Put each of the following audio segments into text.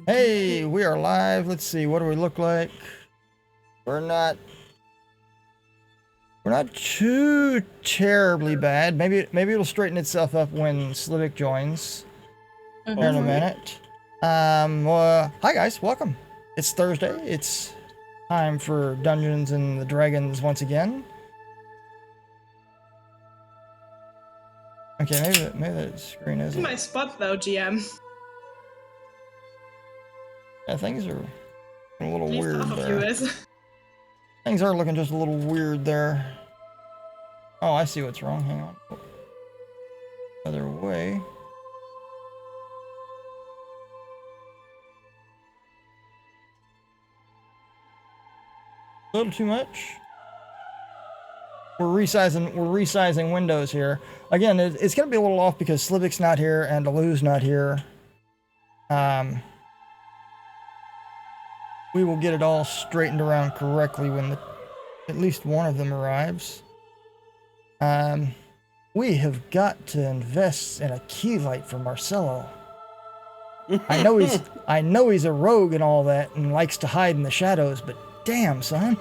Hey, we are live. Let's see. What do we look like? We're not too terribly bad. Maybe it'll straighten itself up when Slivic joins here in a minute. Well, hi guys, welcome. It's Thursday. It's time for Dungeons and the Dragons once again. Okay, maybe the screen isn't. My spot though, GM. Yeah, things are a little At least weird half of there. you is. Things are looking just a little weird there. Oh, I see what's wrong. Hang on. Other way. A little too much. We're resizing windows here. Again, it's gonna be a little off because Slivic's not here and Alu's not here. We will get it all straightened around correctly when at least one of them arrives. We have got to invest in a key light for Marcelo. I know he's a rogue and all that and likes to hide in the shadows, but damn, son.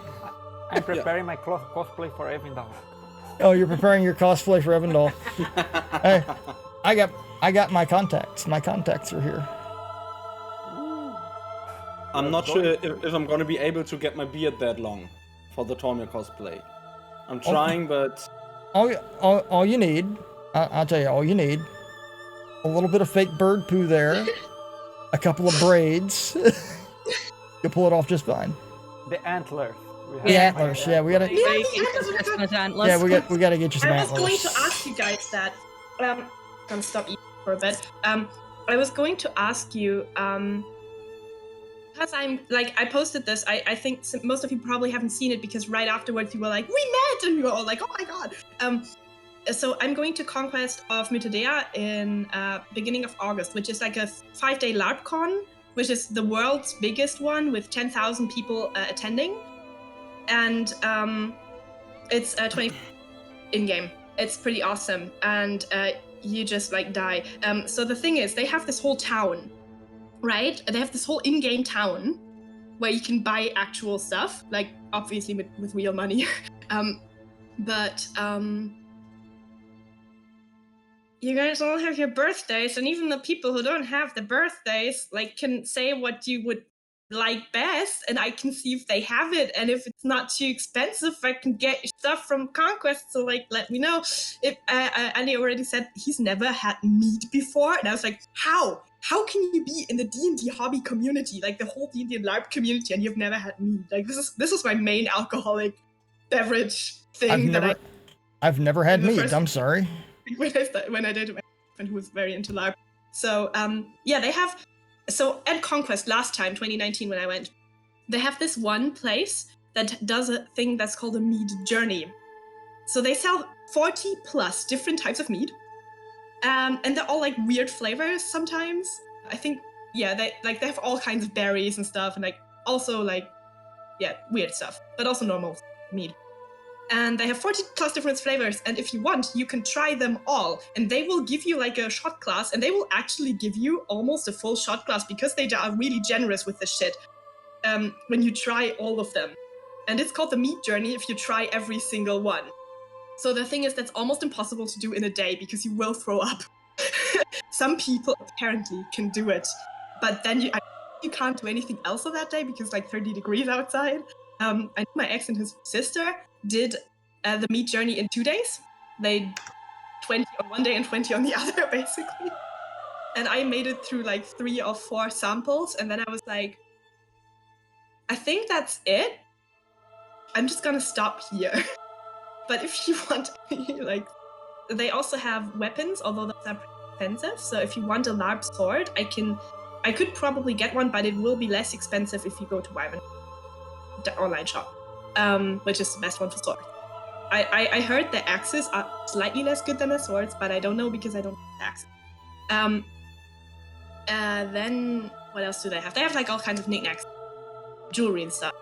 I'm preparing my cosplay for Evendal. Oh, you're preparing your cosplay for Evendal. Hey, I got my contacts. My contacts are here. I'm not sure if I'm gonna be able to get my beard that long for the Tormir cosplay. I'm trying, but all you need, I'll tell you, all you need, a little bit of fake bird poo there, a couple of braids. You'll pull it off just fine. The antlers. The antlers, yeah, we gotta. Yeah, we gotta get you some antlers. I was going to ask you guys that. I'm gonna stop eating for a bit. I was going to ask you, because I posted this. I think most of you probably haven't seen it because right afterwards you were like, we met, and we were all like, oh my god. So I'm going to Conquest of Mythodea in beginning of August, which is like a 5-day LARPCon, which is the world's biggest one with 10,000 people attending. And it's 20 in-game. It's pretty awesome, and you just like die. So the thing is, they have this whole town, right? They have this whole in-game town where you can buy actual stuff, like obviously with real money. But you guys all have your birthdays, and even the people who don't have the birthdays like can say what you would like best, and I can see if they have it, and if it's not too expensive I can get your stuff from Conquest, so like let me know. If Andy already said he's never had meat before, and I was like, how can you be in the D&D hobby community, like the whole D&D and LARP community, and you've never had meat? Like this is my main alcoholic beverage thing. I've never had meat. I'm sorry. When I dated my friend who was very into LARP. So yeah, they have. So at Conquest last time, 2019, when I went, they have this one place that does a thing that's called a mead journey. So they sell 40 plus different types of mead, and they're all like weird flavors sometimes. I think, yeah, they have all kinds of berries and stuff, and like also like, yeah, weird stuff, but also normal mead. And they have 40 plus different flavors, and if you want, you can try them all, and they will give you like a shot glass, and they will actually give you almost a full shot glass because they are really generous with the shit when you try all of them. And it's called the meat journey if you try every single one. So the thing is, that's almost impossible to do in a day because you will throw up. Some people apparently can do it, but then you can't do anything else on that day because like 30 degrees outside. I know my ex and his sister did the meat journey in 2 days. They 20 on one day and 20 on the other, basically. And I made it through like 3 or 4 samples, and then I was like, I think that's it. I'm just gonna stop here. But if you want, like, they also have weapons, although those are pretty expensive. So if you want a LARP sword, I could probably get one, but it will be less expensive if you go to Wyvern, the online shop. Which is the best one for swords. I heard the axes are slightly less good than the swords, but I don't know because I don't have axes. Then what else do they have? They have like all kinds of knickknacks, jewelry and stuff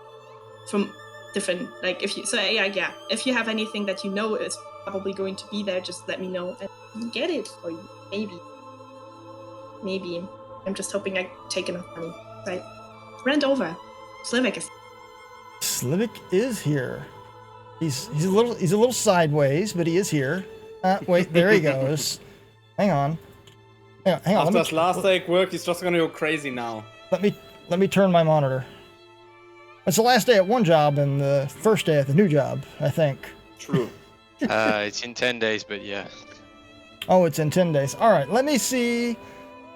from different, like if you have anything that you know is probably going to be there, just let me know and I'll get it for you. Maybe. I'm just hoping I take enough money. Right. Rent over. Slivik is. Slivik is here. He's a little sideways, but he is here. Wait, there he goes. Hang on. Hang on. After his last day at work, he's just gonna go crazy now. Let me turn my monitor. It's the last day at one job and the first day at the new job, I think. True. It's in 10 days, but yeah. Oh, it's in 10 days. All right, let me see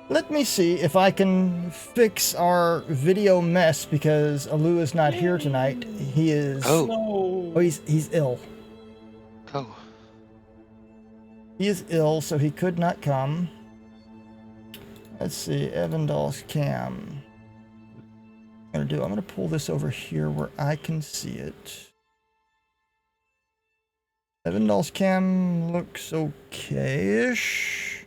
if I can fix our video mess because Alu is not here tonight. He is. Oh. Oh, he's ill. Oh. He is ill, so he could not come. Let's see, Evandal's cam. I'm gonna pull this over here where I can see it. Evandal's cam looks okay-ish.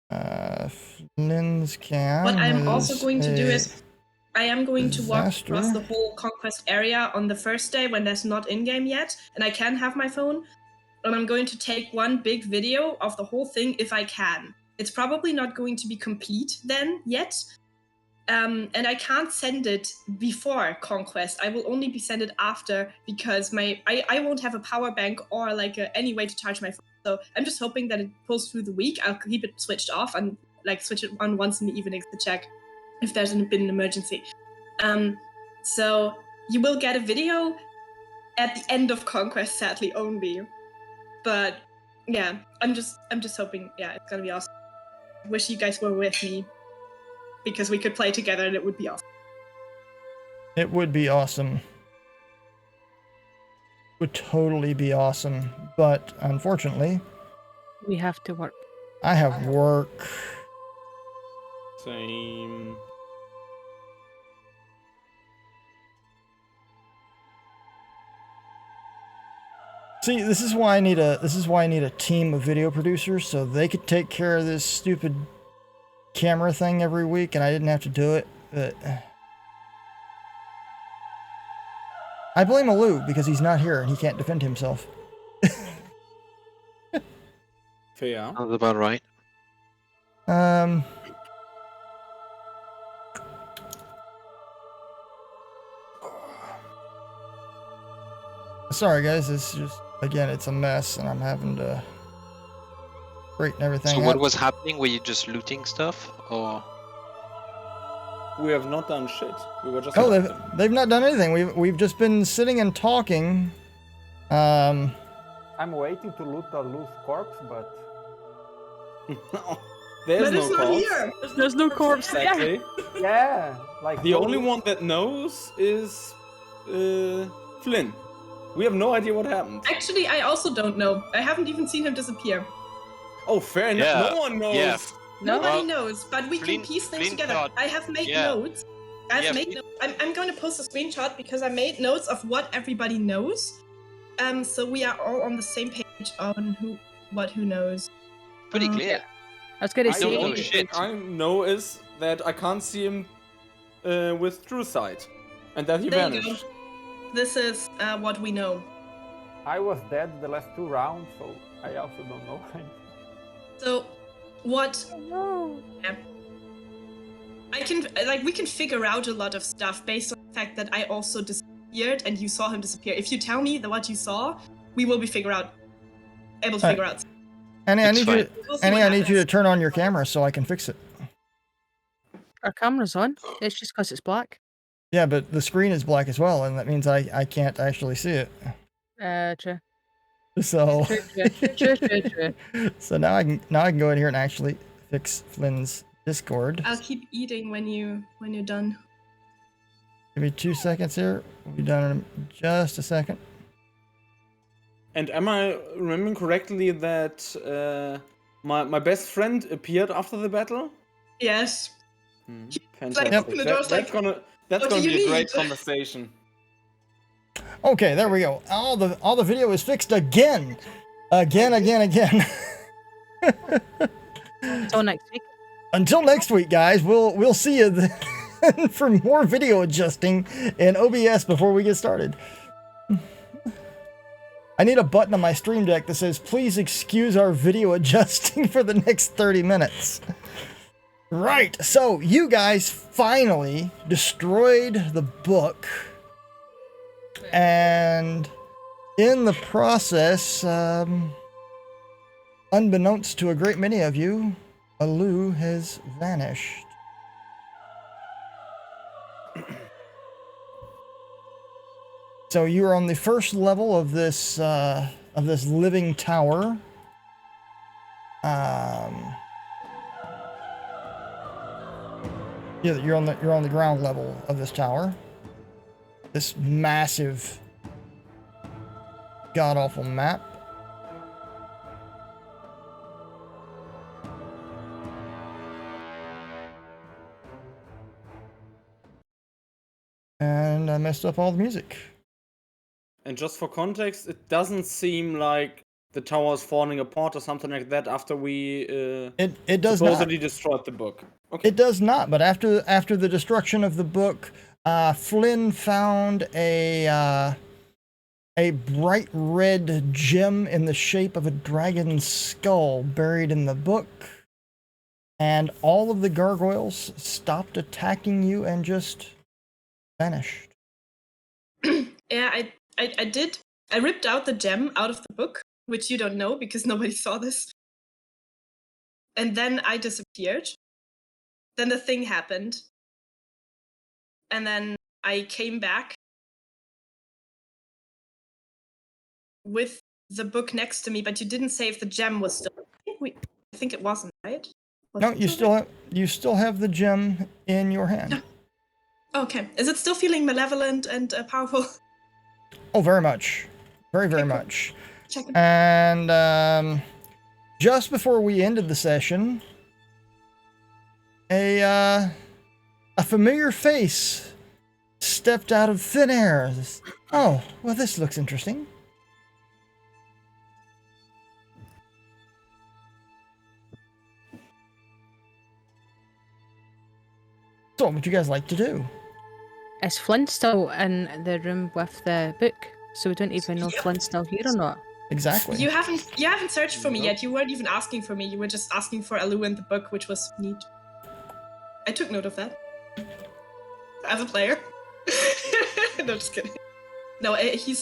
Flynn's cam. What I'm also going to do is I am going to walk disaster. across the whole conquest area on the first day when there's not in-game yet, and I can have my phone. And I'm going to take one big video of the whole thing if I can. It's probably not going to be complete then yet. And I can't send it before Conquest. I will only be send it after because I won't have a power bank or like any way to charge my phone. So I'm just hoping that it pulls through the week. I'll keep it switched off and like switch it on once in the evenings to check if there's been an emergency. So you will get a video at the end of Conquest, sadly only. But yeah, I'm just hoping. Yeah, it's gonna be awesome. Wish you guys were with me because we could play together and it would be awesome. It would be awesome. Would totally be awesome, but unfortunately, we have to work. I have work. Same. See, this is why I need a team of video producers so they could take care of this stupid camera thing every week and I didn't have to do it. But I blame Alu because he's not here and he can't defend himself. Fair. Sounds about right. Sorry guys, it's just again it's a mess and I'm having to straighten everything So up. what was happening? Were you just looting stuff, or? We have not done shit. We were just. Oh, they've not done anything. We've just been sitting and talking. I'm waiting to loot the loose corpse, but There's But no it's not cause. here. There's no corpse there. Exactly. yeah, like The only one that knows is Flynn. We have no idea what happened. Actually, I also don't know. I haven't even seen him disappear. Oh, fair enough. Yeah. No one knows. Yeah. No. Nobody Well, knows, but we Flynn- can piece things Flynn together. thought- I have made Yeah. notes. I've Yeah, made Flynn- notes. I'm going to post a screenshot because I made notes of what everybody knows. So we are all on the same page on who knows. Pretty clear. I was going to I don't say. know only shit. thing I know is that I can't see him with True Sight, and that he There you vanished. This is what we know. I was dead the last 2 rounds, so I also don't know. So what No. I can we can figure out a lot of stuff based on the fact that I also disappeared and you saw him disappear. If you tell me what you saw, we will be able to figure out. Annie, I It's need you. We'll see Annie, what I need you to happens. turn on your camera so I can fix it. Our camera's on. It's just because it's black. Yeah, but the screen is black as well, and that means I can't actually see it. True. So, True. so now I can go in here and actually fix Flynn's Discord. I'll keep eating when you're done. Give me 2 seconds here. We'll be done in just a second. And am I remembering correctly that my best friend appeared after the battle? Yes. Fantastic. the door's That's like, gonna "What do be you a great need?" conversation. Okay, there we go. All the video is fixed again. Again. Until next week. Until next week, guys. We'll see you then for more video adjusting in OBS before we get started. I need a button on my stream deck that says, please excuse our video adjusting for the next 30 minutes. Right, so you guys finally destroyed the book, and in the process, unbeknownst to a great many of you, Alu has vanished. So you are on the first level of this living tower. Yeah, you're on the ground level of this tower. This massive, god-awful map. And I messed up all the music. And just for context, it doesn't seem like the tower is falling apart or something like that after we It does supposedly not. destroyed the book. Okay. It does not. But after the destruction of the book, Flynn found a bright red gem in the shape of a dragon's skull buried in the book, and all of the gargoyles stopped attacking you and just vanished. Yeah, I did. I ripped out the gem out of the book, which you don't know because nobody saw this. And then I disappeared. Then the thing happened. And then I came back with the book next to me, but you didn't say if the gem was still. I think it wasn't, right? Was No, it you still have the gem in your hand. Okay. Is it still feeling malevolent and powerful? Oh, very much, very Okay, cool. much. Check it. And just before we ended the session, a familiar face stepped out of thin air. Oh, well, this looks interesting. So, what would you guys like to do? Is Flynn still in the room with the book? So we don't even know if Flynn's still here or not. Exactly. You haven't searched for me yet. You weren't even asking for me. You were just asking for Alu in the book, which was neat. I took note of that. As a player. No, just kidding. No, you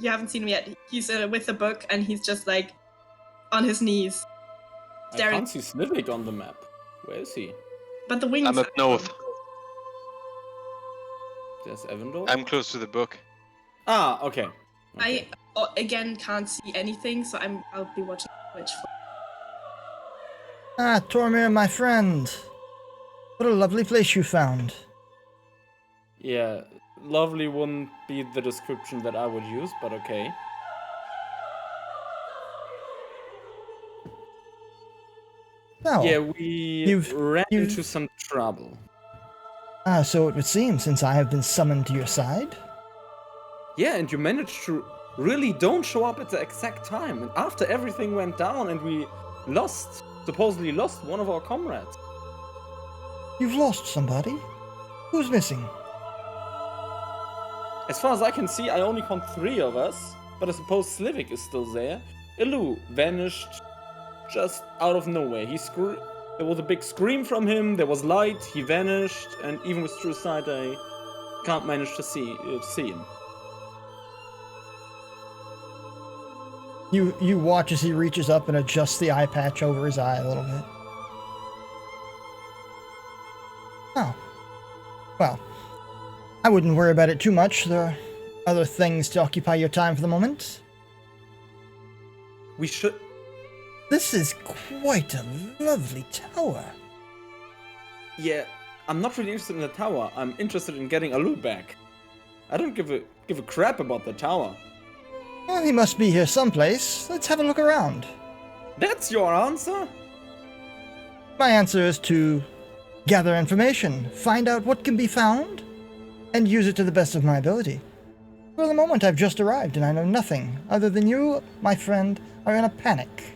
haven't seen him yet. He's with the book and he's just like on his knees. I can't see Slivik on the map. Where is he? But the wings I'm up north. There's Evandor. I'm close to the book. Ah, okay. I again can't see anything, so I'll be watching Twitch. Ah, Tormir, my friend. What a lovely place you found. Yeah, lovely wouldn't be the description that I would use, but okay. Well, yeah, we ran into some trouble. Ah, so it would seem, since I have been summoned to your side. Yeah, and you managed to really don't show up at the exact time. And after everything went down and we supposedly lost one of our comrades. You've lost somebody? Who's missing? As far as I can see, I only count 3 of us, but I suppose Slivik is still there. Ilu vanished just out of nowhere. There was a big scream from him, there was light, he vanished, and even with true sight, I can't manage to see him. You watch as he reaches up and adjusts the eye patch over his eye a little bit. Oh. Well, I wouldn't worry about it too much. There are other things to occupy your time for the moment. We should... This is quite a lovely tower. Yeah, I'm not really interested in the tower. I'm interested in getting Alu back. I don't give a crap about the tower. Well, he must be here someplace. Let's have a look around. That's your answer? My answer is to gather information, find out what can be found, and use it to the best of my ability. For the moment, I've just arrived and I know nothing other than you, my friend, are in a panic.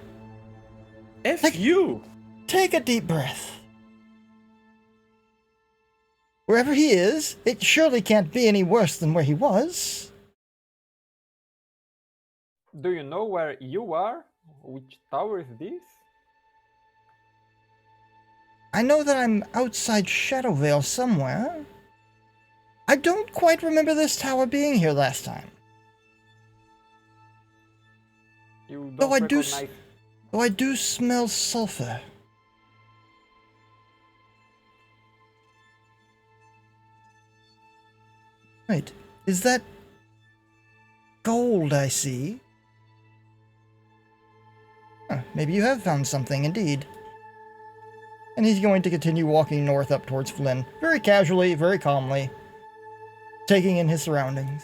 You! Take a deep breath. Wherever he is, it surely can't be any worse than where he was. Do you know where you are? Which tower is this? I know that I'm outside Shadowvale somewhere. I don't quite remember this tower being here last time. You Though don't I do, recognize. though I do smell sulfur. Wait, is that gold I see? Huh, maybe you have found something indeed. And he's going to continue walking north up towards Flynn, very casually, very calmly, taking in his surroundings.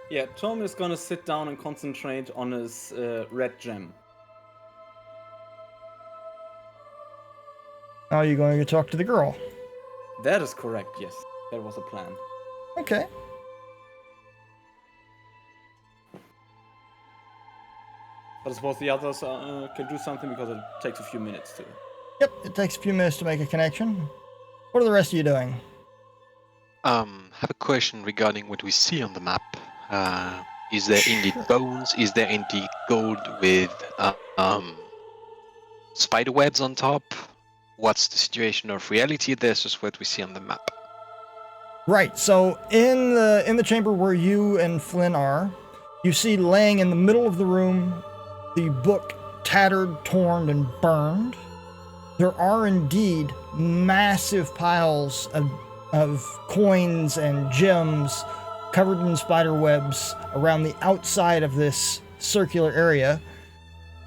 Yeah, Tom is gonna sit down and concentrate on his red gem. Are you going to talk to the girl? That is correct, yes. That was a plan. Okay. But I suppose the others can do something because it takes a few minutes to. Yep, it takes a few minutes to make a connection. What are the rest of you doing? Have a question regarding what we see on the map. Is there indeed bones? Is there indeed gold with spider webs on top? What's the situation of reality versus what we see on the map? Right, so in the chamber where you and Flynn are, you see laying in the middle of the room the book tattered, torn, and burned. There are indeed massive piles of coins and gems covered in spider webs around the outside of this circular area,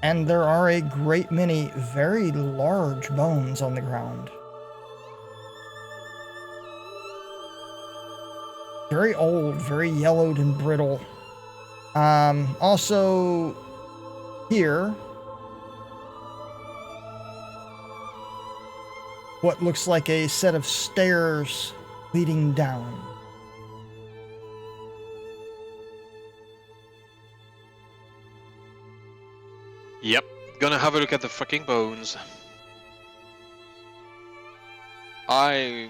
and there are a great many very large bones on the ground. Very old, very yellowed and brittle. Also, here, what looks like a set of stairs leading down. Yep, gonna have a look at the fucking bones. I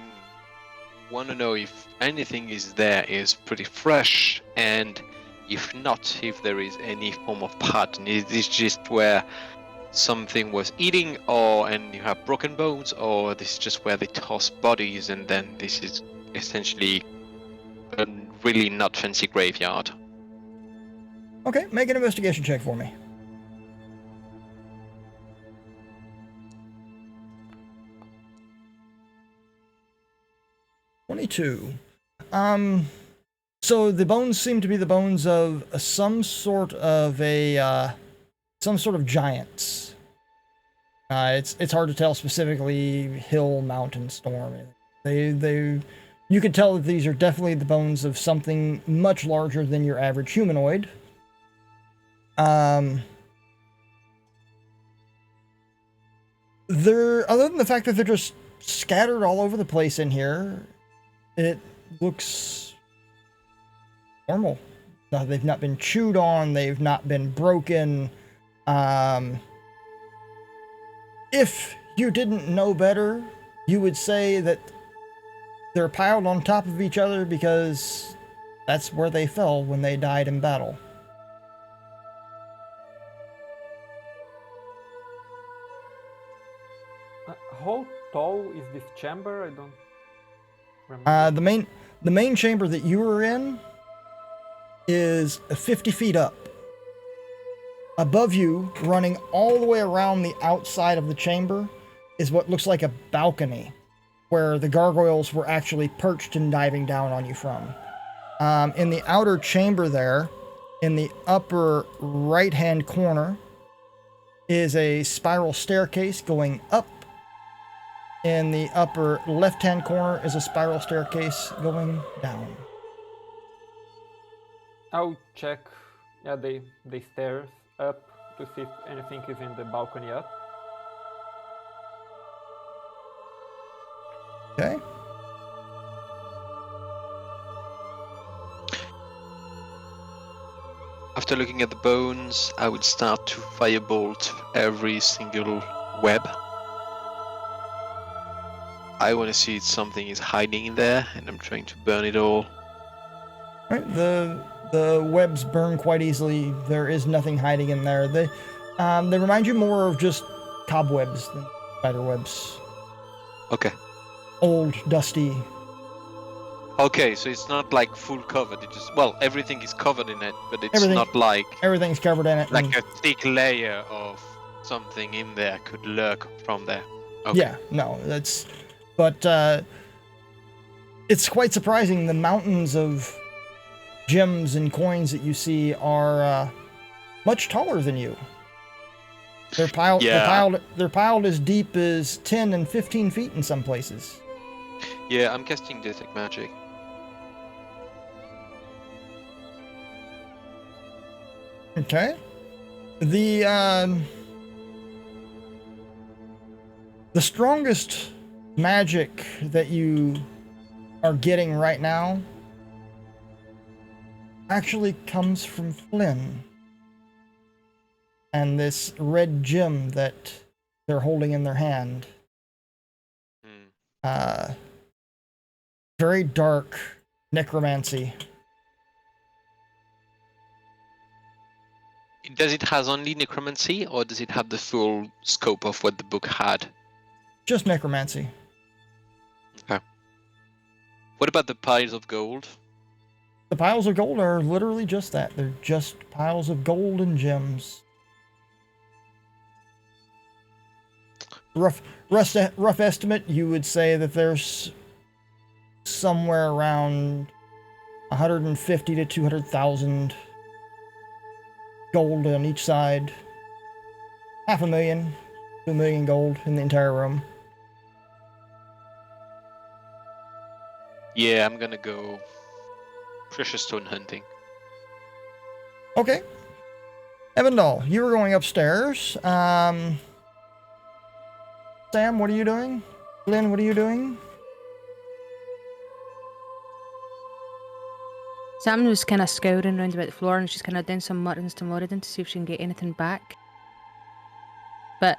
want to know if anything is pretty fresh, and if not, if there is any form of pattern. Is this just where something was eating, and you have broken bones, or this is just where they toss bodies and then this is essentially a really not fancy graveyard? Okay, make an investigation check for me. $22. So the bones seem to be the bones of some sort of giants. It's hard to tell specifically hill, mountain, storm. You could tell that these are definitely the bones of something much larger than your average humanoid. Other than the fact that they're just scattered all over the place in here, it looks normal. They've not been chewed on, they've not been broken. If you didn't know better, you would say that they're piled on top of each other because that's where they fell when they died in battle. How tall is this chamber? I don't remember. The main chamber that you were in is 50 feet up. Above you, running all the way around the outside of the chamber, is what looks like a balcony where the gargoyles were actually perched and diving down on you from. In the outer chamber there, in the upper right-hand corner, is a spiral staircase going up. In the upper left-hand corner is a spiral staircase going down. I'll check, the stairs up to see if anything is in the balcony up. Okay. After looking at the bones, I would start to firebolt every single web. I want to see if something is hiding in there, and I'm trying to burn it all. Right, the The webs burn quite easily. There is nothing hiding in there. They remind you more of just cobwebs than spider webs. Okay. Old, dusty. Okay, so it's not like full covered. It just everything is covered in it, but it's Everything- not like Everything's covered in it. like and- a thick layer of something in there could lurk from there. Okay. Yeah, no, but it's quite surprising. The mountains of gems and coins that you see are much taller than you. They're piled. Yeah. They're piled as deep as 10 and 15 feet in some places. Yeah, I'm casting detect magic. Okay. The strongest magic that you are getting right now actually comes from Flynn and this red gem that they're holding in their hand. Very dark necromancy. Does it has only necromancy, or does it have the full scope of what the book had? Just necromancy. Okay. What about the piles of gold? The piles of gold are literally just that. They're just piles of gold and gems. Rough estimate, you would say that there's somewhere around 150 to 200,000 gold on each side. 500,000, 2 million gold in the entire room. Yeah, I'm gonna go precious stone hunting. Okay. Evandal, you were going upstairs. Sam, what are you doing? Lynn, what are you doing? Sam was kind of scouring around about the floor, and she's kind of doing some muttons to Moradin to see if she can get anything back. But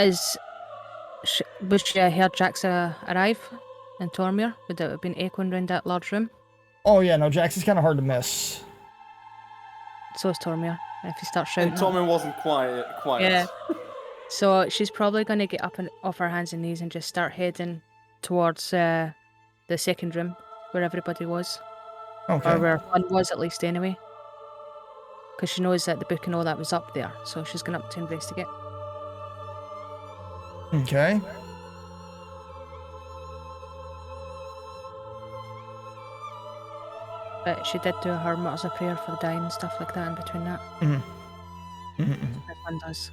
was she heard Jax arrive in Tormir? Would it have been echoing around that large room? Oh yeah, no, Jax is kind of hard to miss. So is Tormir. If you start shouting. And Tommy wasn't quiet. Yeah. So she's probably going to get up and off her hands and knees and just start heading towards the second room where everybody was. Okay. Or where one was, at least, anyway. Because she knows that the book and all that was up there, so she's going up to investigate. Okay. But she did do her mutters of prayer for the dying and stuff like that in between that. Mm-hmm. Mm-hmm. Everyone does.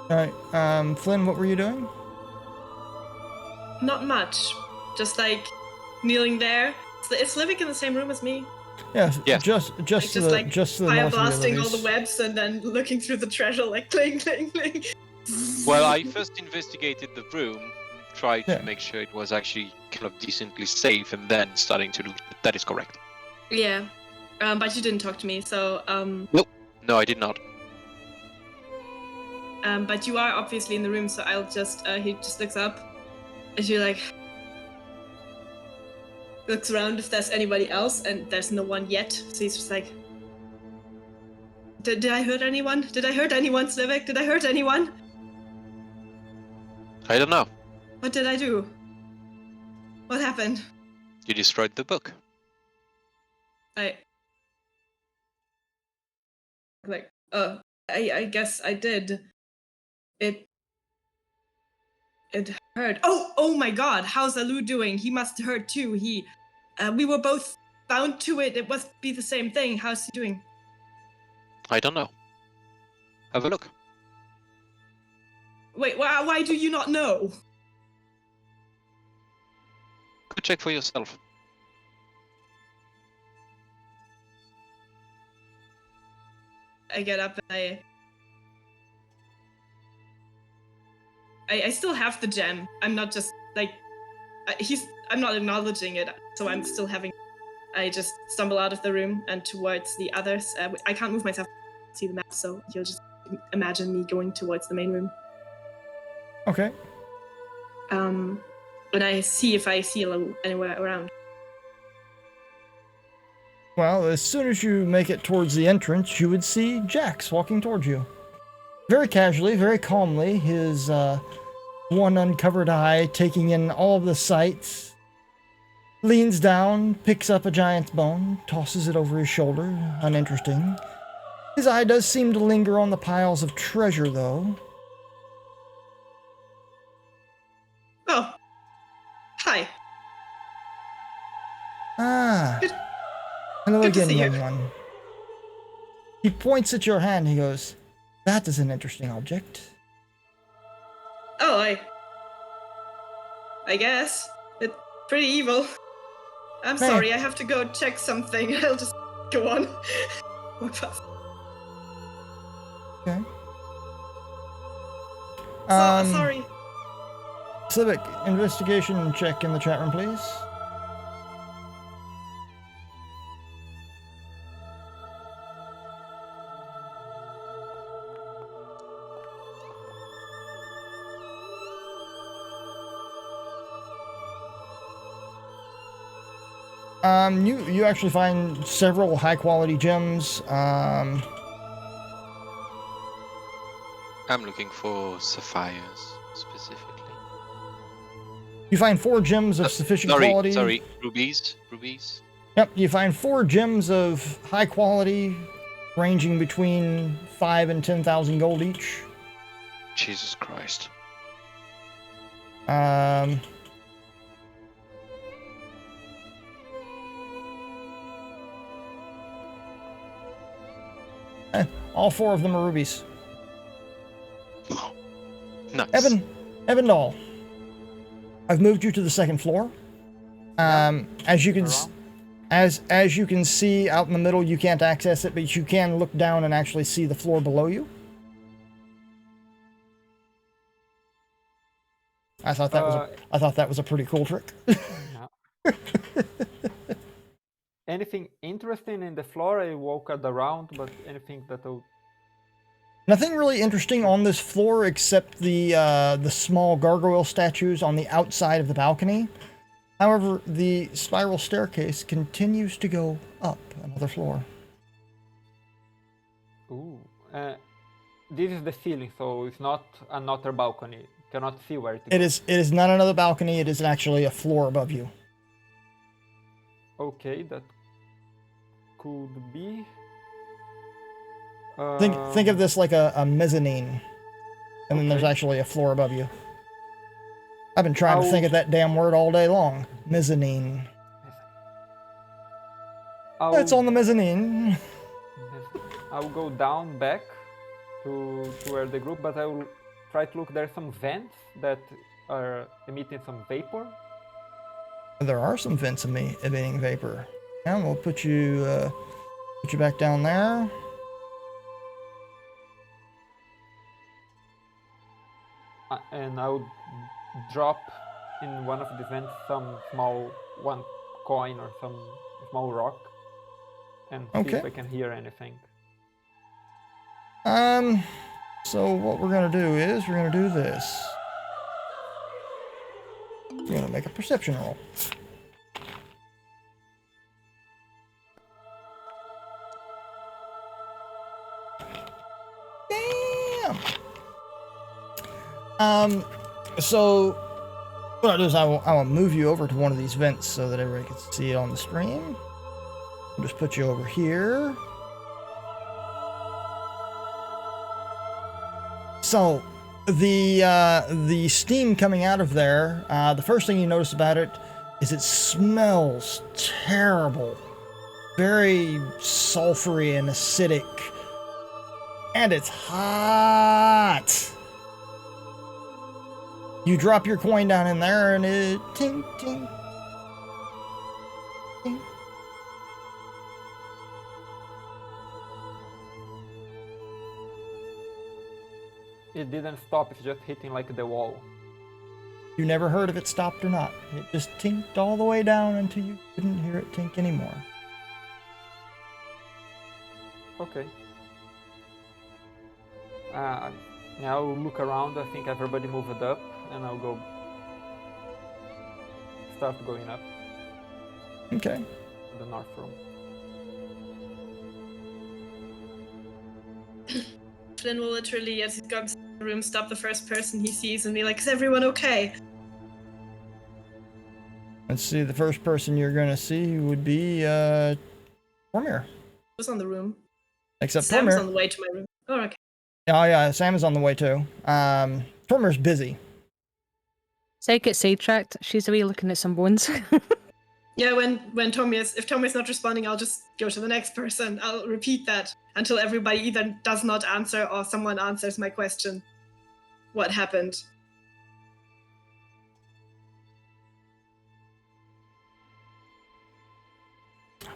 Alright, Flynn, what were you doing? Not much. Just like kneeling there. Is Livik in the same room as me? Yeah, Yes. just Like, to the just to the fire north of you, blasting all Louise. the webs and then looking through the treasure like cling, cling, cling. Well, I first investigated the room, tried Yeah. to make sure it was actually kind of decently safe, and then starting to look. That is correct. Yeah. But you didn't talk to me, so No, I did not. but you are obviously in the room, so I'll just he just looks up and she like looks around if there's anybody else, and there's no one yet, so he's just like, Did I hurt anyone? Did I hurt anyone, Slivik? Did I hurt anyone? I don't know. What did I do? What happened? You destroyed the book. I guess I did. It hurt. Oh my God! How's Alu doing? He must hurt too. We were both bound to it. It must be the same thing. How's he doing? I don't know. Have a look. Wait, why do you not know? Go check for yourself. I get up and I still have the gem. I'm not just like I'm not acknowledging it, so I'm still having I just stumble out of the room and towards the others. I can't move myself to see the map, so you'll just imagine me going towards the main room. Okay. And I see if I see anywhere around. Well, as soon as you make it towards the entrance, you would see Jax walking towards you. Very casually, very calmly, his one uncovered eye taking in all of the sights. Leans down, picks up a giant's bone, tosses it over his shoulder. Uninteresting. His eye does seem to linger on the piles of treasure, though. Oh. Hi. Ah. Good- Hello good to again, see you. young one. He points at your hand. He goes, "That is an interesting object." Oh, I guess. It's pretty evil. I'm Man. sorry, I have to go check something. I'll just go on. Walk past. Okay. Sorry. Civic, investigation check in the chat room, please. You actually find several high quality gems. I'm looking for sapphires specifically. You find 4 gems of sufficient quality. Sorry, rubies. Yep, you find 4 gems of high quality, ranging between 5 and 10,000 gold each. Jesus Christ. All 4 of them are rubies. Nice. Evan Dahl. I've moved you to the 2nd floor. As you can as you can see out in the middle, you can't access it, but you can look down and actually see the floor below you. I thought that was a pretty cool trick. Yeah. Anything interesting in the floor? I walked around, but anything that I would... Nothing really interesting on this floor except the small gargoyle statues on the outside of the balcony. However, the spiral staircase continues to go up another floor. Ooh. This is the ceiling, so it's not another balcony. You cannot see where it goes. It is not another balcony. It is actually a floor above you. Okay, that could be. Think of this like a mezzanine, and then there's Okay. actually a floor above you. I've been trying to think of that damn word all day long. Mezzanine. It's on the mezzanine. I'll go down back to where the group, but I will try to look. There's some vents that are emitting some vapor. There are some vents emitting vapor. And we'll put you back down there. And I would drop in one of the vents some small one coin or some small rock and see Okay. if I can hear anything. So what we're gonna do is we're gonna do this. We're gonna make a perception roll. Damn. So what I'll do is I will move you over to one of these vents so that everybody can see it on the stream. I'll just put you over here. So the steam coming out of there, the first thing you notice about it is it smells terrible. Very sulfury and acidic. And it's hot. You drop your coin down in there and it ting ting ting. It didn't stop, it's just hitting like the wall. You never heard if it stopped or not. It just tinked all the way down until you couldn't hear it tink anymore. Okay. Now I'll look around. I think everybody moved up, and I'll go start going up Okay. the north room. Flynn will literally, as he comes to the room, stop the first person he sees and be like, "Is everyone okay?" Let's see, the first person you're gonna see would be Tormir. Who's on the room? Except Sam's Tormir. on the way to my room. Oh, okay. Oh yeah, Sam is on the way too. Tormir's busy. Side gets sidetracked. She's away looking at some bones. Yeah, if Tommy's not responding, I'll just go to the next person. I'll repeat that until everybody either does not answer or someone answers my question. What happened?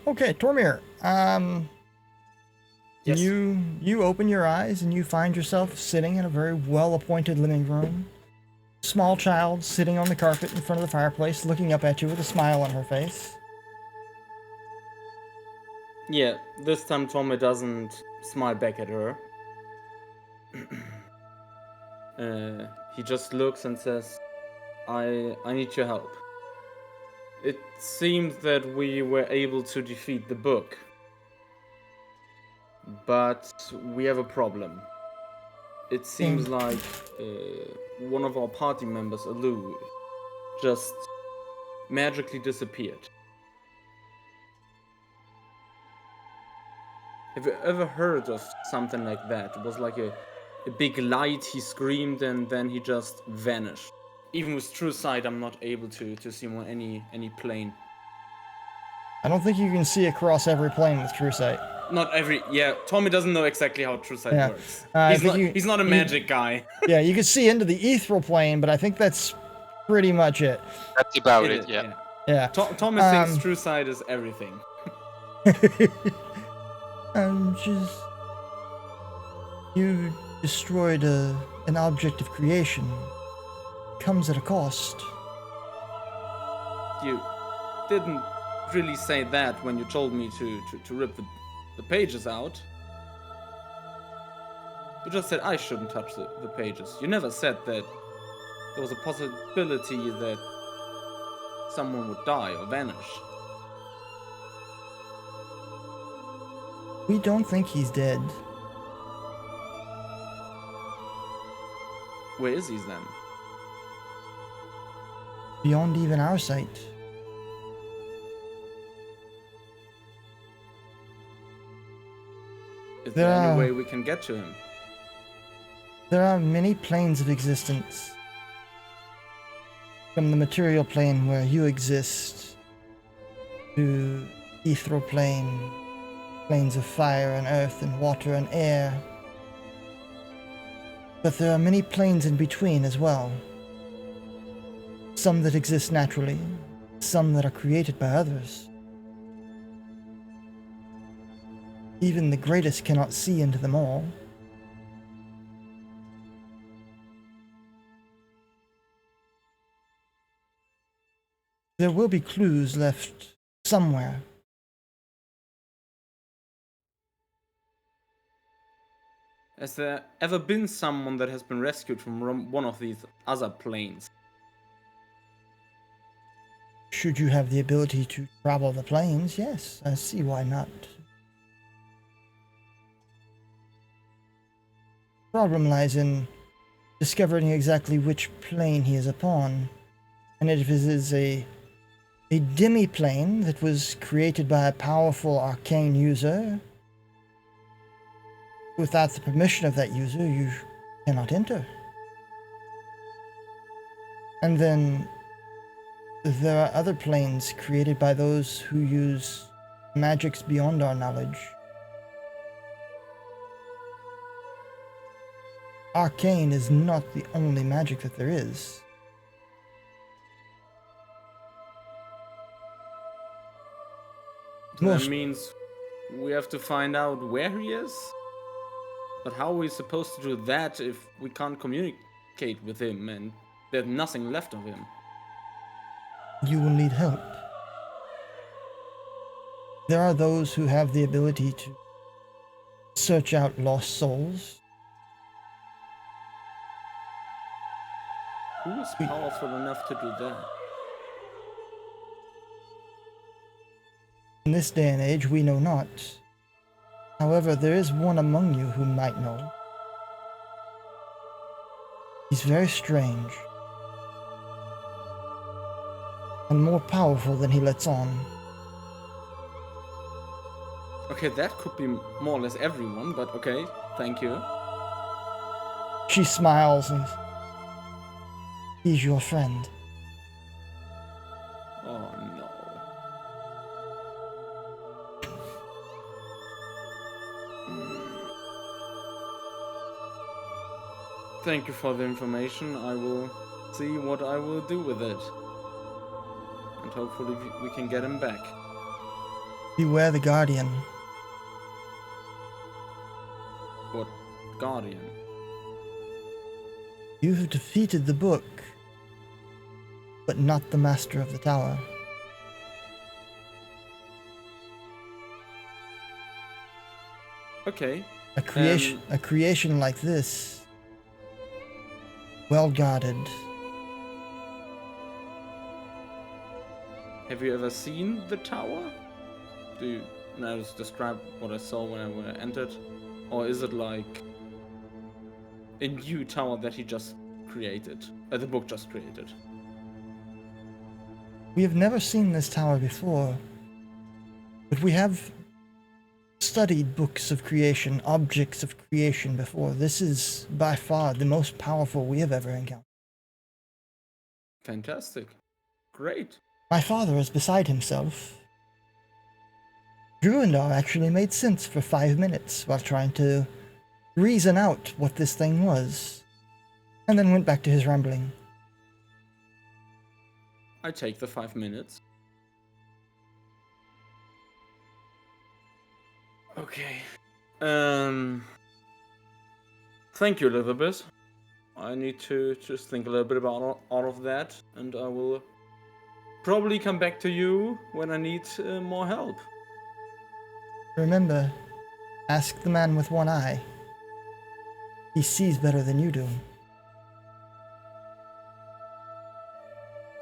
Okay, Tormir. Yes. You open your eyes and you find yourself sitting in a very well-appointed living room. Small child sitting on the carpet in front of the fireplace, looking up at you with a smile on her face. Yeah, this time Tommy doesn't smile back at her. He just looks and says, I need your help. It seems that we were able to defeat the book. But we have a problem. It seems like one of our party members, Alu, just magically disappeared. Have you ever heard of something like that? It was like a big light, he screamed, and then he just vanished. Even with true sight, I'm not able to see him on any plane. I don't think you can see across every plane with true sight. Not every... Yeah, Tommy doesn't know exactly how true sight Yeah. works. I He's think not a magic guy. Yeah, you can see into the ethereal plane, but I think that's pretty much it. That's about It it, is, yeah. Yeah. Tommy thinks true sight is everything. Just... You destroyed an object of creation. Comes at a cost. You didn't really say that when you told me to rip the pages out. You just said I shouldn't touch the pages. You never said that there was a possibility that someone would die or vanish. We don't think he's dead. Where is he then? Beyond even our sight. Is there any way we can get to him? There are many planes of existence. From the material plane where you exist, to ethereal plane, planes of fire and earth and water and air. But there are many planes in between as well. Some that exist naturally, some that are created by others. Even the greatest cannot see into them all. There will be clues left somewhere. Has there ever been someone that has been rescued from one of these other planes? Should you have the ability to travel the planes, yes, I see why not. Problem lies in discovering exactly which plane he is upon, and if it is a demi-plane that was created by a powerful arcane user. Without the permission of that user, you cannot enter. And then there are other planes created by those who use magics beyond our knowledge. Arcane is not the only magic that there is. So that means we have to find out where he is? But how are we supposed to do that if we can't communicate with him and There's nothing left of him. You will need help. There are those who have the ability to search out lost souls. Who is powerful enough to do that? In this day and age, we know not. However, there is one among you who might know. He's very strange. And more powerful than he lets on. Okay, that could be more or less everyone, but okay, thank you. She smiles and... He's your friend. Oh no. Thank you for the information. I will see what I will do with it. And hopefully we can get him back. Beware the Guardian. What Guardian? You have defeated the book, but not the Master of the Tower. Okay. A creation like this, well guarded. Have you ever seen the tower? Do you now just describe what I saw when I entered? Or is it like a new tower that he just created? The book just created? We have never seen this tower before, but we have studied books of creation, objects of creation before. This is by far the most powerful we have ever encountered. Fantastic. Great. My father is beside himself. Druindar actually made sense for 5 minutes while trying to reason out what this thing was, and then went back to his rambling. I take the 5 minutes. Okay. Thank you, Elizabeth. I need to just think a little bit about all of that, and I will probably come back to you when I need more help. Remember, ask the man with one eye. He sees better than you do.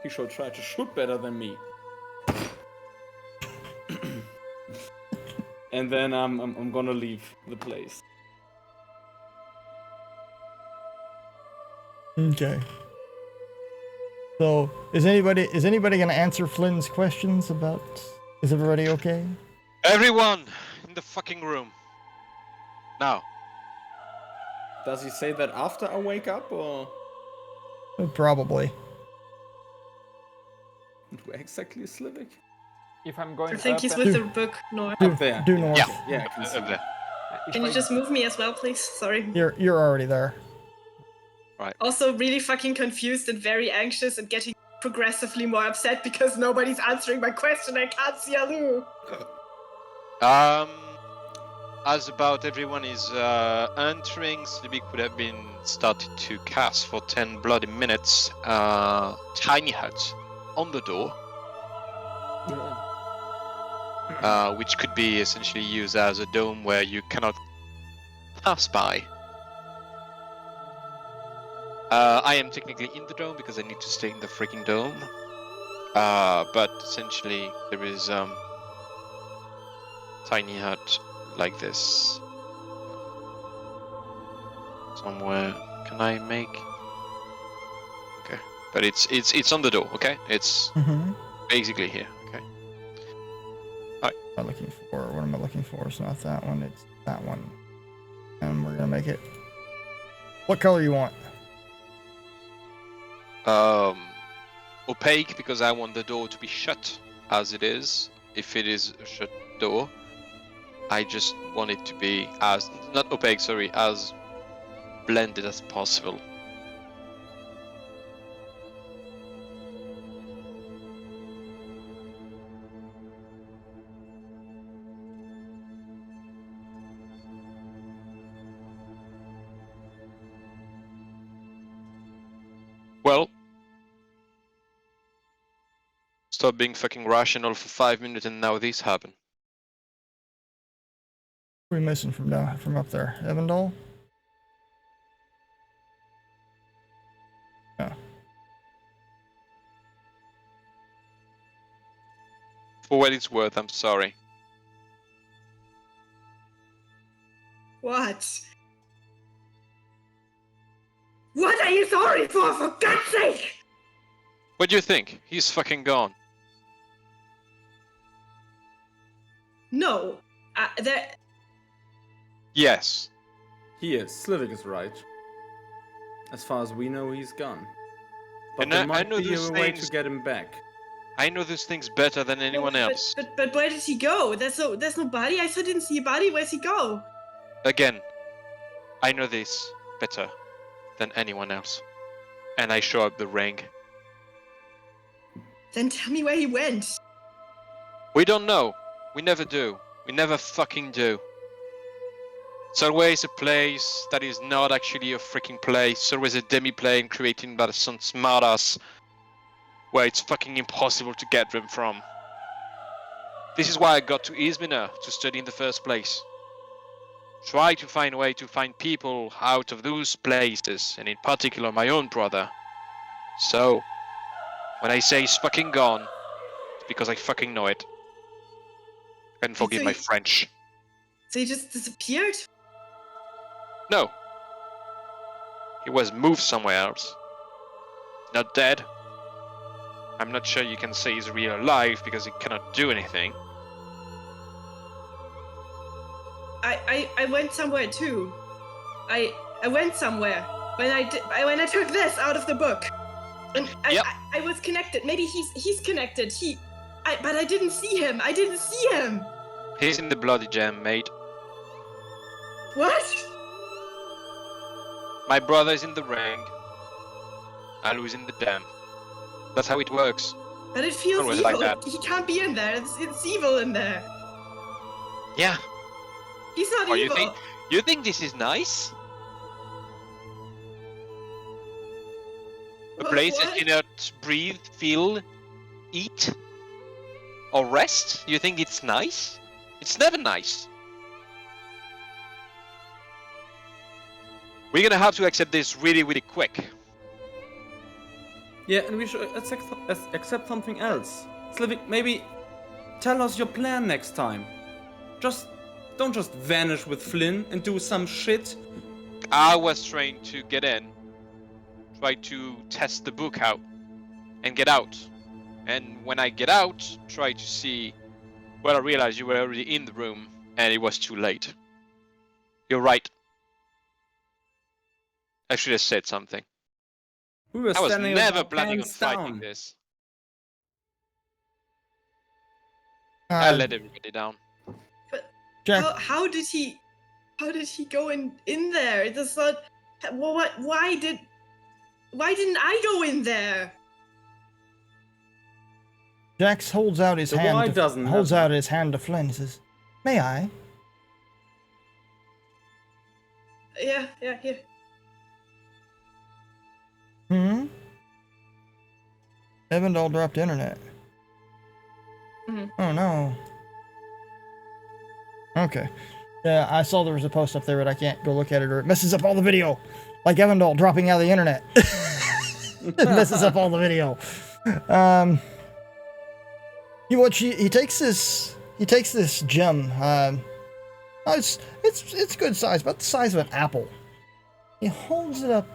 He should try to shoot better than me. And then I'm gonna leave the place. Okay. So, is anybody gonna answer Flynn's questions about? Is everybody okay? Everyone in the fucking room. Now. Does he say that after I wake up, or Probably. where exactly is Slivik? If I'm going I think up he's and- with the book north. Up there. Due north. Yeah, I can see. Over there. if Can you I- just move me as well, please? Sorry. You're already there. Also really fucking confused and very anxious and getting progressively more upset because nobody's answering my question. I can't see Alu. As about everyone is entering, Slibik would have been started to cast for 10 bloody minutes. Tiny hut on the door, which could be essentially used as a dome where you cannot pass by. I am technically in the dome because I need to stay in the freaking dome. But essentially there is tiny hut like this somewhere. Can I make? Okay, but it's on the door. Okay, it's Mm-hmm. basically here. Okay. I'm looking for. What am I looking for? It's not that one. It's that one. And we're gonna make it. What color you want? Opaque, because I want the door to be shut as it is. If it is a shut door, I just want it to be as, not opaque, sorry, as blended as possible. Well, Stop being fucking rational for 5 minutes and now this happened. What are we missing from up there? Evandol? Yeah. For what it's worth, I'm sorry. What? What are you sorry for God's sake? What do you think? He's fucking gone. No. There. Yes. He is. Slivik is right. As far as we know, he's gone. But And there I might know be those a way to things- get him back. I know these things better than anyone else. But where did he go? There's no body. I still didn't see a body. Where's he go? Again, I know this better than anyone else. And I show up the ring. Then tell me where he went. We don't know. We never do. We never fucking do. It's always a place that is not actually a freaking place. It's always a demi-plane created by some smartass where it's fucking impossible to get them from. This is why I got to Izmir to study in the first place. Try to find a way to find people out of those places, and in particular my own brother. So, when I say he's fucking gone, it's because I fucking know it. And forgive So my you- French. So he just disappeared? No. He was moved somewhere else. Not dead. I'm not sure you can say he's really alive because he cannot do anything. I went somewhere too. I went somewhere when I took this out of the book, and Yep. I was connected. Maybe he's connected. But I didn't see him. I didn't see him. He's in the bloody jam, mate. What? My brother's in the ring. Alu's in the dam. That's how it works. But it feels Always evil. like that. He can't be in there. It's evil in there. Yeah. He's not Oh, evil. you think this is nice? A place that What? you cannot breathe, feel, eat, or rest? You think it's nice? It's never nice. We're gonna have to accept this really, really quick. Yeah, and we should accept something else. Slivik, maybe tell us your plan next time. Don't just vanish with Flynn and do some shit. I was trying to get in, try to test the book out, and get out. And when I get out, try to see. Well, I realized you were already in the room, and it was too late. You're right. I should have said something. We were I was standing with never our planning on pants fighting down. this. I Uh, let everybody down. Jack, How did he go in there? It's not. What? Why didn't I go in there? Jax holds out his The hand. why doesn't Holds have- out his hand to Flynn. And says, "May I?" Yeah, here. Hmm. Evandol dropped internet. Mhm. Oh no. Okay. Yeah, I saw there was a post up there, but I can't go look at it, or it messes up all the video. Like Evandol dropping out of the internet. It messes up all the video. He takes this gem. It's good size, about the size of an apple. He holds it up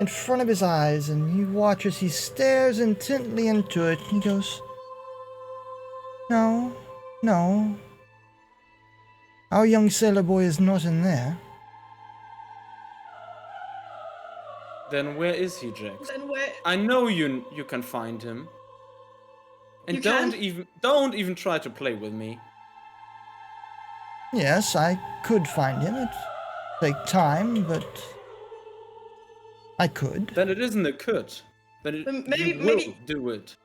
in front of his eyes, and you watch as he stares intently into it. He goes, "No, no. Our young sailor boy is not in there." Then where is he, Jax? Then where? I know you can find him. And You don't can? even try to play with me. Yes, I could find him. It'd take time, but I could. Then it isn't a could. Then it, Maybe- you will maybe- do it.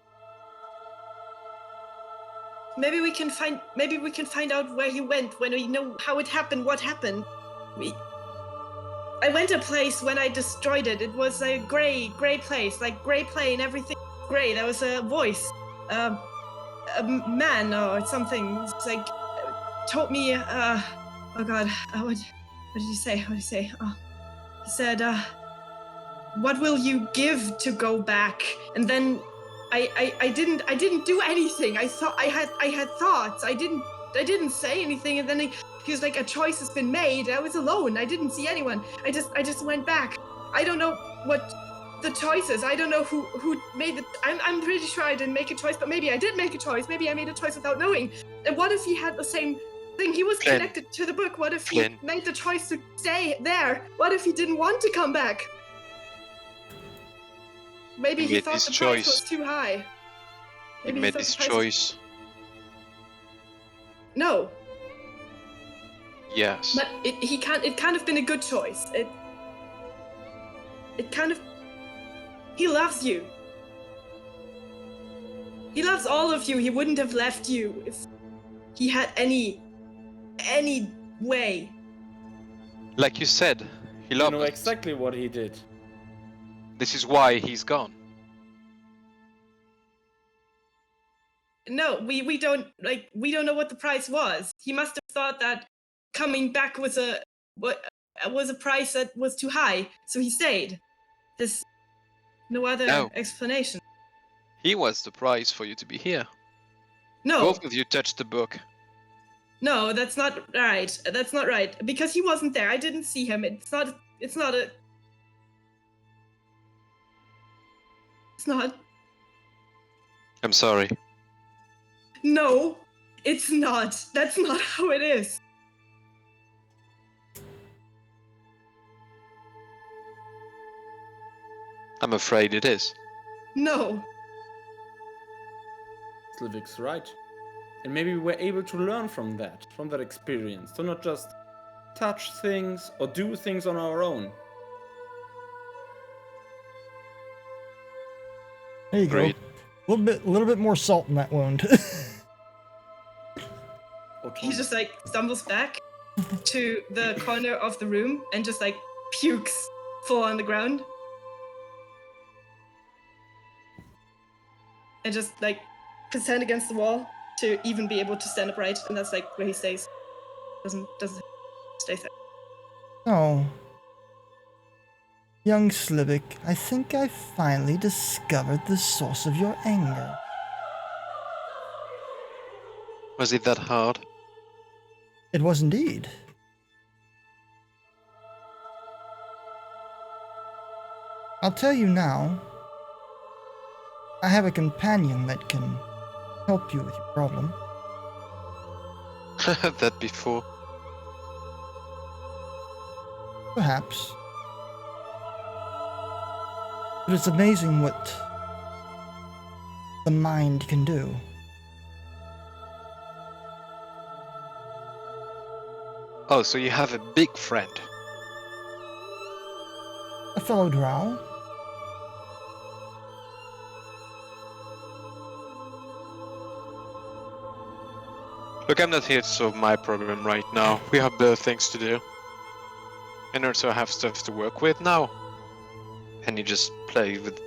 Maybe we can find out where he went when we know how it happened, what happened. I went a place when I destroyed it. It was a gray place, like gray plane, everything gray. There was a voice. a man or something. It's like told me. Oh God. What did he say? What did he say? Oh, he said, "What will you give to go back?" And then I didn't do anything. I thought I had thoughts. I didn't say anything. And then he was like, "A choice has been made." I was alone. I didn't see anyone. I just went back. I don't know what the choices. I don't know who made it. I'm pretty sure I didn't make a choice, but maybe I did make a choice. Maybe I made a choice without knowing. And what if he had the same thing? He was Flynn. connected to the book. What if Flynn. he made the choice to stay there? What if he didn't want to come back? Maybe He he made thought this the price choice. was too high. He Maybe made thought this the price was- choice. No, Yes. but it kind of been a good choice. It kind of. He loves you. He loves all of you. He wouldn't have left you if he had any way. Like you said, he You loved know us. exactly what he did. This is why he's gone. No, we don't know what the price was. He must have thought that coming back was a price that was too high, so he stayed. There's no other No. explanation. He was the price for you to be here. No, Both of you touched the book. no, that's not right. That's not right because he wasn't there. I didn't see him. It's not a. It's not. I'm sorry. No, it's not. That's not how it is. I'm afraid it is. No. Slivic's right. And maybe we're able to learn from that experience, to not just touch things or do things on our own. There you Agreed. go. A little bit more salt in that wound. He just like stumbles back to the corner of the room and just like pukes full on the ground. And just like puts his hand against the wall to even be able to stand upright, and that's like where he stays. Doesn't stay there. Oh. Young Slivic, I think I finally discovered the source of your anger. Was it that hard? It was indeed. I'll tell you now. I have a companion that can help you with your problem. That before. Perhaps. But it's amazing what the mind can do. Oh, so you have a big friend. A fellow drow. Look, I'm not here to solve my problem right now. We have better things to do. And also have stuff to work with now. And he just played with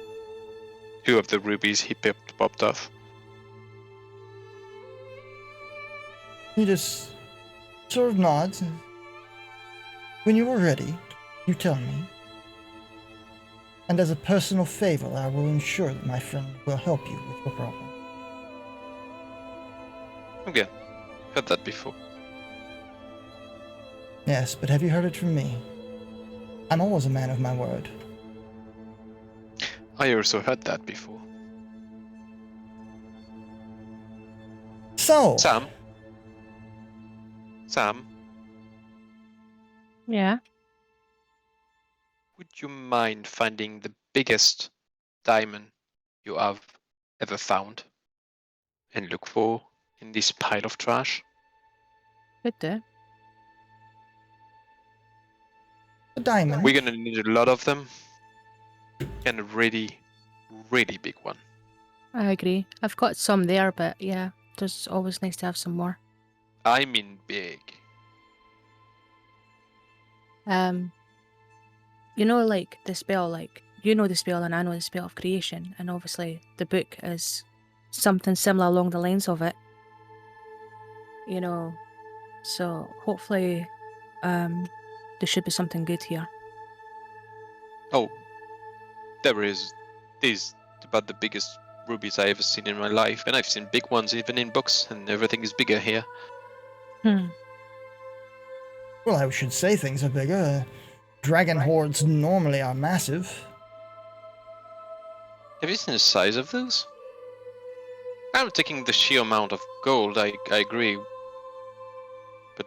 2 of the rubies he popped off. He just sort of nods. And when you are ready, you tell me. And as a personal favor, I will ensure that my friend will help you with your problem. Okay, heard that before. Yes, but have you heard it from me? I'm always a man of my word. I also heard that before. So, Sam, Yeah. would you mind finding the biggest diamond you have ever found and look for in this pile of trash? Could do. a diamond. We're gonna need a lot of them, and a really, really big one. I agree. I've got some there, but yeah, it's always nice to have some more. I mean big. You know, like the spell, like you know the spell and I know the spell of creation, and obviously the book is something similar along the lines of it. You know, so hopefully there should be something good here. Oh, there is. These about the biggest rubies I ever seen in my life, and I've seen big ones even in books, and everything is bigger here. Well, I should say things are bigger. Dragon hordes normally are massive. Have you seen the size of those? I'm taking the sheer amount of gold, I agree. But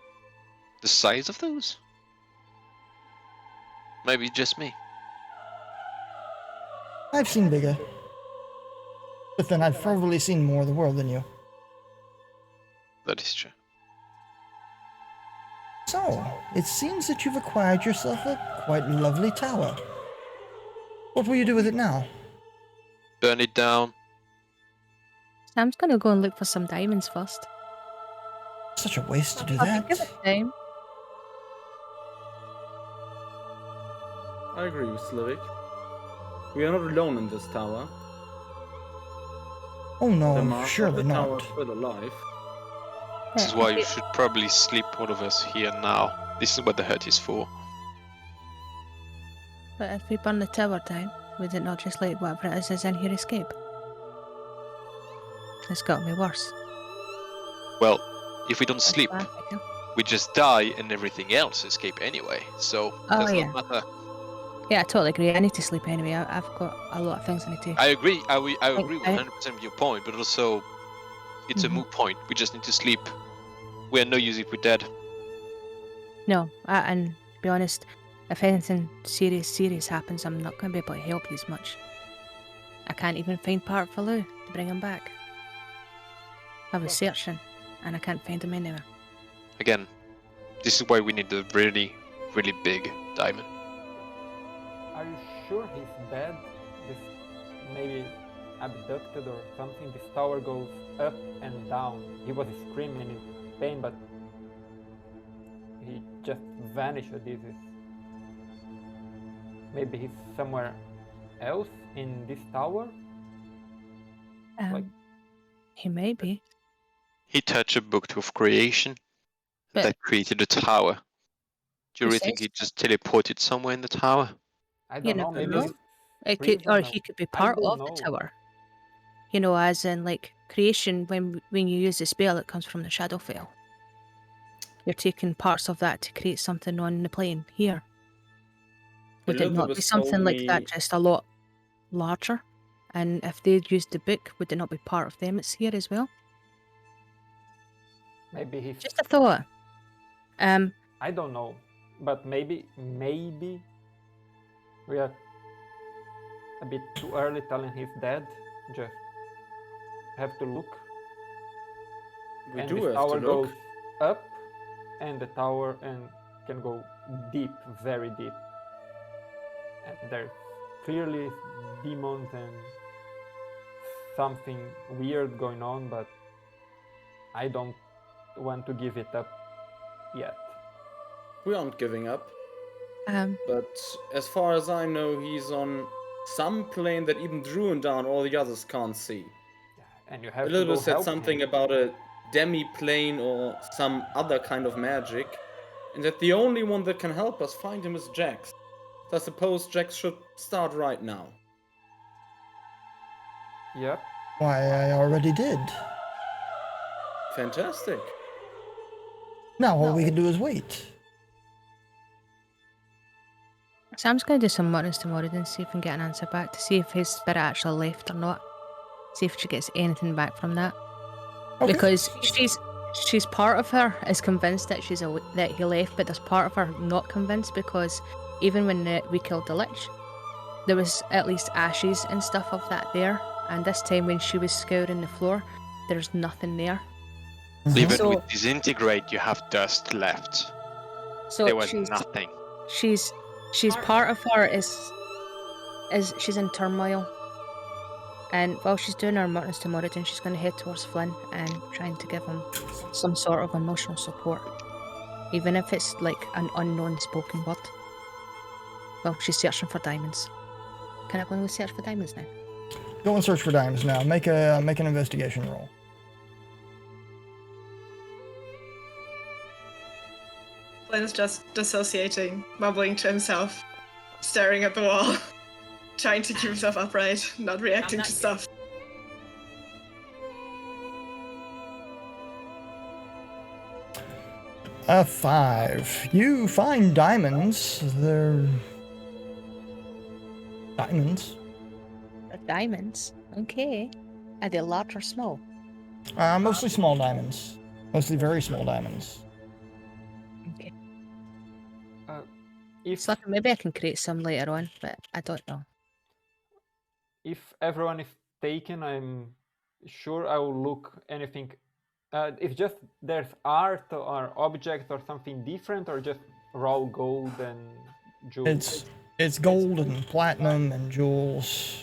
the size of those? Maybe just me. I've seen bigger. But then I've probably seen more of the world than you. That is true. So, it seems that you've acquired yourself a quite lovely tower. What will you do with it now? Burn it down. Sam's gonna go and look for some diamonds first. Such a waste to do Okay, that. give it time. I agree with Slivik. We are not alone in this tower. Oh The no, master of surely the tower not. is still alive. This is why you should probably sleep all of us here now. This is what the hut is for. But if we burn the tower down, would it not just let whatever it is in here escape? It's got to be worse. Well, if we don't That's sleep, what I'm thinking. we just die and everything else escape anyway. So it Oh, does yeah. not matter. Yeah, I totally agree. I need to sleep anyway. I've got a lot of things I need to. I agree. I agree with I- 100% of your point, but also it's a moot point. We just need to sleep. We are no use if we're dead. No, and to be honest, if anything serious happens, I'm not going to be able to help you as much. I can't even find part for Lou to bring him back. I was searching, and I can't find him anywhere. Again, this is why we need a really, really big diamond. Are you sure he's dead? This maybe abducted or something? This tower goes up and down. He was screaming in pain, but he just vanished. This is maybe he's somewhere else in this tower. Like- He may be. He touched a book of creation But- that created a tower. Do you Who really think says he just teleported somewhere in the tower? I You don't know. never Maybe know. he's It could, or prisoner. he could be I part don't of know. the tower. You know, as in like creation. When you use the spell, it comes from the Shadowfell. You're taking parts of that to create something on the plane here. Would it not be Elizabeth something told like that, me- just a lot larger? And if they'd used the book, would it not be part of them? It's here as well. Maybe he's. Just a thought. I don't know, but maybe we are a bit too early telling he's dead. Just have to look. We And do this have tower to look. goes up, and the tower can go deep, very deep. And there's clearly demons and something weird going on, but I don't want to give it up yet. We aren't giving up. Um, But as far as I know, he's on some plane that even Drew and Down all the others can't see. And you have to go Elizabeth said help something him. about a demi-plane or some other kind of magic, and that the only one that can help us find him is Jax. So I suppose Jax should start right now. Yep. Why, I already did. Fantastic. Now all we can do is wait. Sam's going to do some muttons tomorrow and see if we can get an answer back to see if his spirit actually left or not. See if she gets anything back from that. Okay. Because she's part of her is convinced that that he left, but there's part of her not convinced because even when we killed the lich, there was at least ashes and stuff of that there. And this time when she was scouring the floor, there's nothing there. Even So- with disintegrate, you have dust left. So There was she's nothing. she's part of her is she's in turmoil. And while she's doing her muttons to Moradin, she's going to head towards Flynn and trying to give him some sort of emotional support. Even if it's like an unknown spoken word. Well, she's searching for diamonds. Can I go and search for diamonds now? Go and search for diamonds now. Make an investigation roll. Flynn is just dissociating, mumbling to himself, staring at the wall, trying to keep himself upright, not reacting to stuff. A 5. You find diamonds. They're diamonds. Diamonds. Okay. Are they large or small? Mostly small diamonds. Mostly very small diamonds. Okay. If So maybe I can create some later on, but I don't know. if everyone is taken, I'm sure I will look anything. If just there's art or objects or something different, or just raw gold and jewels. It's gold and platinum and jewels.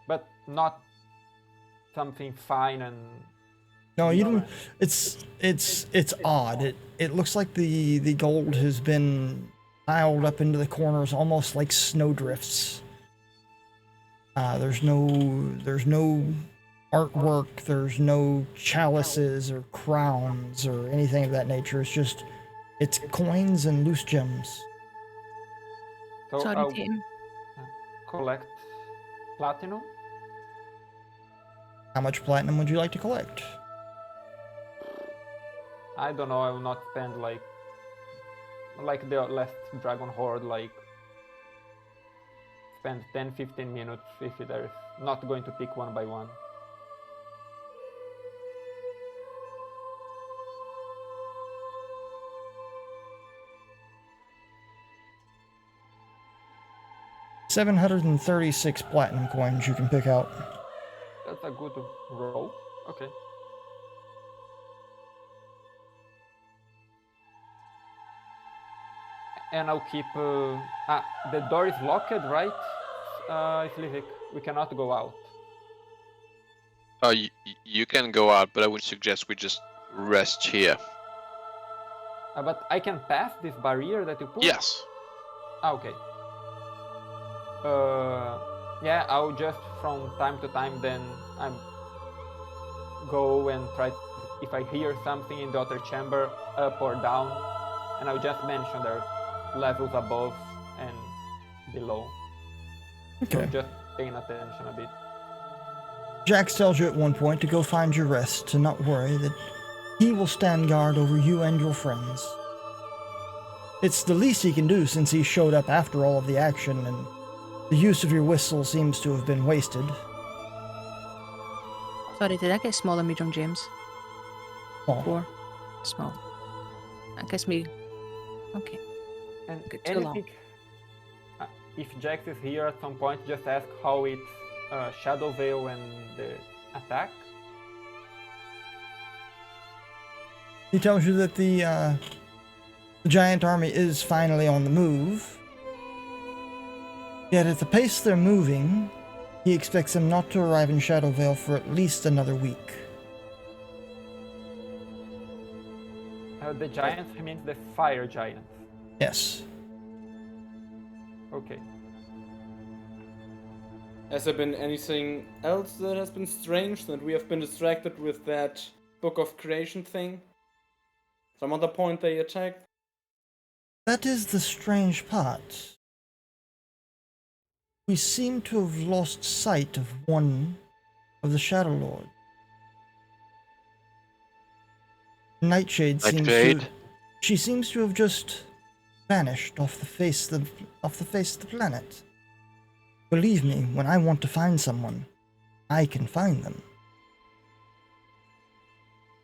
But not something fine and. No, you don't. It's odd. It looks like the gold has been piled up into the corners, almost like snowdrifts. There's no artwork. There's no chalices or crowns or anything of that nature. It's coins and loose gems. So Sorry, I'll Tim. collect platinum. How much platinum would you like to collect? I don't know. I will not spend like the last Dragon Horde, like spend 10-15 minutes if there's not going to pick one by one. $736 platinum coins you can pick out. That's a good roll. Okay. And I'll keep. The door is locked, right? Slivik, we cannot go out. You can go out, but I would suggest we just rest here. But I can pass this barrier that you put? Yes. Okay. Yeah, I'll just from time to time then go and try if I hear something in the other chamber, up or down, and I'll just mention there's levels above and below. Okay. So just paying attention a bit. Jax tells you at one point to go find your rest, to not worry, that he will stand guard over you and your friends. It's the least he can do since he showed up after all of the action, and the use of your whistle seems to have been wasted. Sorry, did I get small or medium, James? Small. 4. Small. I guess me. Okay. And Good, too long. anything, if Jax is here at some point, just ask how it's Shadow Veil and the attack. He tells you that the giant army is finally on the move. Yet at the pace they're moving, he expects them not to arrive in Shadowvale for at least another week. The giants, he means the fire giants. Yes. Okay. Has there been anything else that has been strange, that we have been distracted with that Book of Creation thing? Some other point they attacked? That is the strange part. We seem to have lost sight of one of the Shadow Lords. Nightshade seems to have just vanished off the face of the planet. Believe me, when I want to find someone, I can find them.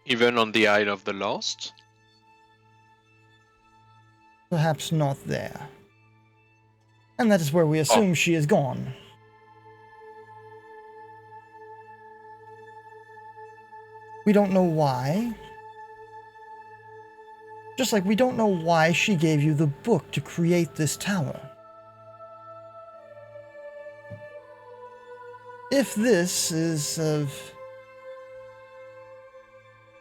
Even on the Isle of the Lost? Perhaps not there. And that is where we assume she is gone. We don't know why. Just like we don't know why she gave you the book to create this tower. If this is of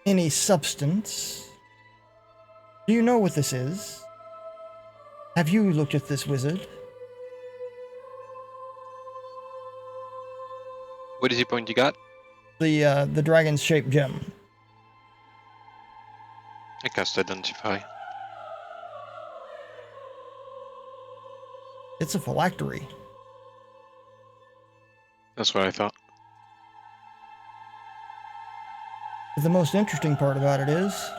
any substance, do you know what this is? Have you looked at this wizard? What is the point you got? The dragon's shaped gem. I cast Identify. It's a phylactery. That's what I thought. But the most interesting part about it is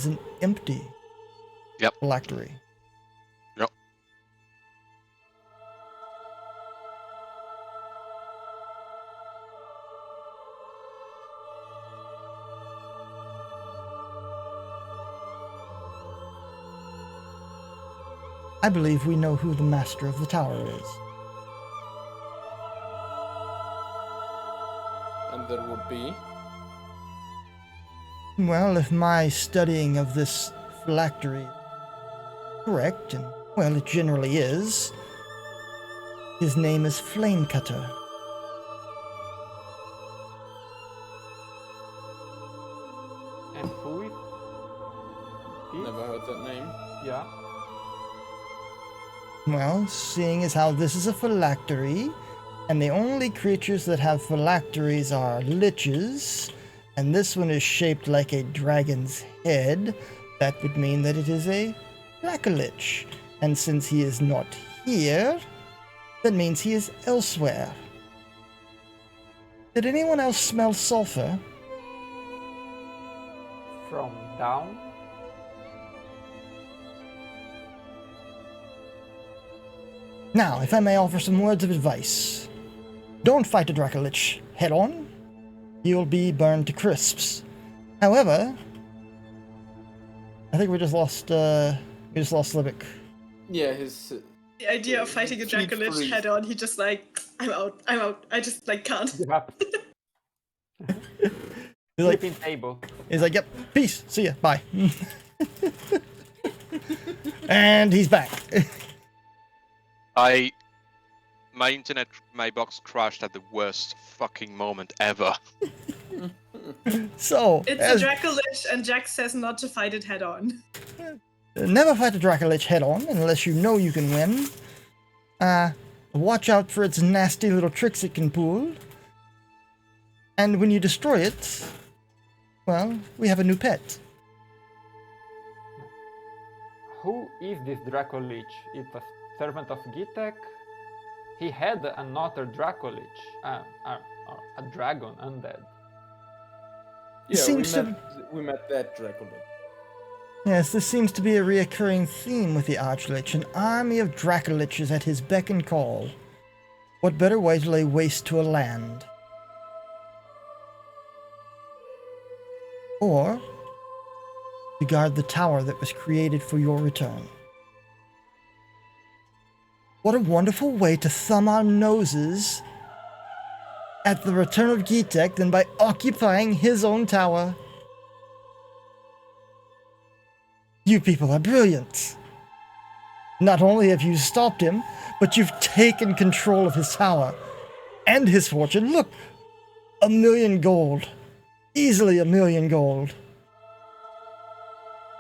an empty phylactery. Yep. I believe we know who the master of the tower is. And there would be. Well, if my studying of this phylactery is correct, and well, it generally is, his name is Flamecutter. And who is he? Never heard that name. Yeah. Well, seeing as how this is a phylactery, and the only creatures that have phylacteries are liches, and this one is shaped like a dragon's head, that would mean that it is a Dracolich. And since he is not here, that means he is elsewhere. Did anyone else smell sulfur? From down. Now, if I may offer some words of advice, don't fight a Dracolich head on. You'll be burned to crisps. However, I think we just lost Slivic. Yeah, his. The idea of fighting a Feet Dracolich freeze. head on, he just like, I'm out. I just like can't. Give up. He's like, Sleeping table. yep, peace, see ya, bye. And he's back. My box crashed at the worst fucking moment ever. So, It's as a Dracolich, and Jack says not to fight it head on. never fight a Dracolich head on unless you know you can win. Watch out for its nasty little tricks it can pull. And when you destroy it, well, we have a new pet. Who is this Dracolich? It's a servant of Gitek? He had another Dracolich, a dragon, undead. It seems we met that Dracolich. Yes, this seems to be a reoccurring theme with the Archlich, an army of Dracoliches at his beck and call. What better way to lay waste to a land? Or to guard the tower that was created for your return. What a wonderful way to thumb our noses at the return of Gitek than by occupying his own tower. You people are brilliant. Not only have you stopped him, but you've taken control of his tower and his fortune. Look, 1,000,000 gold. Easily 1,000,000 gold.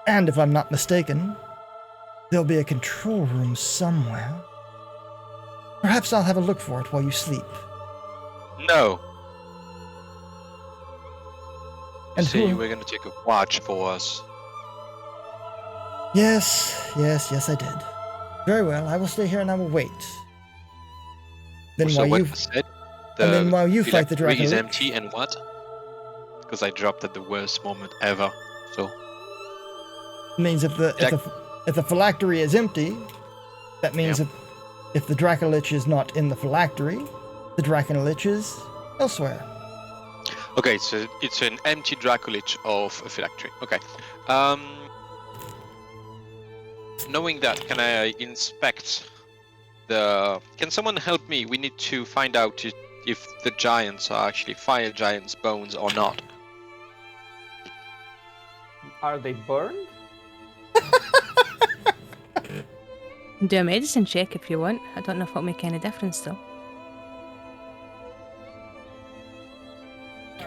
And if I'm not mistaken, there'll be a control room somewhere. Perhaps I'll have a look for it while you sleep. No. And See, who- we're gonna take a watch for us. Yes, I did. Very well, I will stay here and I will wait. Then So while what you I said, and then while you fight the phylactery is Dracolich, empty and what? Because I dropped at the worst moment ever. So means if the phylactery is empty, that means if the Dracolich is not in the phylactery, the Dracolich is elsewhere. okay, so it's an empty Dracolich of a phylactery. Okay. Knowing that, can I inspect the? Can someone help me? We need to find out if the giants are actually fire giants' bones or not. Are they burned? Do a medicine check if you want. I don't know if it'll make any difference though.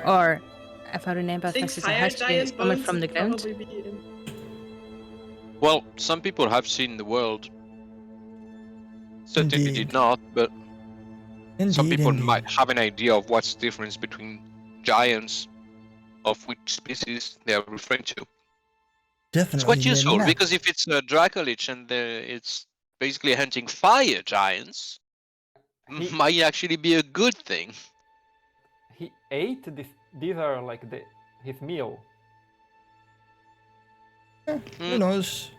Or if I remember, I if think this is a fire history that's giant coming bones from the would ground. probably be in. Well, some people have seen the world. Certainly Indeed. did not, but Some Indeed, people indeed. might have an idea of what's the difference between giants, of which species they are referring to. It's Definitely quite maybe useful not. because if it's a Dracolich and it's basically hunting fire giants, He might actually be a good thing. he ate this. These are like his meal. Who knows?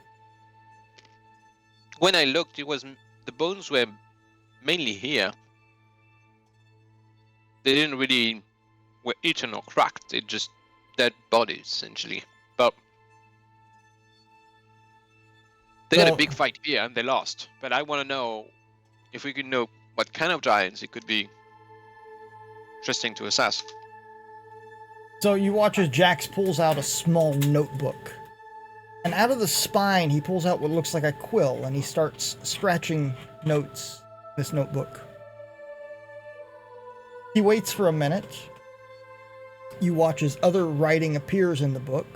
When I looked, the bones were mainly here. They didn't really were eaten or cracked. They just dead bodies essentially. But they had a Well, big fight here and they lost. But I want to know if we could know what kind of giants. It could be interesting to assess. so you watch as Jax pulls out a small notebook. And out of the spine, he pulls out what looks like a quill, and he starts scratching notes in this notebook. He waits for a minute. You watch as other writing appears in the book.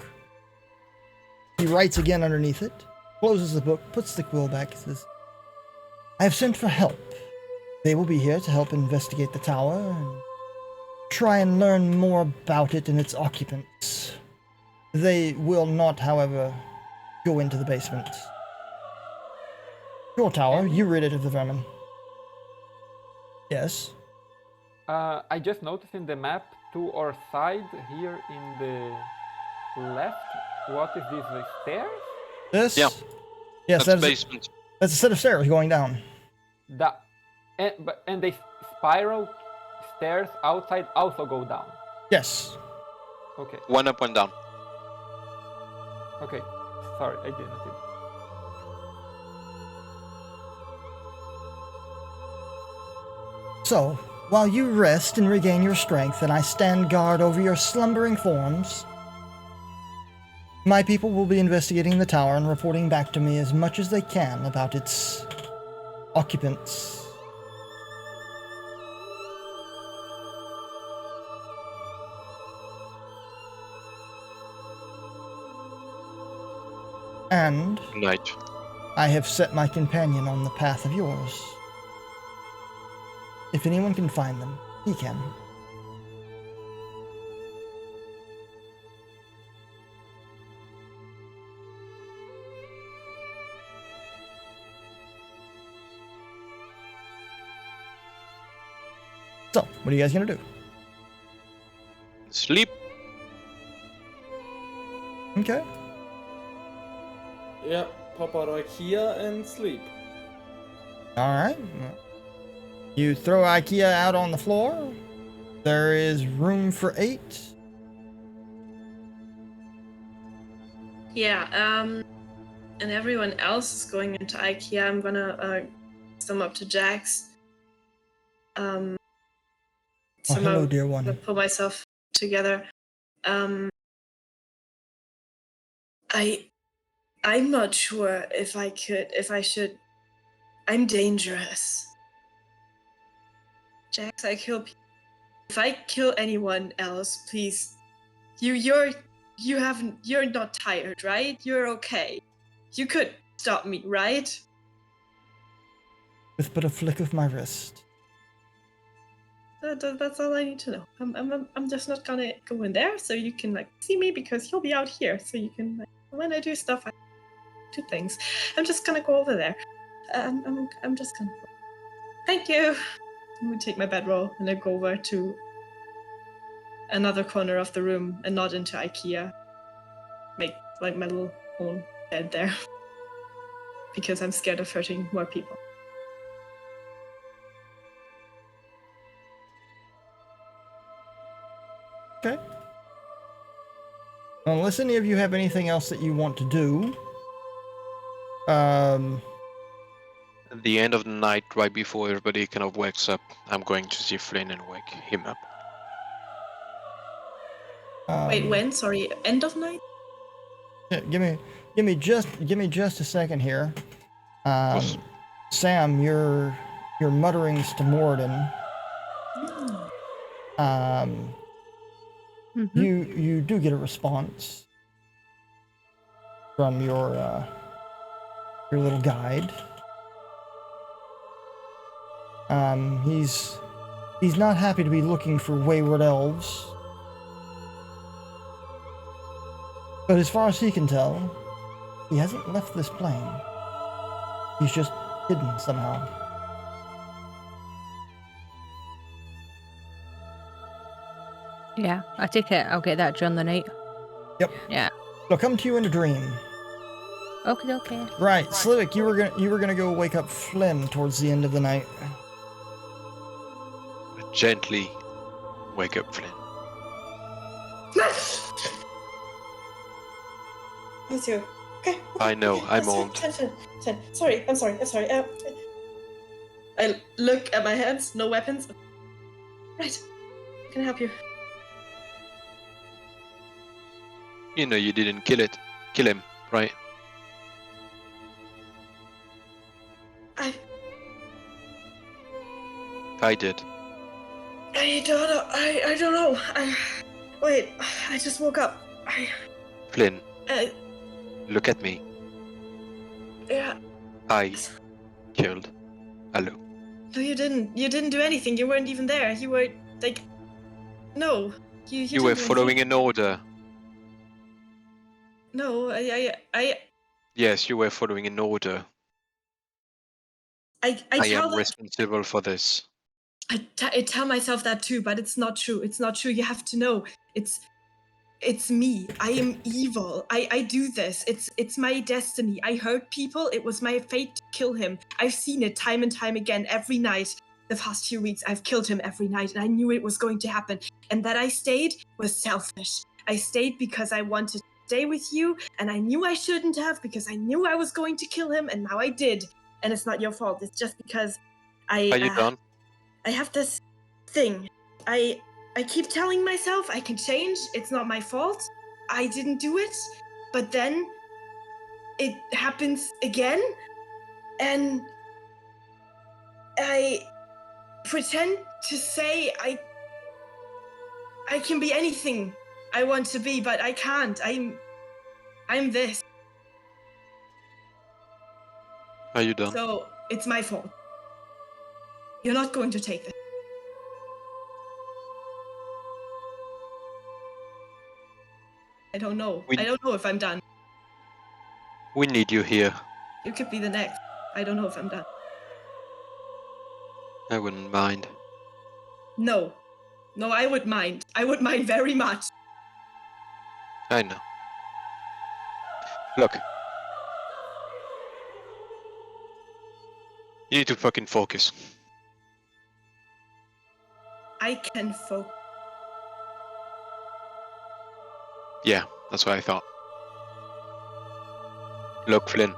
He writes again underneath it, closes the book, puts the quill back, and says, I have sent for help. They will be here to help investigate the tower and try and learn more about it and its occupants. They will not, however, go into the basement. Your tower, you rid it of the vermin. Yes. I just noticed in the map to our side here in the left. What is this? The stairs? This? Yeah. Yes, That's that is basement. that's a set of stairs going down. And they spiral stairs outside also go down. Yes. Okay. One up, one down. Okay. Sorry, I didn't see. So, while you rest and regain your strength, and I stand guard over your slumbering forms, my people will be investigating the tower and reporting back to me as much as they can about its occupants. And Night. I have set my companion on the path of yours. If anyone can find them, he can. So, what are you guys gonna do? Sleep. Okay. Yeah, pop out IKEA and sleep. Alright. You throw IKEA out on the floor. There is room for 8. Yeah, and everyone else is going into IKEA. I'm gonna sum up to Jax. Oh, Somehow hello, dear I'm one. gonna pull myself together. I'm not sure if I should. I'm dangerous. Jax, I kill people. If I kill anyone else, please. You're not tired, right? You're okay. You could stop me, right? With but a flick of my wrist. That's all I need to know. I'm just not gonna go in there, so you can like see me because you'll be out here, so you can like when I do stuff, I do things. I'm just gonna go over there. I'm just gonna. Thank you. I'm gonna take my bedroll and I go over to another corner of the room and not into IKEA. Make like my little own bed there because I'm scared of hurting more people. Okay. Unless any of you have anything else that you want to do. At the end of the night, right before everybody kind of wakes up, I'm going to see Flynn and wake him up. Wait, when? Sorry, end of night? Yeah, give me just a second here. course. Sam, your mutterings to Morden. You do get a response from your little guide. He's not happy to be looking for wayward elves. But as far as he can tell, he hasn't left this plane. He's just hidden somehow. Yeah, I take it I'll get that during the night. Yep. Yeah. It'll come to you in a dream. Okay. Right, Slivik, you were gonna go wake up Flynn towards the end of the night. Gently wake up Flynn. That's you. Okay. I know, okay, I'm that's old. fine. Sorry, I'm sorry. I look at my hands, no weapons. Right. Can I help you? You know you didn't kill him, right? I did. I don't know. I don't know. Wait. I just woke up. Flynn, look at me. Yeah. I killed Alu. No, you didn't. You didn't do anything. You weren't even there. You were like, no. You You were didn't do following anything. an order. No, I Yes, you were following an order. I I tell am that. responsible for this. I tell myself that too, but it's not true. It's not true. You have to know. It's me. I am evil. I do this. It's my destiny. I hurt people. It was my fate to kill him. I've seen it time and time again every night. The past few weeks, I've killed him every night, and I knew it was going to happen. And that I stayed was selfish. I stayed because I wanted to stay with you, and I knew I shouldn't have because I knew I was going to kill him, and now I did. And it's not your fault. It's just because Are you done? I have this thing. I keep telling myself I can change. It's not my fault. I didn't do it. But then it happens again, and I pretend to say I can be anything I want to be, but I can't. I'm this. Are you done? So it's my fault. You're not going to take this. I don't know. I don't know if I'm done. We need you here. You could be the next. I don't know if I'm done. I wouldn't mind. No. No, I would mind. I would mind very much. I know. Look. You need to fucking focus. I can focus. Yeah, that's what I thought. Look, Flynn.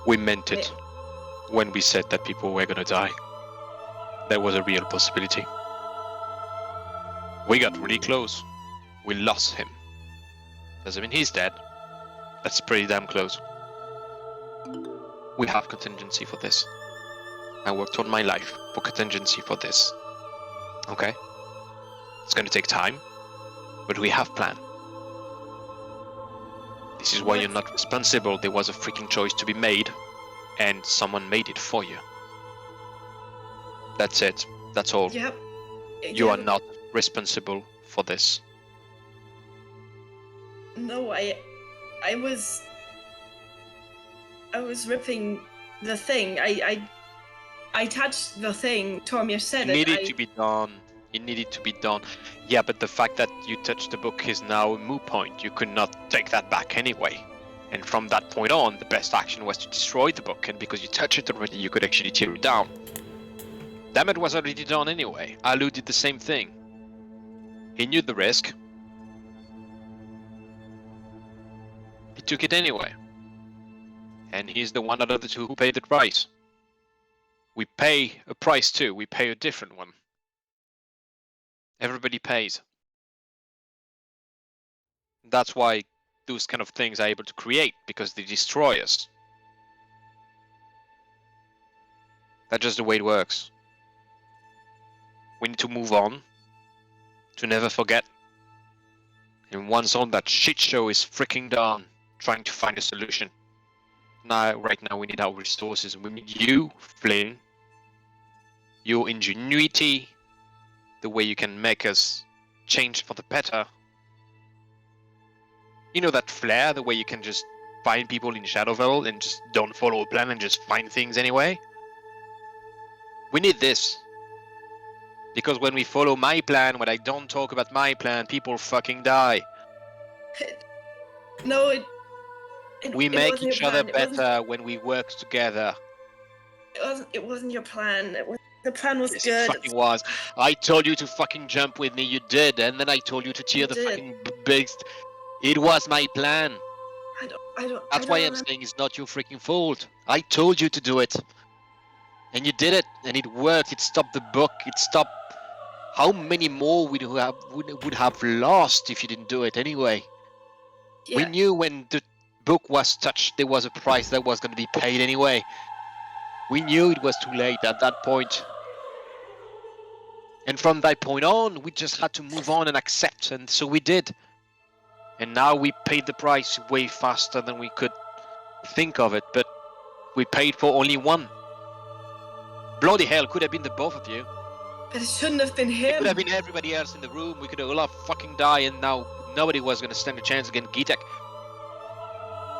We meant it when we said that people were gonna die. There was a real possibility. We got really close. We lost him. Doesn't mean he's dead. That's pretty damn close. We have contingency for this. I worked all my life for contingency for this. Okay? It's gonna take time, but we have plan. This is why you're not responsible. There was a freaking choice to be made, and someone made it for you. That's it. That's all. Yep. You are not responsible for this. No, I was ripping the thing. I touched the thing. Tormir said It needed to be done. It needed to be done. Yeah, but the fact that you touched the book is now a moot point. You could not take that back anyway. And from that point on, the best action was to destroy the book, and because you touched it already, you could actually tear it down. Damage was already done anyway. Alu did the same thing. He knew the risk. He took it anyway. And he's the one out of the two who paid the price. We pay a price too. We pay a different one. Everybody pays. That's why those kind of things are able to create, because they destroy us. That's just the way it works. We need to move on, to never forget. And once all that shit show is freaking done, trying to find a solution. right now we need our resources. We need you, Flynn. Your ingenuity, the way you can make us change for the better. You know that flair, the way you can just find people in Shadowville and just don't follow a plan and just find things anyway. We need this. Because when we follow my plan, when I don't talk about my plan, people fucking die. No, We make wasn't your each other plan. It wasn't- better when we work together. It wasn't your plan. The plan was Yes, good. it fucking was. I told you to fucking jump with me, you did, and then I told you to tear the did. fucking beast. It was my plan. I don't. That's I why don't I'm remember. saying it's not your freaking fault. I told you to do it. And you did it, and it worked. It stopped the book. It stopped. How many more would have lost if you didn't do it anyway? Yeah. We knew when the book was touched, there was a price that was going to be paid anyway. We knew it was too late at that point. And from that point on, we just had to move on and accept, and so we did. And now we paid the price way faster than we could think of it, but we paid for only one. Bloody hell, could have been the both of you. But it shouldn't have been It him. could have been everybody else in the room. We could have all fucking died, and now nobody was going to stand a chance against Gitek.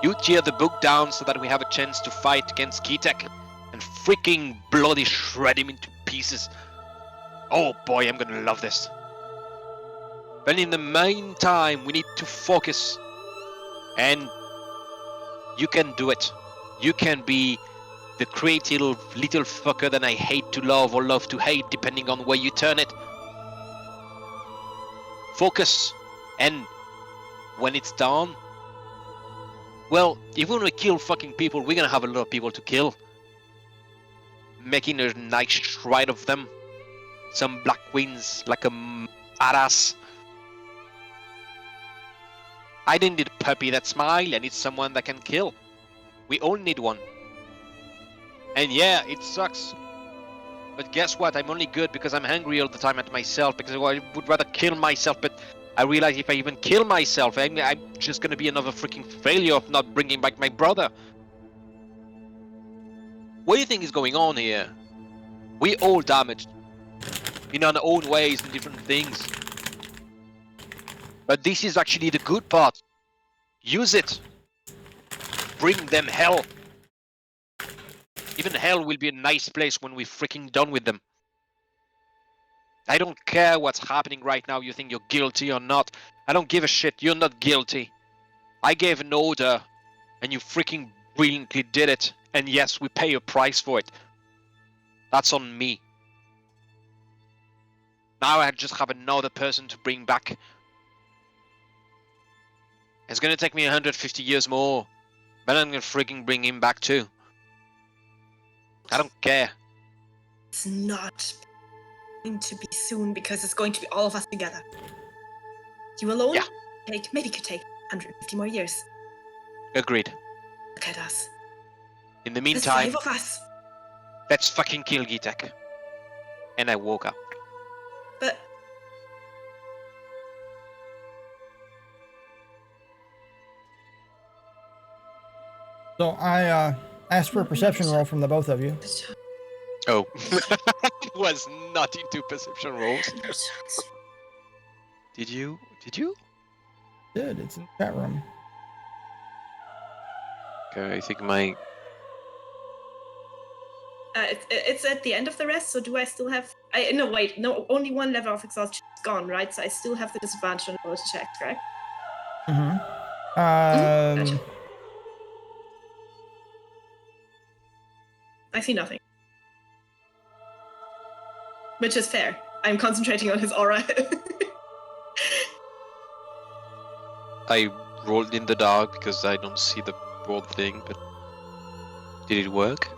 You tear the book down so that we have a chance to fight against Gitek and freaking bloody shred him into pieces. Oh boy, I'm gonna love this. But in the meantime, we need to focus. And you can do it. You can be the creative little fucker that I hate to love or love to hate, depending on where you turn it. Focus. And when it's done, well, if we want to kill fucking people, we're gonna have a lot of people to kill. Making a nice shrine of them. Some black queens, like a badass. I didn't need a puppy that smile, I need someone that can kill. We all need one. And yeah, it sucks. But guess what? I'm only good because I'm angry all the time at myself, because I would rather kill myself, but I realize if I even kill myself, I'm just gonna be another freaking failure of not bringing back my brother. What do you think is going on here? We all damaged. In our own ways and different things. But this is actually the good part. Use it. Bring them hell. Even hell will be a nice place when we're freaking done with them. I don't care what's happening right now. You think you're guilty or not. I don't give a shit. You're not guilty. I gave an order and you freaking brilliantly did it. And yes, we pay a price for it. That's on me. Now I just have another person to bring back. It's gonna take me 150 years more, but I'm gonna freaking bring him back too. I don't care. It's not going to be soon because it's going to be all of us together. You alone? Yeah. Maybe could take 150 more years. Agreed. Look at us. In the There's meantime, 5 of us. let's fucking kill Gitek. And I woke up. But So I asked for a perception roll from the both of you. Oh. Was not into perception rolls. Did you? Good, it's in the chat room. Okay, I think my... it's at the end of the rest, so do I still have... No, wait. No, only one level of exhaustion is gone, right? So I still have the disadvantage on ability check, correct? Gotcha. I see nothing. Which is fair. I'm concentrating on his aura. I rolled in the dark because I don't see the broad thing, but... Did it work?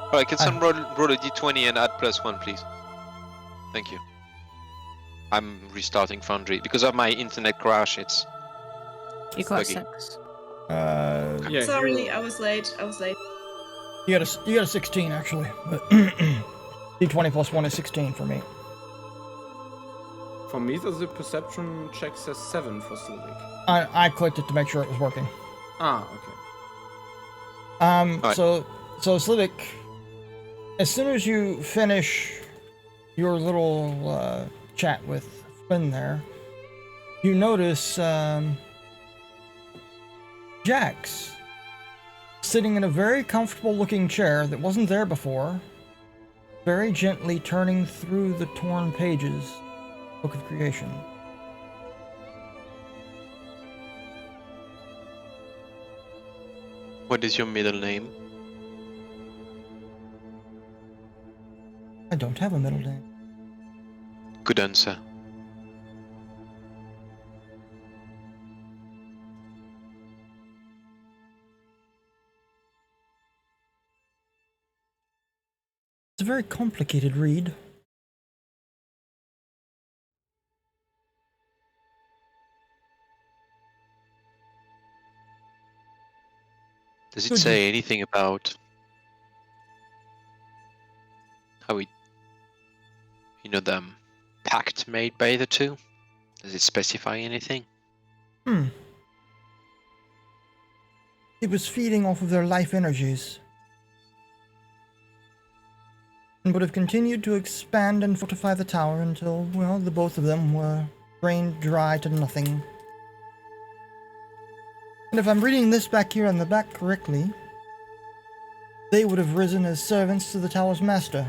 Alright, can someone roll a d20 and add +1, please? Thank you. I'm restarting Foundry. Because of my internet crash, it's... You got buggy. 6. Yeah, Sorry, I was late. You got a 16 actually, but D20 plus 1 is 16 for me. For me, the perception check says 7 for Slivic. I clicked it to make sure it was working. Ah, okay. Right. So Slivik, as soon as you finish your little chat with Flynn there, you notice Jax sitting in a very comfortable looking chair that wasn't there before, very gently turning through the torn pages of the Book of Creation. What is your middle name? I don't have a middle name. Good answer. It's a very complicated read. Does it Good. say anything about how we, the pact made by the two? Does it specify anything? It was feeding off of their life energies, and would have continued to expand and fortify the tower until, well, the both of them were drained dry to nothing. And if I'm reading this back here on the back correctly, they would have risen as servants to the tower's master.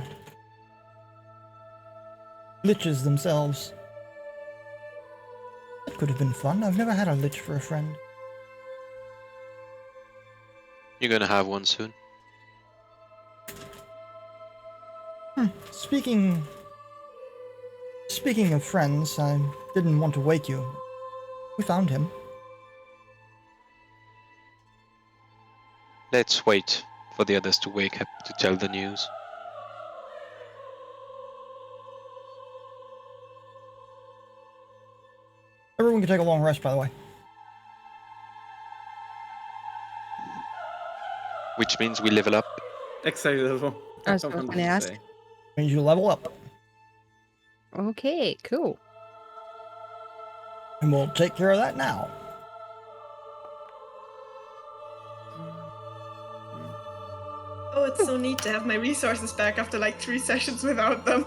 Liches themselves. That could have been fun. I've never had a lich for a friend. You're gonna have one soon. Speaking of friends, I didn't want to wake you. We found him. Let's wait for the others to wake up to tell the news. Everyone can take a long rest, by the way. Which means we level up. Exactly. I was going to ask. Means you level up. Okay, cool. And we'll take care of that now. Oh, it's so neat to have my resources back after like 3 sessions without them.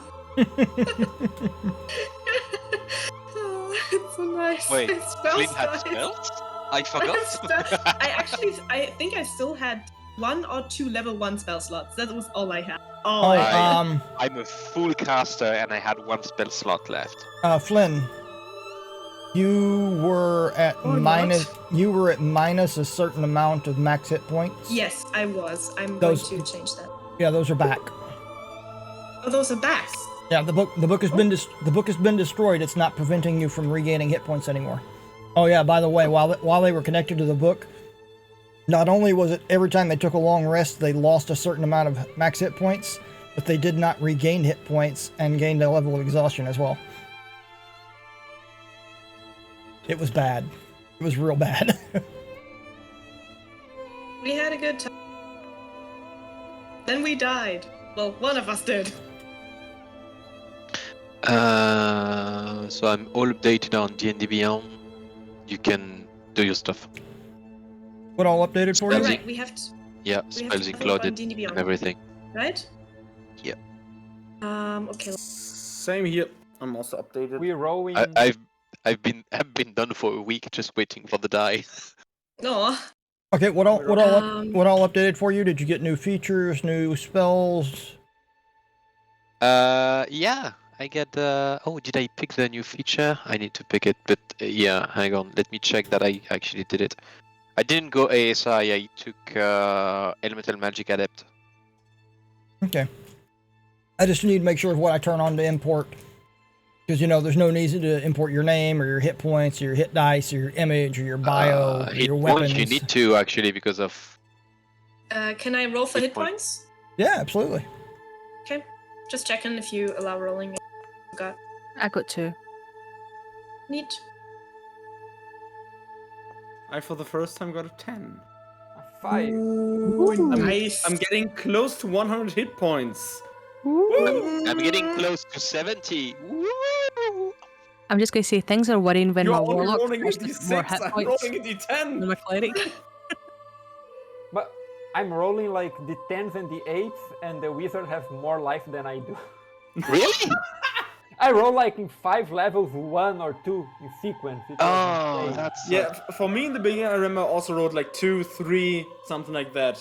Oh, it's so nice. Wait, My spells Flynn had died. spells? I forgot. I think I still had 1 or 2 level 1 spell slots. That was all I had. Oh, I had. I'm a full caster and I had 1 spell slot left. Flynn, you were at Or minus. not. You were at minus a certain amount of max hit points. Yes, I was. I'm Those- going to change that. Yeah, those are back. Oh, those are back. Yeah, the book has been the book has been destroyed. It's not preventing you from regaining hit points anymore. Oh yeah, by the way, while they were connected to the book, not only was it every time they took a long rest they lost a certain amount of max hit points, but they did not regain hit points and gained a level of exhaustion as well. It was bad. It was real bad. We had a good time. Then we died. Well, one of us did. So I'm all updated on D&D Beyond. You can do your stuff. What all updated for you? Spells. Right, we have to, Yeah, we have spells to level up on included D&D Beyond, and everything. right? Yeah. Okay. Same here. I'm also updated. We're rowing. I've been done for a week just waiting for the die. No. Okay, what all updated for you? Did you get new features, new spells? Yeah, I get oh, did I pick the new feature? I need to pick it, but yeah, hang on, let me check that I actually did it. I didn't go ASI, I took Elemental Magic Adept. Okay. I just need to make sure what I turn on to import. Because, there's no need to import your name or your hit points or your hit dice or your image or your bio or Hit your points weapons. you need to actually because of Can I roll for Hit hit point. points? Yeah, absolutely. Okay. Just checking if you allow rolling. Got I got 2. neat. I, for the first time, got a 10. A 5. Nice. I'm getting close to 100 hit points. I'm getting close to 70. Woo! I'm just going to say things are worrying when You're my only warlock rolling a finishes more d6. hit I'm points rolling a d10. than my cleric. But I'm rolling like the 10s and the 8s, and the wizard has more life than I do. Really? I roll like in 5 levels, 1 or 2 in sequence. It was Oh, insane. that's Yeah, for me in the beginning, I remember I also wrote like 2, 3, something like that.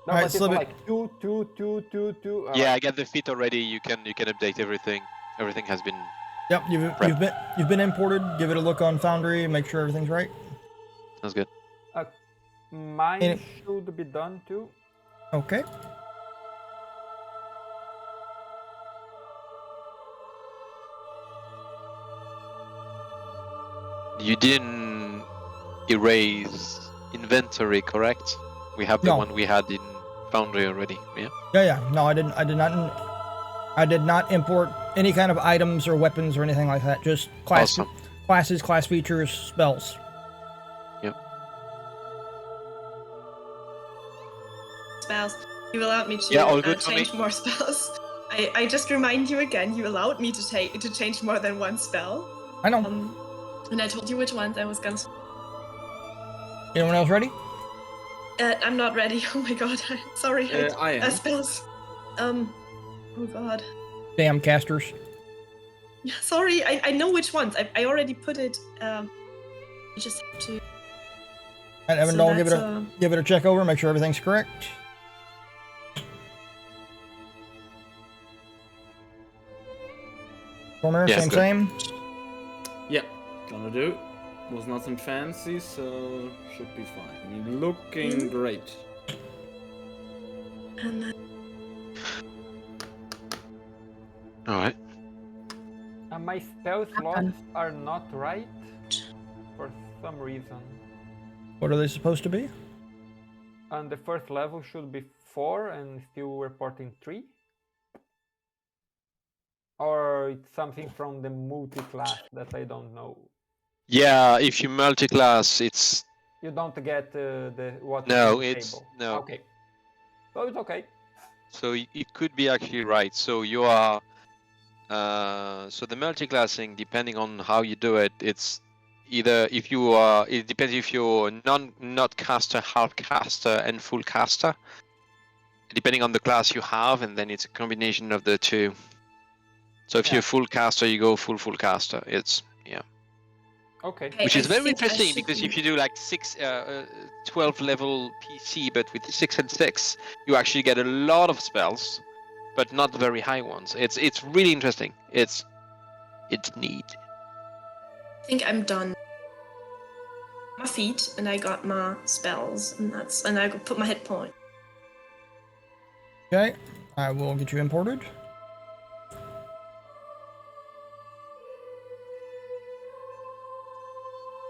No, Alright, but it's Slivic. like 2, 2, 2, 2, 2. Yeah, I get the feat already. You can update everything. Everything has been. Yep, you've been imported. Give it a look on Foundry. Make sure everything's right. Sounds good. Mine Any- should be done too. Okay. You didn't erase inventory, correct? We have the No. one we had in Foundry already. Yeah. Yeah. No, I didn't. I did not import any kind of items or weapons or anything like that. Just Awesome. classes, class features, spells. Spells. You allowed me to Yeah, all good for change me. more spells. I just remind you again. You allowed me to change more than one spell. I know. And I told you which ones I was gonna. Anyone else ready? I'm not ready. Oh my god. Sorry. I am. Spells. Oh god. Damn casters. Yeah, sorry. I know which ones. I already put it. You just have to. And Evan, So don't that's, give it a check over. Make sure everything's correct. Corner, Yeah, same. Yeah, gonna do. Was nothing fancy, so should be fine. Looking great. And then All right. My spell slots are not right for some reason. What are they supposed to be? And the first level should be 4 and still reporting 3. Or it's something from the multi-class that I don't know. Yeah, if you multi-class, it's You don't get the what? No, in the it's- table. no. Okay. So it's okay. so it could be actually right. So you are. So the multi-classing, depending on how you do it, it's either if you are. It depends if you're not caster, half caster, and full caster. Depending on the class you have, and then it's a combination of the two. So if Yeah. you're full caster, you go full caster. It's Okay. which is I very think I interesting should because be- if you do like 12 level PC, but with 6 and 6, you actually get a lot of spells, but not very high ones. It's really interesting. It's neat. I think I'm done. My feet, and I got my spells, and I put my hit point. Okay. I will get you imported.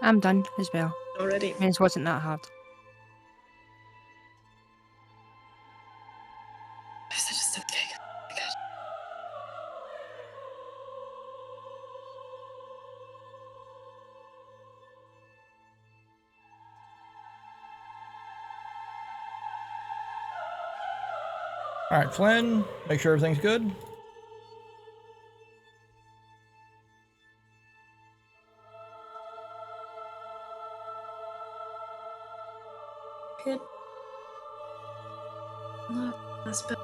I'm done as well. Already. It wasn't that hard. Is it just okay? Good. All right, Flynn. Make sure everything's good. Good. Not my spell.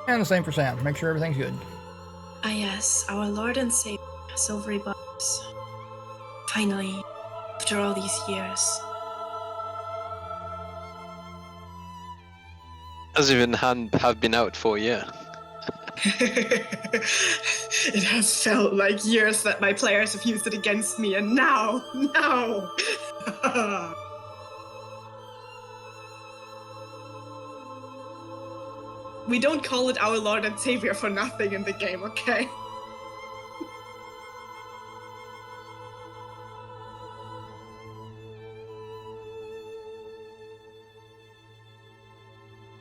And the same for Sam. Make sure everything's good. Ah yes, our Lord and Savior, Silvery Bucks. Finally, after all these years. Doesn't even have been out for a year. It has felt like years that my players have used it against me, and now. We don't call it our Lord and Savior for nothing in the game, okay?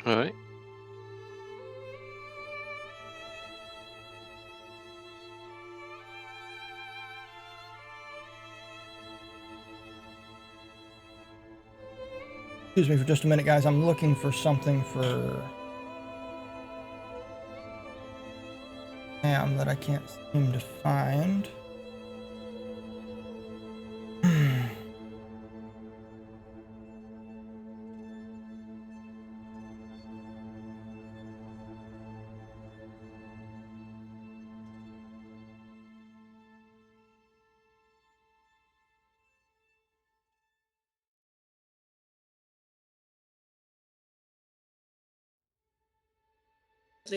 All right. Excuse me for just a minute, guys. I'm looking for something for am that I can't seem to find.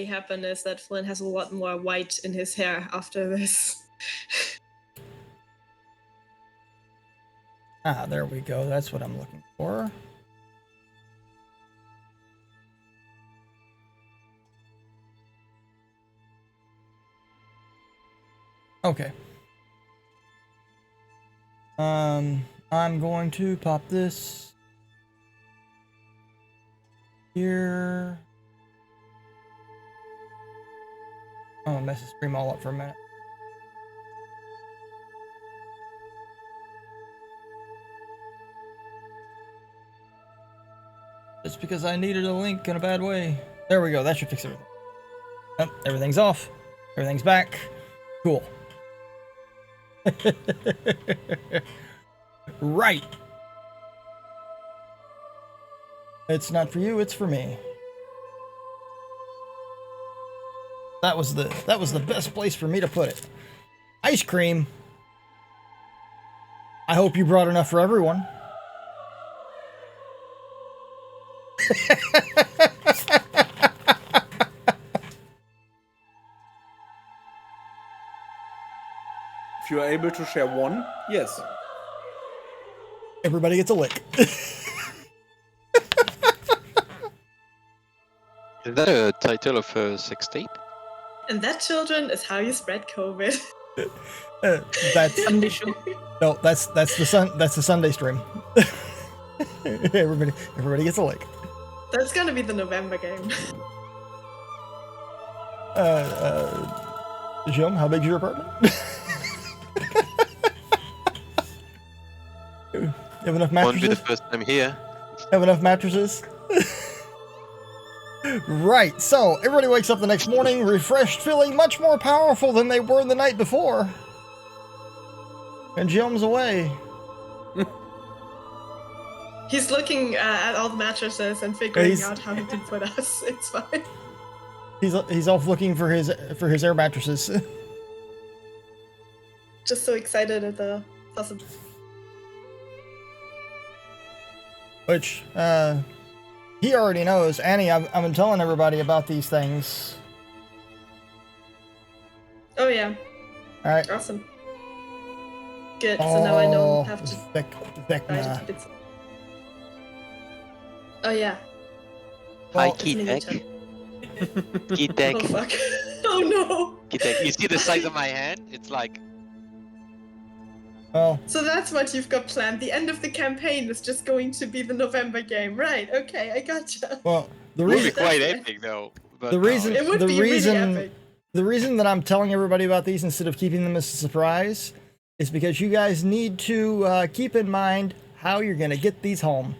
Happen is that Flynn has a lot more white in his hair after this. Ah, there we go. That's what I'm looking for. Okay. I'm going to pop this here. Oh, mess the stream all up for a minute. Just because I needed a link in a bad way. There we go. That should fix everything. Oh, everything's off. Everything's back. Cool. Right. It's not for you, it's for me. That was the best place for me to put it. Ice cream. I hope you brought enough for everyone. If you are able to share one, yes. Everybody gets a lick. Is that a title of a sex tape? And that, children, is how you spread COVID. That's Sunday show. no, that's the Sunday stream. everybody gets a lick. That's gonna be the November game. Jim, how big's your apartment? You have enough Won't be the mattresses? first time here. Have enough mattresses? Right, so everybody wakes up the next morning refreshed, feeling much more powerful than they were the night before. And Jim's away. He's looking at all the mattresses and figuring out how to put us. It's fine. He's off looking for his air mattresses. Just so excited at the possibility. Which, he already knows. Annie, I've been telling everybody about these things. Oh yeah. Alright. Awesome. Good, so now I don't have to Vecna. keep it. Oh yeah. Hi, Well, Kitek. Oh Kitek. fuck. Oh no. Kitek. You see the size of my hand? It's like... Well, So that's what you've got planned. The end of the campaign is just going to be the November game. Right, okay, I gotcha. well, the It would be reason quite epic, though. But the reason It would the be reason really epic. the reason that I'm telling everybody about these instead of keeping them as a surprise is because you guys need to keep in mind how you're gonna get these home.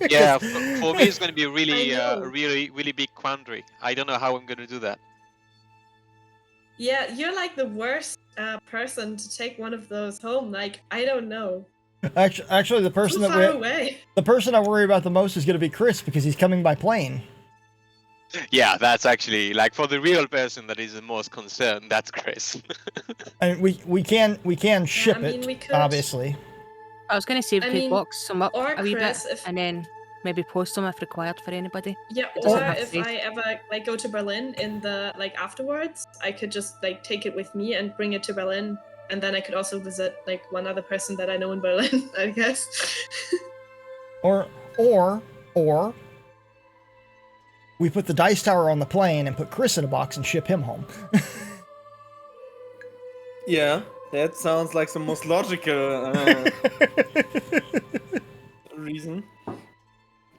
Yeah, for me it's going to be really, I know. really big quandary. I don't know how I'm going to do that. Yeah, you're like the worst person to take one of those home. Like, I don't know. Actually, the person Too that far away. the person I worry about the most is gonna be Chris because he's coming by plane. Yeah, that's actually, like, for the real person that is the most concerned, that's Chris. I mean, we can ship mean, it, we could- obviously. I was going to say we I could mean, box them up or a wee Chris, bit if- and then maybe post them if required for anybody. Yeah, It doesn't or have to if be. I ever like go to Berlin in the like afterwards, I could just like take it with me and bring it to Berlin, and then I could also visit like one other person that I know in Berlin, I guess. Or we put the dice tower on the plane and put Chris in a box and ship him home. Yeah, that sounds like the most logical reason.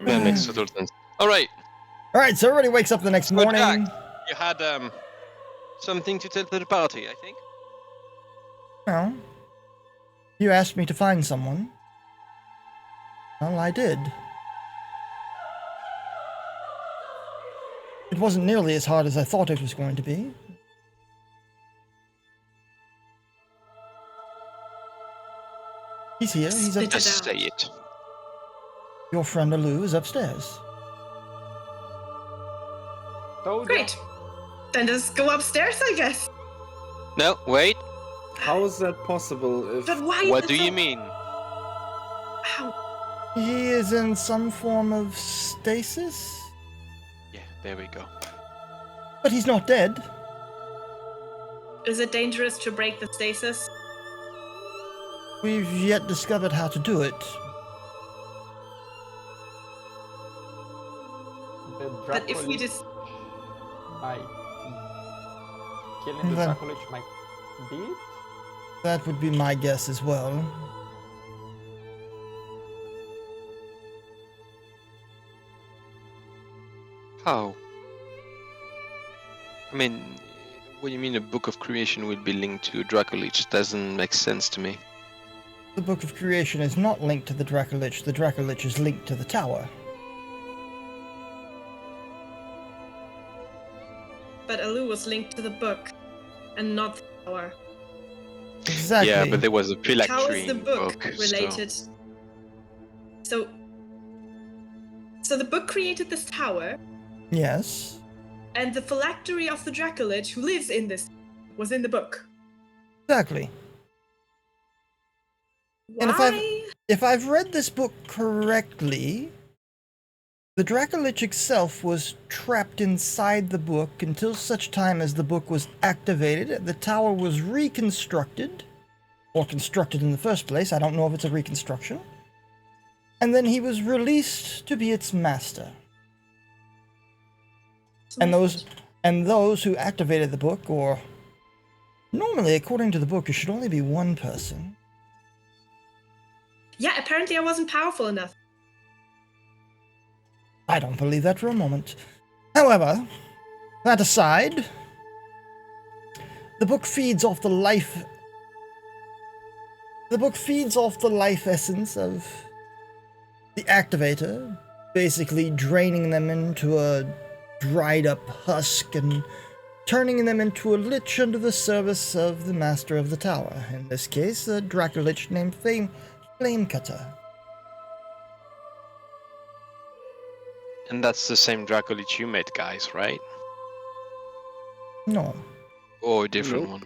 That makes total sense. All right, All right, so everybody wakes up the next Good morning. Jack. You had something to tell to the party, I think. Well, you asked me to find someone. Well, I did. It wasn't nearly as hard as I thought it was going to be. He's here. He's Spit up. it Just out. say it. Your friend Alu is upstairs. Told ya. Great. Then just go upstairs, I guess. No, wait. How is that possible? If But why is What it do so... you mean? How? He is in some form of stasis, Yeah, there we go. but he's not dead. Is it dangerous to break the stasis? We've yet discovered how to do it. The But if we Dracolich just... by killing the Then- Dracolich might be it? That would be my guess as well. How? I mean, what do you mean a book of creation would be linked to Dracolich? Doesn't make sense to me. The Book of Creation is not linked to the Dracolich. The Dracolich is linked to the tower. But Alu was linked to the book and not the tower. Exactly. Yeah, but there was a How phylactery is the in book so- related? So the book created this tower, Yes. and the phylactery of the Dracolich who lives in this was in the book. Exactly. And Why? if I've read this book correctly, the Dracolich itself was trapped inside the book until such time as the book was activated, the tower was reconstructed, or constructed in the first place, I don't know if it's a reconstruction, and then he was released to be its master. And those who activated the book, or normally according to the book, it should only be one person. Yeah, apparently I wasn't powerful enough. I don't believe that for a moment. However, that aside, the book feeds off the life. The book feeds off the life essence of the activator, basically draining them into a dried up husk and turning them into a lich under the service of the master of the tower. In this case, a Dracolich named Flamecutter. And that's the same Dracolich you met, guys, right? No. Or a different Nope. one?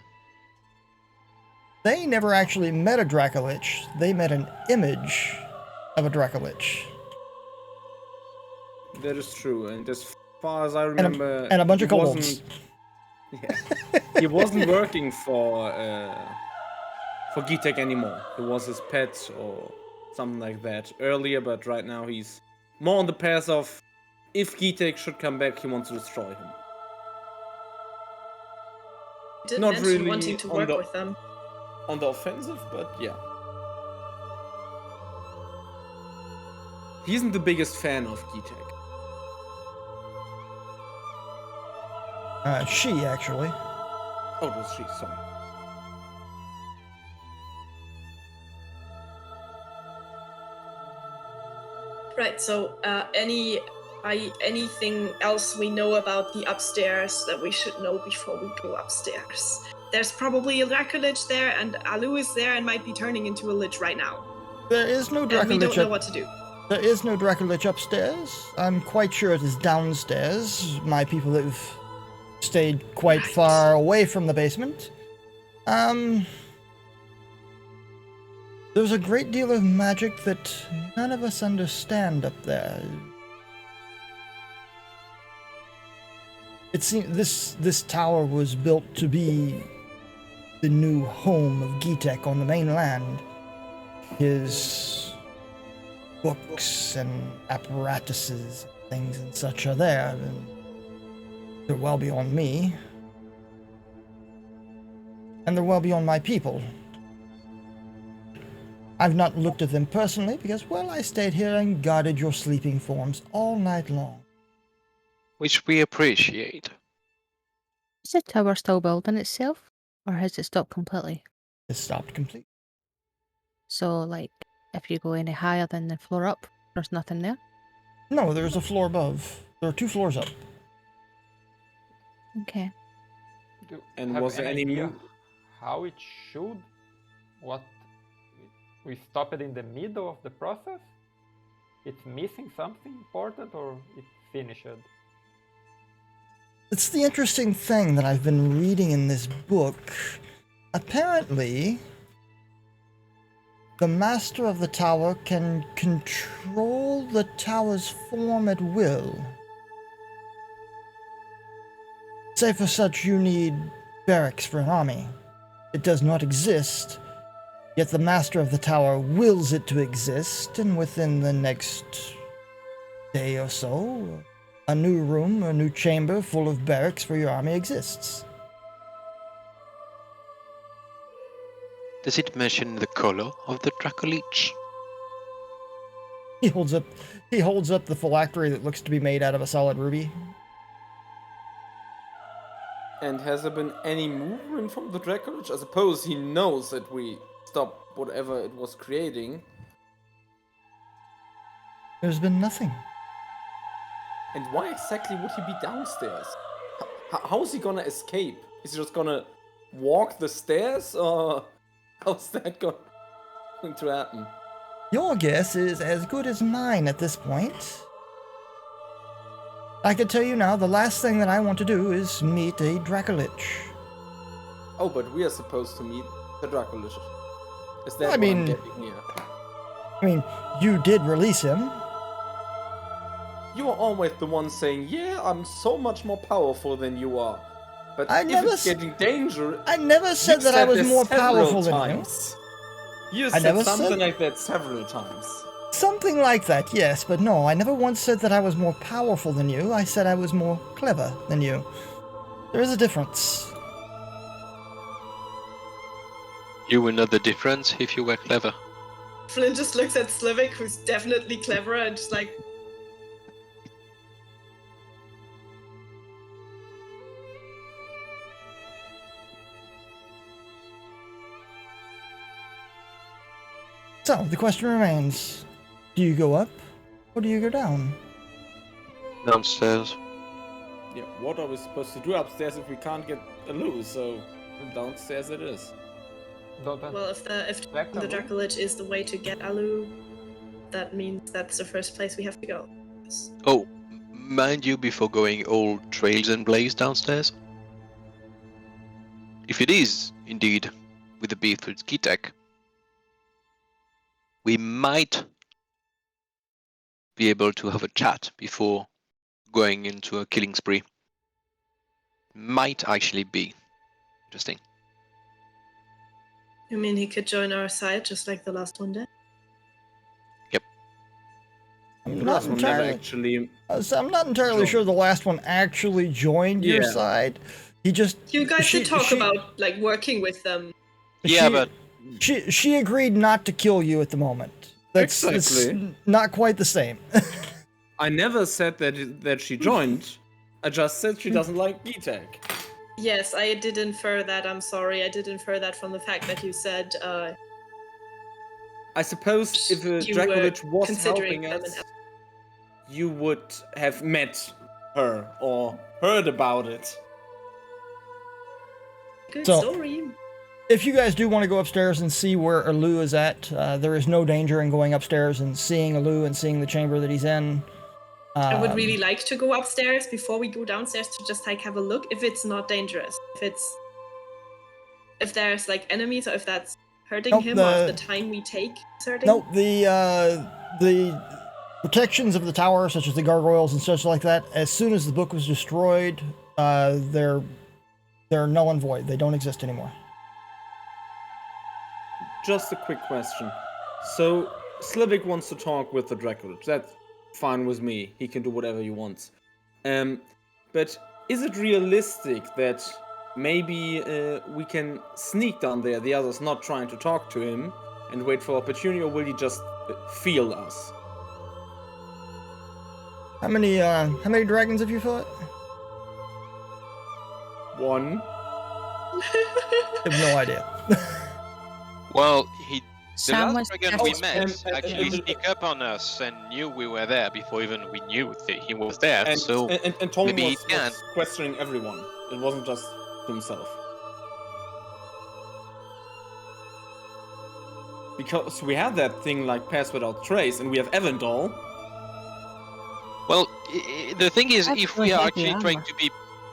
They never actually met a Dracolich. They met an image of a Dracolich. that is true, and as far as I remember, and a bunch he of kobolds. wasn't- Yeah. He wasn't working for Gitek anymore. He was his pet or something like that earlier, but right now he's more on the path of if Gitek should come back, he wants to destroy him. Did Not mention really wanting to on work the- with them. On the offensive, but yeah. He isn't the biggest fan of Gitek. She, actually. Oh, it was she, sorry. Right. So, anything else we know about the upstairs that we should know before we go upstairs? There's probably a Dracolich there, and Alu is there and might be turning into a lich right now. There is no And we don't Dracolich know what to do. There is no Dracolich upstairs. I'm quite sure it is downstairs. My people have stayed quite Right. far away from the basement. There's a great deal of magic that none of us understand up there. It seems this tower was built to be the new home of Gitek on the mainland. His books and apparatuses, things and such are there, and they're well beyond me. And they're well beyond my people. I've not looked at them personally because, well, I stayed here and guarded your sleeping forms all night long. Which we appreciate. Is the tower still building itself, or has it stopped completely? It stopped completely. So, like, if you go any higher than the floor up, there's nothing there? No, there's a floor above. There are 2 floors up. Okay. Do you And have was there any idea move? how it should? What we stop it in the middle of the process? It's missing something important, or it finished? It's the interesting thing that I've been reading in this book. Apparently, the master of the tower can control the tower's form at will. Say for such you need barracks for an army. It does not exist, yet the master of the tower wills it to exist, and within the next day or so, a new room, a new chamber full of barracks for your army exists. Does it mention the color of the Dracolich? He holds up the phylactery that looks to be made out of a solid ruby. And has there been any movement from the Dracolich? I suppose he knows that we stopped whatever it was creating. There's been nothing. And why exactly would he be downstairs? How is he gonna escape? Is he just gonna walk the stairs, or how's that going to happen? Your guess is as good as mine at this point. I can tell you now, the last thing that I want to do is meet a Dracolich. Oh, but we are supposed to meet the Dracolich. Is that I what mean- I'm getting here? I mean, you did release him. You are always the one saying, yeah, I'm so much more powerful than you are. But I if never it's getting dangerous, I never said that I was more powerful than you. You I said never something said- like that several times. Something like that, yes, but no, I never once said that I was more powerful than you. I said I was more clever than you. There is a difference. You would know the difference if you were clever. Flynn just looks at Slivik, who's definitely clever, and just like, So, the question remains, do you go up, or do you go down? Downstairs. Yeah, what are we supposed to do upstairs if we can't get a loose? So downstairs it is. Don't well, if Back the to Alu? Dracolich is the way to get Alu, that means that's the first place we have to go. Oh, mind you, before going all trails and blaze downstairs. If it is indeed with the beef with Skitek, we might be able to have a chat before going into a killing spree. Might actually be interesting. You mean he could join our side just like the last one did? I'm The not last one never entirely, actually. I'm not entirely sure the last one actually joined your Yeah. side. He just... You guys she- did talk she- about like working with them. Yeah, she- but She agreed not to kill you at the moment. That's Exactly. not quite the same. I never said that she joined. I just said she doesn't like Gitek. Yes, I did infer that. I'm sorry, I did infer that from the fact that you said I suppose if a You were Dracolich was considering helping them us, you would have met her or heard about it. good So- story. If you guys do want to go upstairs and see where Alu is at, there is no danger in going upstairs and seeing Alu and seeing the chamber that he's in. I would really like to go upstairs before we go downstairs to just like have a look if it's not dangerous. If there's like enemies or if that's hurting Nope, him or the- if the time we take is hurting. Nope, the protections of the tower, such as the gargoyles and such like that, as soon as the book was destroyed, they're null and void. They don't exist anymore. Just a quick question. So, Slivik wants to talk with the Dracolich. That's fine with me. He can do whatever he wants. But is it realistic that maybe we can sneak down there, the others not trying to talk to him, and wait for opportunity, or will he just feel us? How many dragons have you fought? One. I have no idea. well, he The Sam last was dragon cast we a met spell. actually sneaked up on us and knew we were there before even we knew that he was there. And So and Tom maybe he was can. questioning everyone. It wasn't just himself. Because we have that thing like Pass Without Trace, and we have Evandol. Well, the thing is, That's if really we are heavy actually trying armor. to be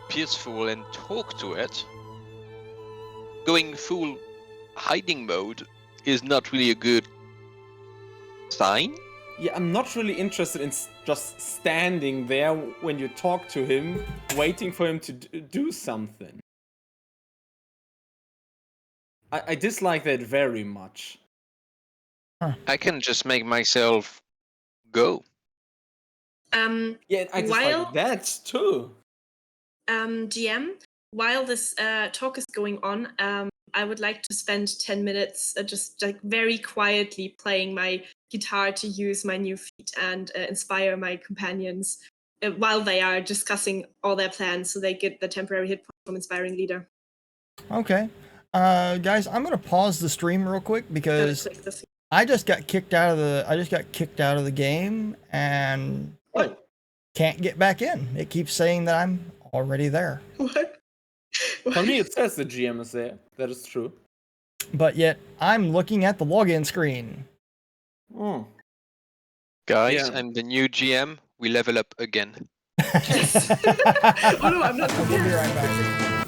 peaceful and talk to it, going full hiding mode is not really a good sign. Yeah, I'm not really interested in just standing there when you talk to him, waiting for him to do something. I dislike that very much. I can just make myself go. Yeah, I While dislike that too. GM, while this talk is going on, I would like to spend 10 minutes just like very quietly playing my guitar to use my new feat and inspire my companions while they are discussing all their plans, so they get the temporary hit point from inspiring leader. Okay. Guys, I'm gonna pause the stream real quick Gotta because click this. I just got kicked out of the game and Oh, can't get back in. It keeps saying that I'm already there. What? for me it says the GM is there. That is true. But yet I'm looking at the login screen. Oh. Guys, Yeah. I'm the new GM. We level up again. Oh no, I'm not. We'll be right back.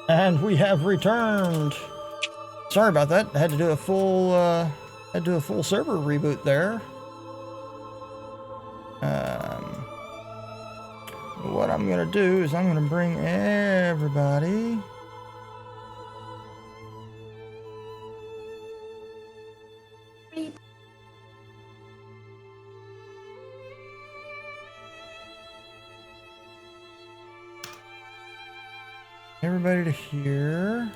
And we have returned. Sorry about that. I had to do a full server reboot there. What I'm gonna do is I'm gonna bring everybody. Everybody to here.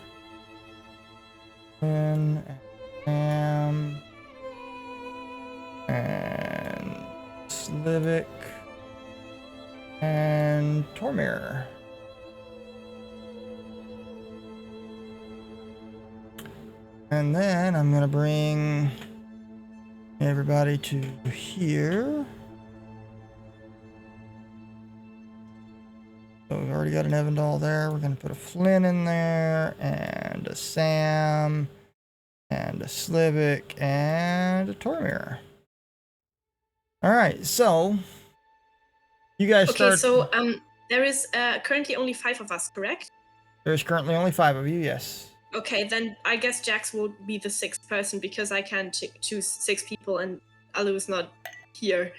And Sam. And Slivik. And Tormir. And then I'm gonna bring everybody to here. So we've already got an Evandal there. We're gonna put a Flynn in there, and a Sam, and a Slivik, and a Tormir. Alright, so you guys Okay, start. so there is currently only 5 of us, correct? There's currently only 5 of you, yes. Okay, then I guess Jax will be the 6th person because I can't choose 6 people and Alu's not here.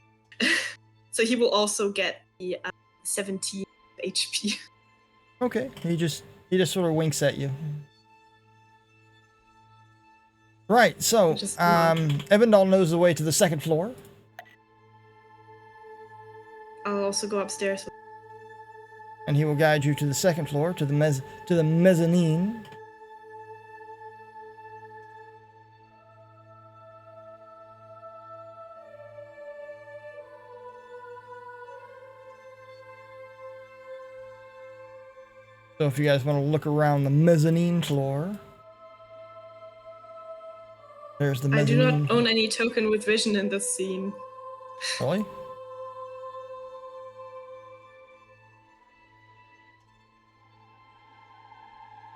So he will also get the 17 HP. Okay, he just sort of winks at you. Right, so Just nod. Evandal knows the way to the 2nd floor. I'll also go upstairs. And he will guide you to the 2nd floor, to the mezzanine. So if you guys want to look around the mezzanine floor, there's the I do mezzanine. not own any token with vision in this scene. Really?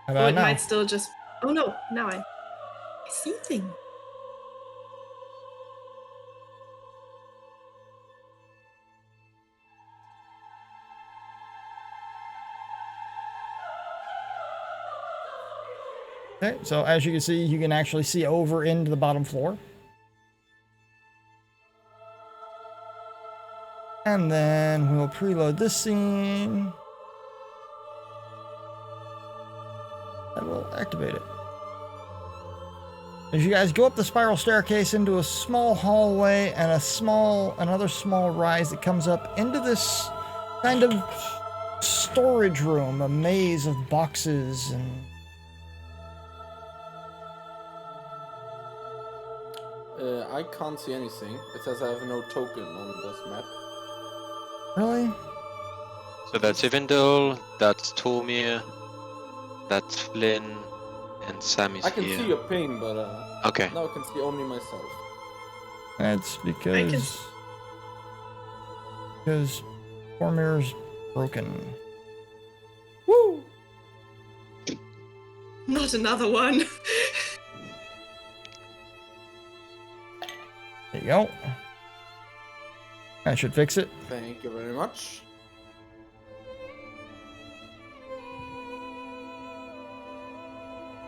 How So about it now? might still just. Oh no, now I see things. Okay, so as you can see, you can actually see over into the bottom floor. And then we'll preload this scene. And we'll activate it. As you guys go up the spiral staircase into a small hallway and another small rise that comes up into this kind of storage room, a maze of boxes and I can't see anything. It says I have no token on this map. really? So that's Evandal, that's Tormir, that's Flynn, and Sam is I can here. see your ping, but Okay. now I can see only myself. That's because Tormir's broken. Woo! Not another one. There you go. That should fix it. Thank you very much.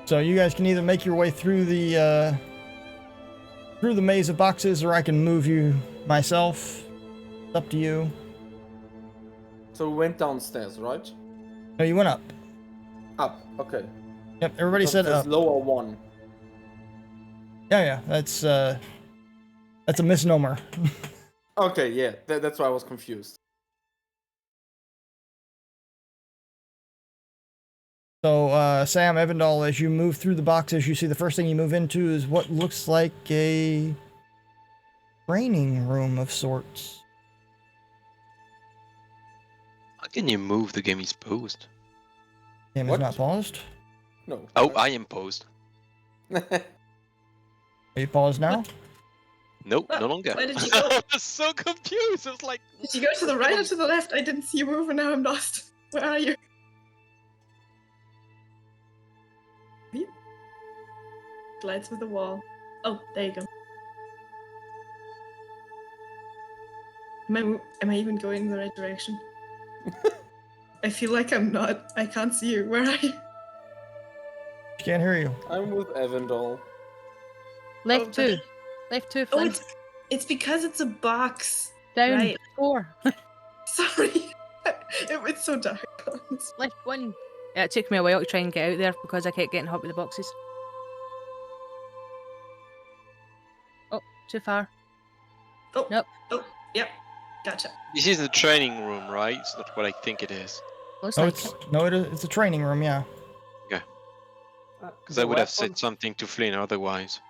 So you guys can either make your way through the maze of boxes, or I can move you myself. It's up to you. So we went downstairs, right? No, you went up. Up. Okay. Yep, everybody Because said there's up. lower one. Yeah, that's a misnomer. Okay, yeah. That's why I was confused. So, Sam, Evandal, as you move through the boxes, you see the first thing you move into is what looks like a training room of sorts. How can you move? The game is paused. Game is What? not paused. No. Oh, I am paused. Are you paused now? Nope, What? no longer. Where did you go? I was so confused. I was like, Did you go to the right or to the left? I didn't see you move and now I'm lost. Where are you? Glides with the wall. Oh, there you go. Am I even going in the right direction? I feel like I'm not. I can't see you. Where are you? She can't hear you. I'm with Evandel. Left but- 2. Left 2, Oh, Flynn. it's because it's a box. Down right. 4. Sorry. It's so dark. Left 1. Yeah, it took me a while to try and get out there because I kept getting hot with the boxes. Oh, too far. Oh, Nope. oh, yep. Gotcha. This is the training room, right? It's not what I think it is. Looks No, like it's it. no, it's a training room. Yeah. Because I would have said something to Flynn otherwise.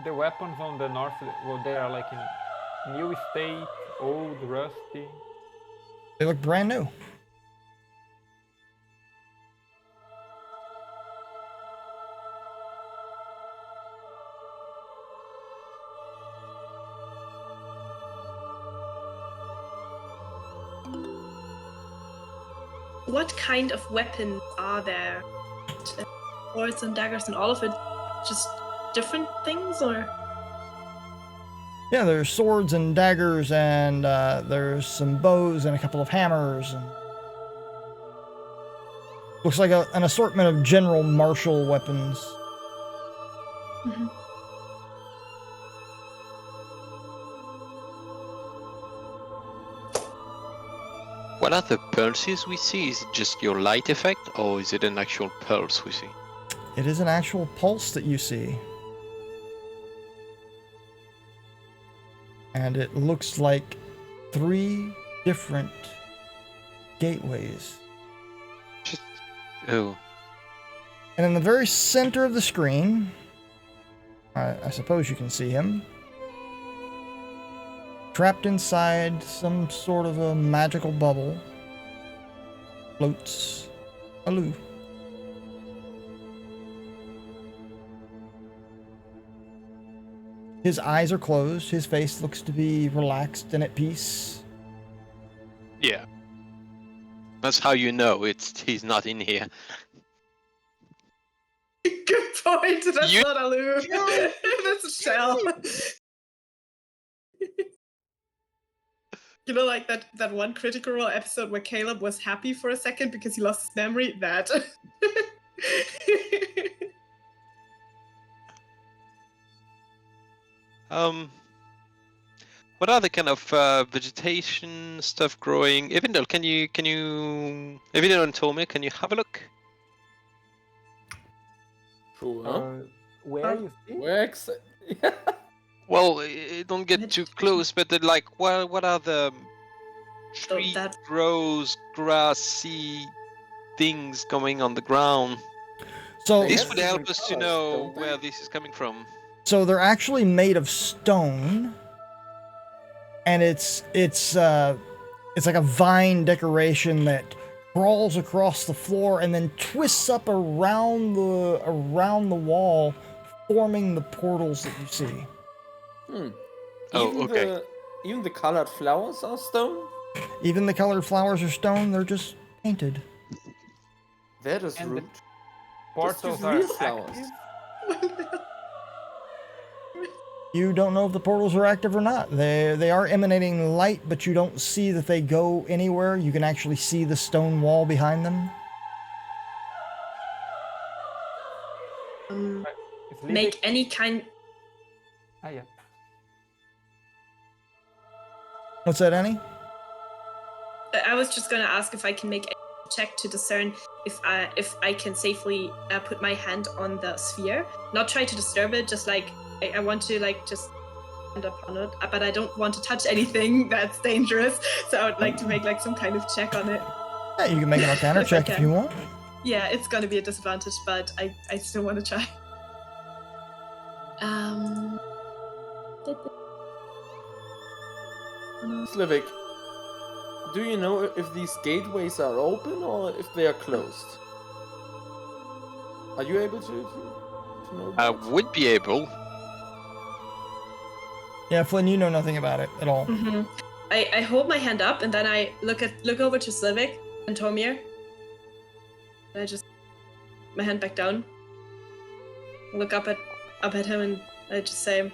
The weapons on the north, well, they are like in new state, old, rusty. They look brand new. What kind of weapons are there? Swords and daggers and all of it, just different things, or? Yeah, there's swords and daggers, and there's some bows and a couple of hammers, and looks like an assortment of general martial weapons. Mhm. What are the pulses we see? Is it just your light effect, or is it an actual pulse we see? It is an actual pulse that you see. And it looks like 3 different gateways. Oh, And in the very center of the screen, I suppose you can see him, trapped inside some sort of a magical bubble, floats Alu. His eyes are closed. His face looks to be relaxed and at peace. yeah. That's how you know he's not in here. Good point. That's You- not Alu. That's a shell. You know, like that one Critical Role episode where Caleb was happy for a second because he lost his memory? That. What other kind of vegetation stuff growing? Evandel, Evandel and Tommy, can you have a look? Sure. Where you see? Where exactly? Well, don't get too close, but like, what are the tree that- grows, grassy things going on the ground? So, Yes. This would help us to Colours, know don't they? where this is coming from. so they're actually made of stone, and it's like a vine decoration that crawls across the floor and then twists up around the wall, forming the portals that you see. Oh, okay. Even the colored flowers are stone? Even the colored flowers are stone; they're just painted. That is And the rude. Portals use are real flowers. active. You don't know if the portals are active or not. They are emanating light, but you don't see that they go anywhere. You can actually see the stone wall behind them. It's Make Livic. any kind. Ah, yeah. What's that, Annie? I was just gonna ask if I can make a check to discern if I can safely put my hand on the sphere. Not try to disturb it, just like I want to just hand upon it, but I don't want to touch anything that's dangerous. So I would like to make some kind of check on it. Yeah, you can make an Arcana If I check if can. you want. Yeah, it's gonna be a disadvantage, but I still want to try. Slivik, do you know if these gateways are open or if they are closed? Are you able to know I that? would be able. Yeah, Flynn, you know nothing about it at all. Mm-hmm. I hold my hand up and then I look over to Slivik and Tomir. And I just my hand back down. Look up at him and I just say,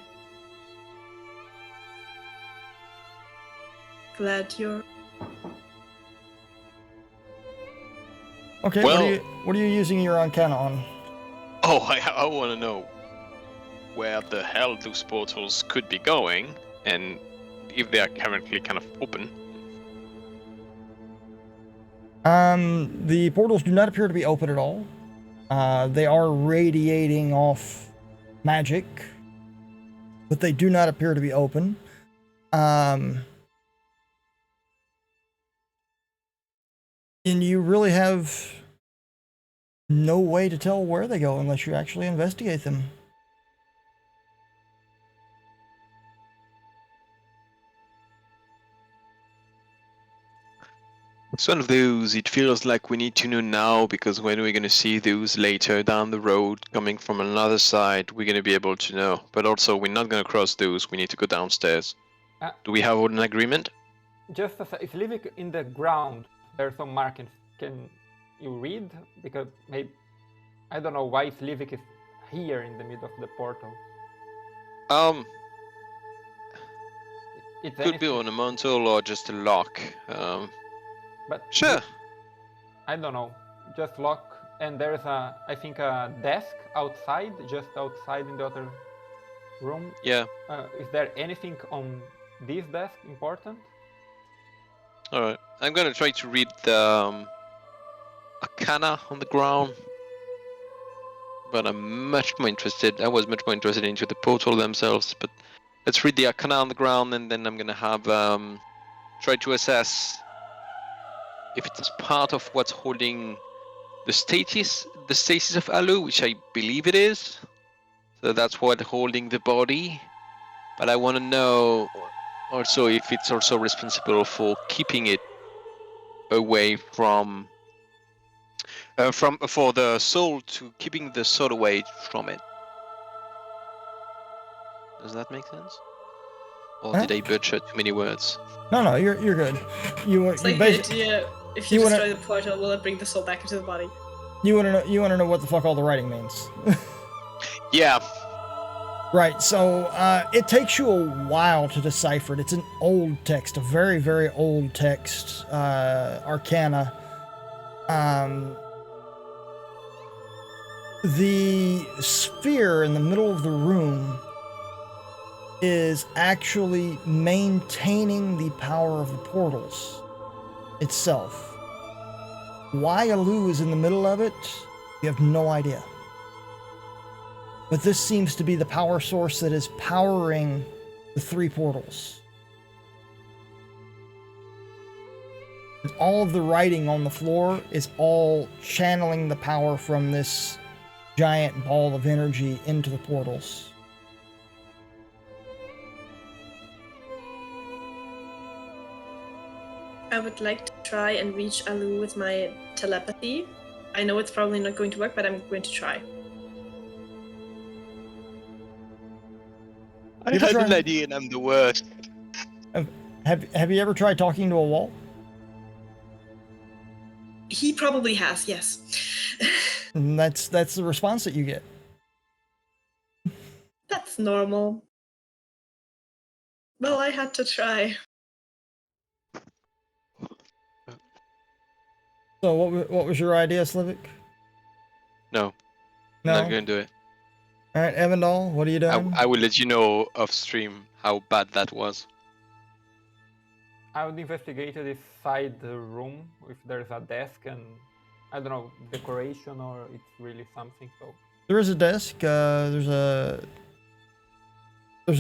Okay, Well- what are you using your Arcana on? Oh, I want to know where the hell those portals could be going, and if they are currently kind of open. The portals do not appear to be open at all. They are radiating off magic, but they do not appear to be open. And you really have no way to tell where they go unless you actually investigate them. It's one of those, it feels like we need to know now, because when we're going to see those later down the road coming from another side, we're going to be able to know. But also, we're not going to cross those, we need to go downstairs. Do we have an agreement? Just as if living in the ground, there are some markings. Can you read? Because maybe I don't know why Slivik is here in the middle of the portal. It's Could be anything, ornamental or just a lock. but Sure. I don't know. Just lock, and there's I think a desk outside, just outside in the other room. Yeah. Is there anything on this desk important? Alright. I'm going to try to read the Arcana on the ground. But I'm much more interested. I was much more interested into the portal themselves. But let's read the Arcana on the ground, and then I'm gonna have try to assess if it's part of what's holding the stasis of Alu, which I believe it is. So that's what holding the body. But I want to know also if it's also responsible for keeping it away from for the soul, to keeping the soul away from it. Does that make sense? Or did I butcher too many words? No, you're good. It's like the idea, if you destroy the portal, will it bring the soul back into the body? You wanna know what the fuck all the writing means. Yeah. Right, so it takes you a while to decipher it. It's an old text, a very, very old text, Arcana. The sphere in the middle of the room is actually maintaining the power of the portals itself. Why Alu is in the middle of it, you have no idea. But this seems to be the power source that is powering the 3 portals. And all of the writing on the floor is all channeling the power from this giant ball of energy into the portals. I would like to try and reach Alu with my telepathy. I know it's probably not going to work, but I'm going to try. I had an idea and I'm the worst. Have you ever tried talking to a wall? He probably has, yes. And that's the response that you get. That's normal. Well, I had to try. So what was your idea, Slivik? No. No? I'm not gonna do it. Alright, Evandal, what are you doing? I will let you know off stream how bad that was. I would investigate this side room if there's a desk and I don't know, decoration or it's really something. So There is a desk. There's a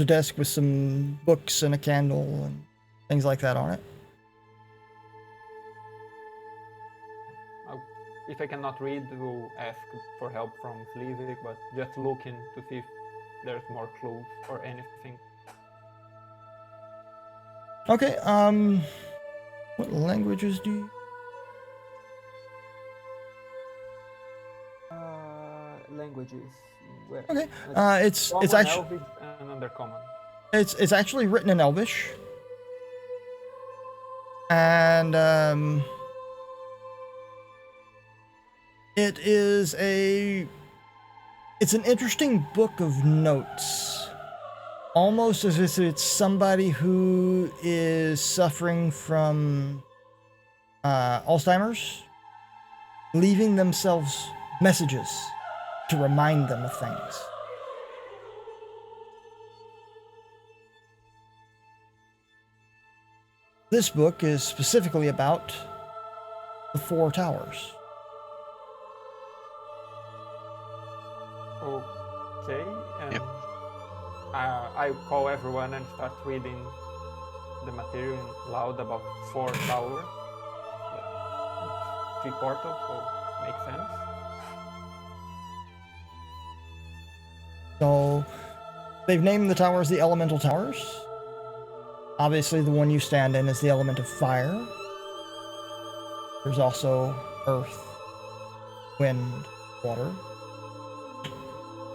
desk with some books and a candle and things like that on it. if I cannot read, we'll ask for help from Slivik, but just looking to see if there's more clues or anything. Okay, what languages do you... Languages. Where? Okay, it's Common, actually... Elvish, and Undercommon. It's actually written in Elvish. And, it's an interesting book of notes. Almost as if it's somebody who is suffering from Alzheimer's. leaving themselves messages to remind them of things. This book is specifically about the 4 towers. Okay, and Yep. I call everyone and start reading the material loud about 4 towers, and 3 portals, so makes sense. So they've named the towers the elemental towers. Obviously, the one you stand in is the element of fire. There's also earth, wind, water.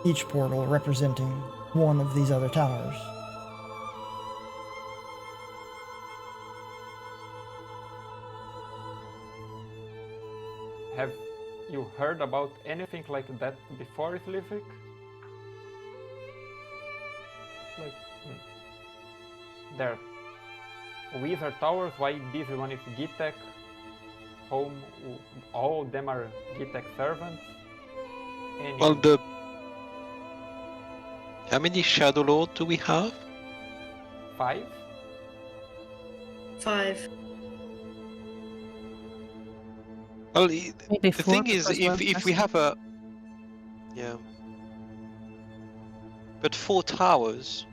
Each portal representing one of these other towers. Have you heard about anything like that before, Slivik? Like, there wizard towers, why this one is Gitek, home, all of them are Gitek servants. Any... Well, how many Shadow Lord do we have? 5? 5. Well, Maybe the 4, thing is, because if we have a... Yeah. But 4 towers,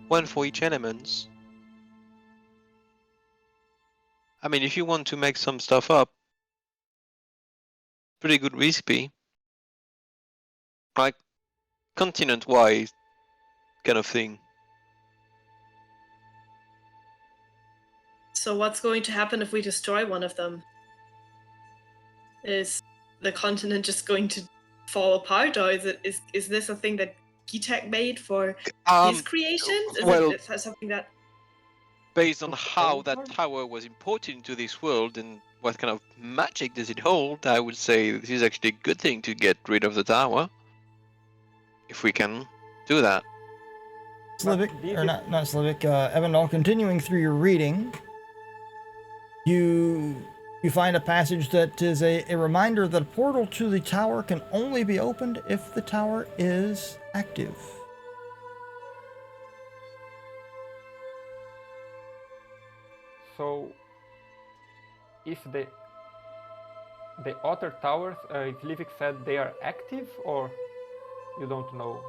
1 for each element. I mean, if you want to make some stuff up, pretty good recipe. Like, continent-wise kind of thing. So what's going to happen if we destroy one of them? Is the continent just going to fall apart, or is this a thing that Gitek made for his creations? Is well, it something that... Based on Of how all that time? tower was imported into this world and what kind of magic does it hold, I would say this is actually a good thing to get rid of the tower. If we can do that. Slivik, But or not Slivik, Evandal, continuing through your reading, you find a passage that is a reminder that a portal to the tower can only be opened if the tower is active. So, if the other towers, Slivik said they are active, or you don't know,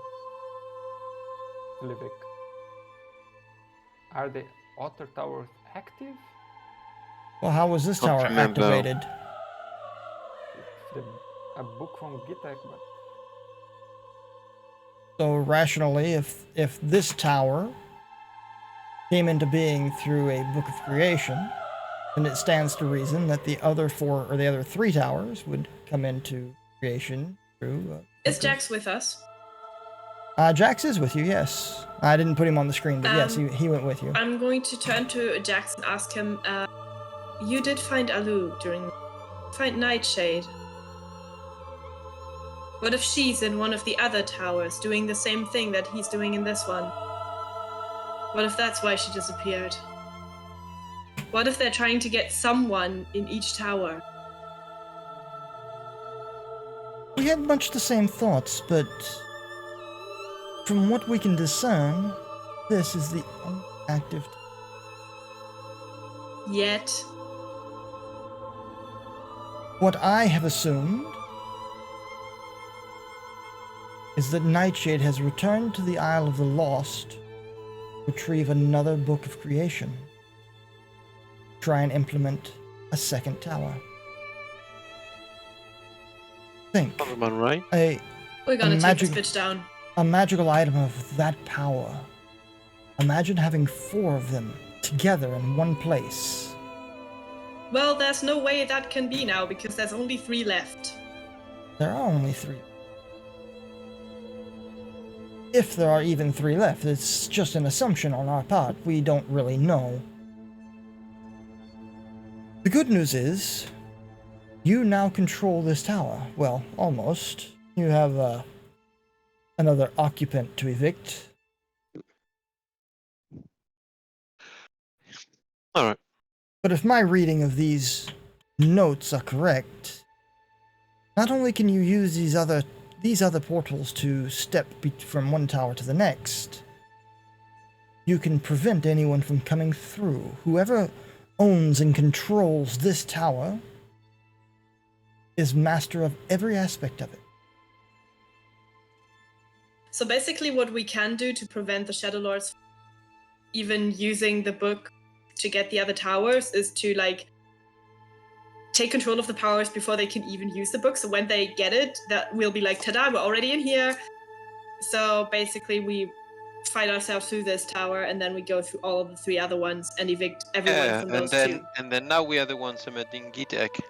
Slivik? Are the other towers active? Well, how was this Don't tower remember. activated? It's a book from Gitek, but So rationally, if this tower came into being through a book of creation, then it stands to reason that the other 4 or the other 3 towers would come into creation through. Is Jax with us? Jax is with you, yes. I didn't put him on the screen, but yes, he went with you. I'm going to turn to Jax and ask him, you did find Alu find Nightshade. What if she's in one of the other towers doing the same thing that he's doing in this one? What if that's why she disappeared? What if they're trying to get someone in each tower? We had much the same thoughts, but from what we can discern, this is the only active. Yet. What I have assumed is that Nightshade has returned to the Isle of the Lost to retrieve another book of creation. Try and implement a second tower. Think. Everyone, right? We're gonna take this bitch down. A magical item of that power. Imagine having 4 of them together in one place. Well, there's no way that can be now because there's only 3 left. There are only 3. If there are even 3 left, it's just an assumption on our part. We don't really know. The good news is, you now control this tower. Well, almost. You have another occupant to evict. Alright. But if my reading of these notes are correct, Not only can you use these other portals to step from one tower to the next, you can prevent anyone from coming through. Whoever owns and controls this tower is master of every aspect of it. So basically what we can do to prevent the Shadow Lords even using the book to get the other towers is to like take control of the powers before they can even use the book. So when they get it, that will be like, ta-da, we're already in here. So basically we fight ourselves through this tower and then we go through all of the 3 other ones and evict everyone from those 2. And then now we are the ones summoning Gitek.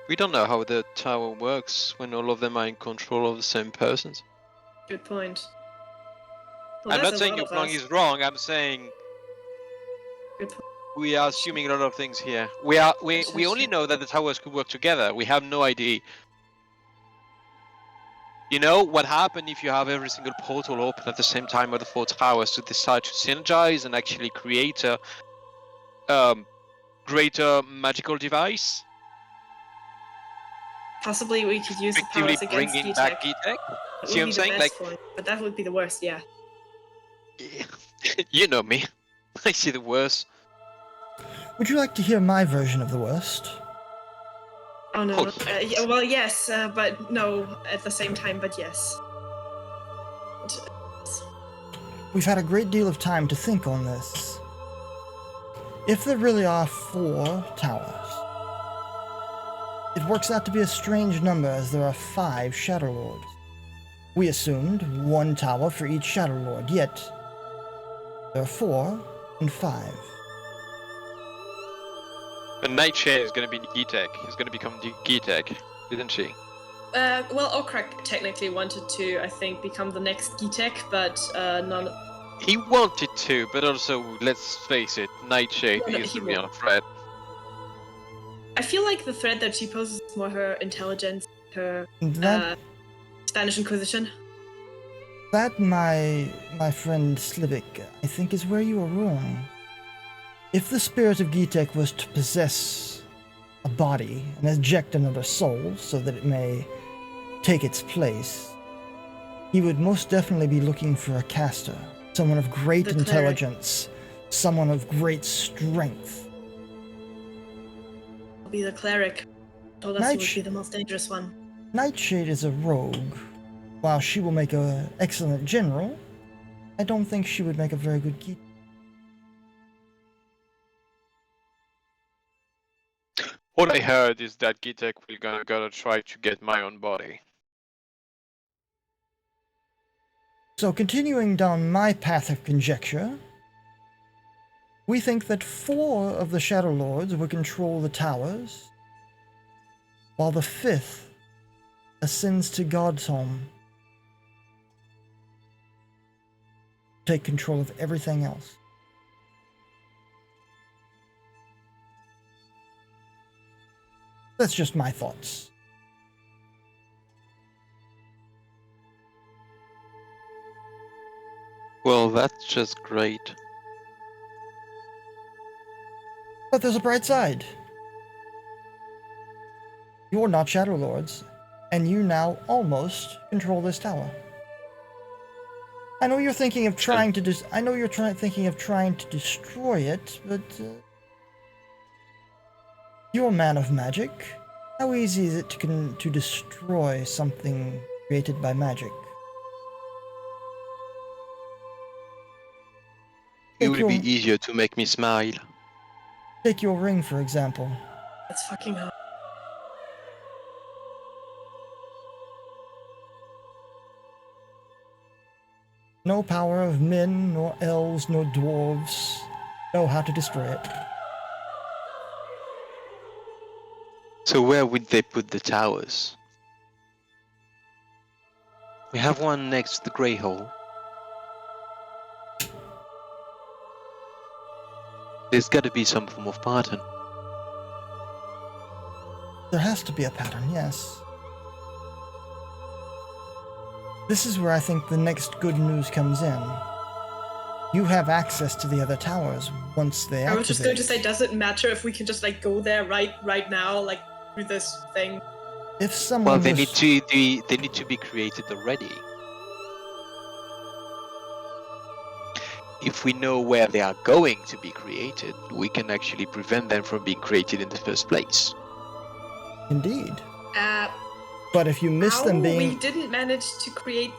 We don't know how the tower works when all of them are in control of the same persons. Good point. Well, I'm that's not a saying lot your of plan us. is wrong. I'm saying Good point. we are assuming a lot of things here. We only know that the towers could work together. We have no idea. You know what happened if you have every single portal open at the same time of the 4 towers to decide to synergize and actually create a greater magical device? Possibly we could use the Effectively powers against bringing back Gitek. Gitek? That See would what be I'm the saying? best one, but that would be the worst, yeah. You know me. I see the worst. Would you like to hear my version of the worst? Oh no. Oh, Yeah, well, yes, but no at the same time, but yes. We've had a great deal of time to think on this. If there really are 4 towers, it works out to be a strange number as there are 5 Shadow Lords. We assumed 1 tower for each Shadow Lord, yet there are 4 and 5. But Nightshade is going to be Gitek. He's going to become Gitek, isn't she? Well, Okrak technically wanted to, I think, become the next Gitek, but none. He wanted to, but also, let's face it, Nightshade No, is he the real won't. threat. I feel like the threat that she poses is more her intelligence, her That, Spanish Inquisition. my friend Slivik, I think is where you are wrong. If the spirit of Gitek was to possess a body and eject another soul so that it may take its place, he would most definitely be looking for a caster, someone of great The cleric. intelligence, someone of great strength. Will be the cleric. Told us he would be the most dangerous one. Nightshade is a rogue. While she will make an excellent general, I don't think she would make a very good Gitek. What I heard is that Gitek will gonna try to get my own body. So continuing down my path of conjecture, we think that 4 of the Shadow Lords will control the towers, while the 5th ascends to God's home, take control of everything else. That's just my thoughts. Well, that's just great. But there's a bright side. You're not Shadow Lords, and you now almost control this tower. I know you're thinking of trying to trying to destroy it, but you're a man of magic. How easy is it to destroy something created by magic? It would be easier to make me smile. Take your ring, for example. That's fucking hard. No power of men, nor elves, nor dwarves know how to destroy it. So where would they put the towers? We have one next to the Grey Hole. There's gotta be some form of pattern. There has to be a pattern, yes. This is where I think the next good news comes in. You have access to the other towers once they activate. I was just going to say, does it matter if we can just like go there right now, like through this thing. If someone Well, they was... need to be created already. If we know where they are going to be created, we can actually prevent them from being created in the first place. Indeed. Uh, But if you miss them we being... didn't manage to create,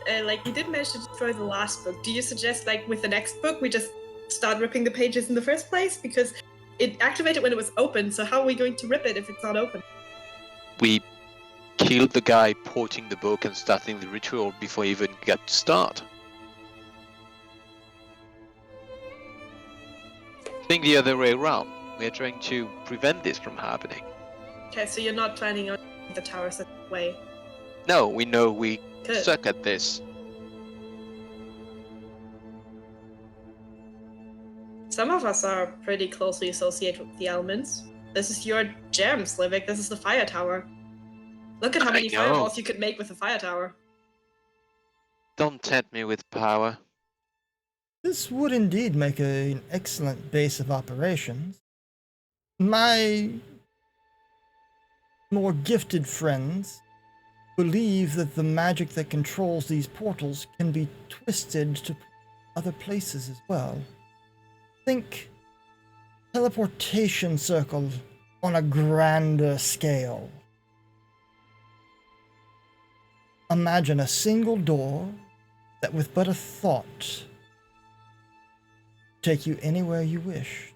we didn't manage to destroy the last book. Do you suggest, like, with the next book, we just start ripping the pages in the first place? Because it activated when it was open, so how are we going to rip it if it's not open? We killed the guy porting the book and starting the ritual before he even got to start. Think the other way around. We're trying to prevent this from happening. Okay, so you're not planning on the tower set way. No, we know we Good. suck at this. Some of us are pretty closely associated with the elements. This is your gem, Slivik. This is the fire tower. Look at how I many know. fireballs you could make with the fire tower. Don't tempt me with power. This would indeed make an excellent base of operations. My more gifted friends believe that the magic that controls these portals can be twisted to other places as well. Think teleportation circle on a grander scale. Imagine a single door that with but a thought take you anywhere you wished.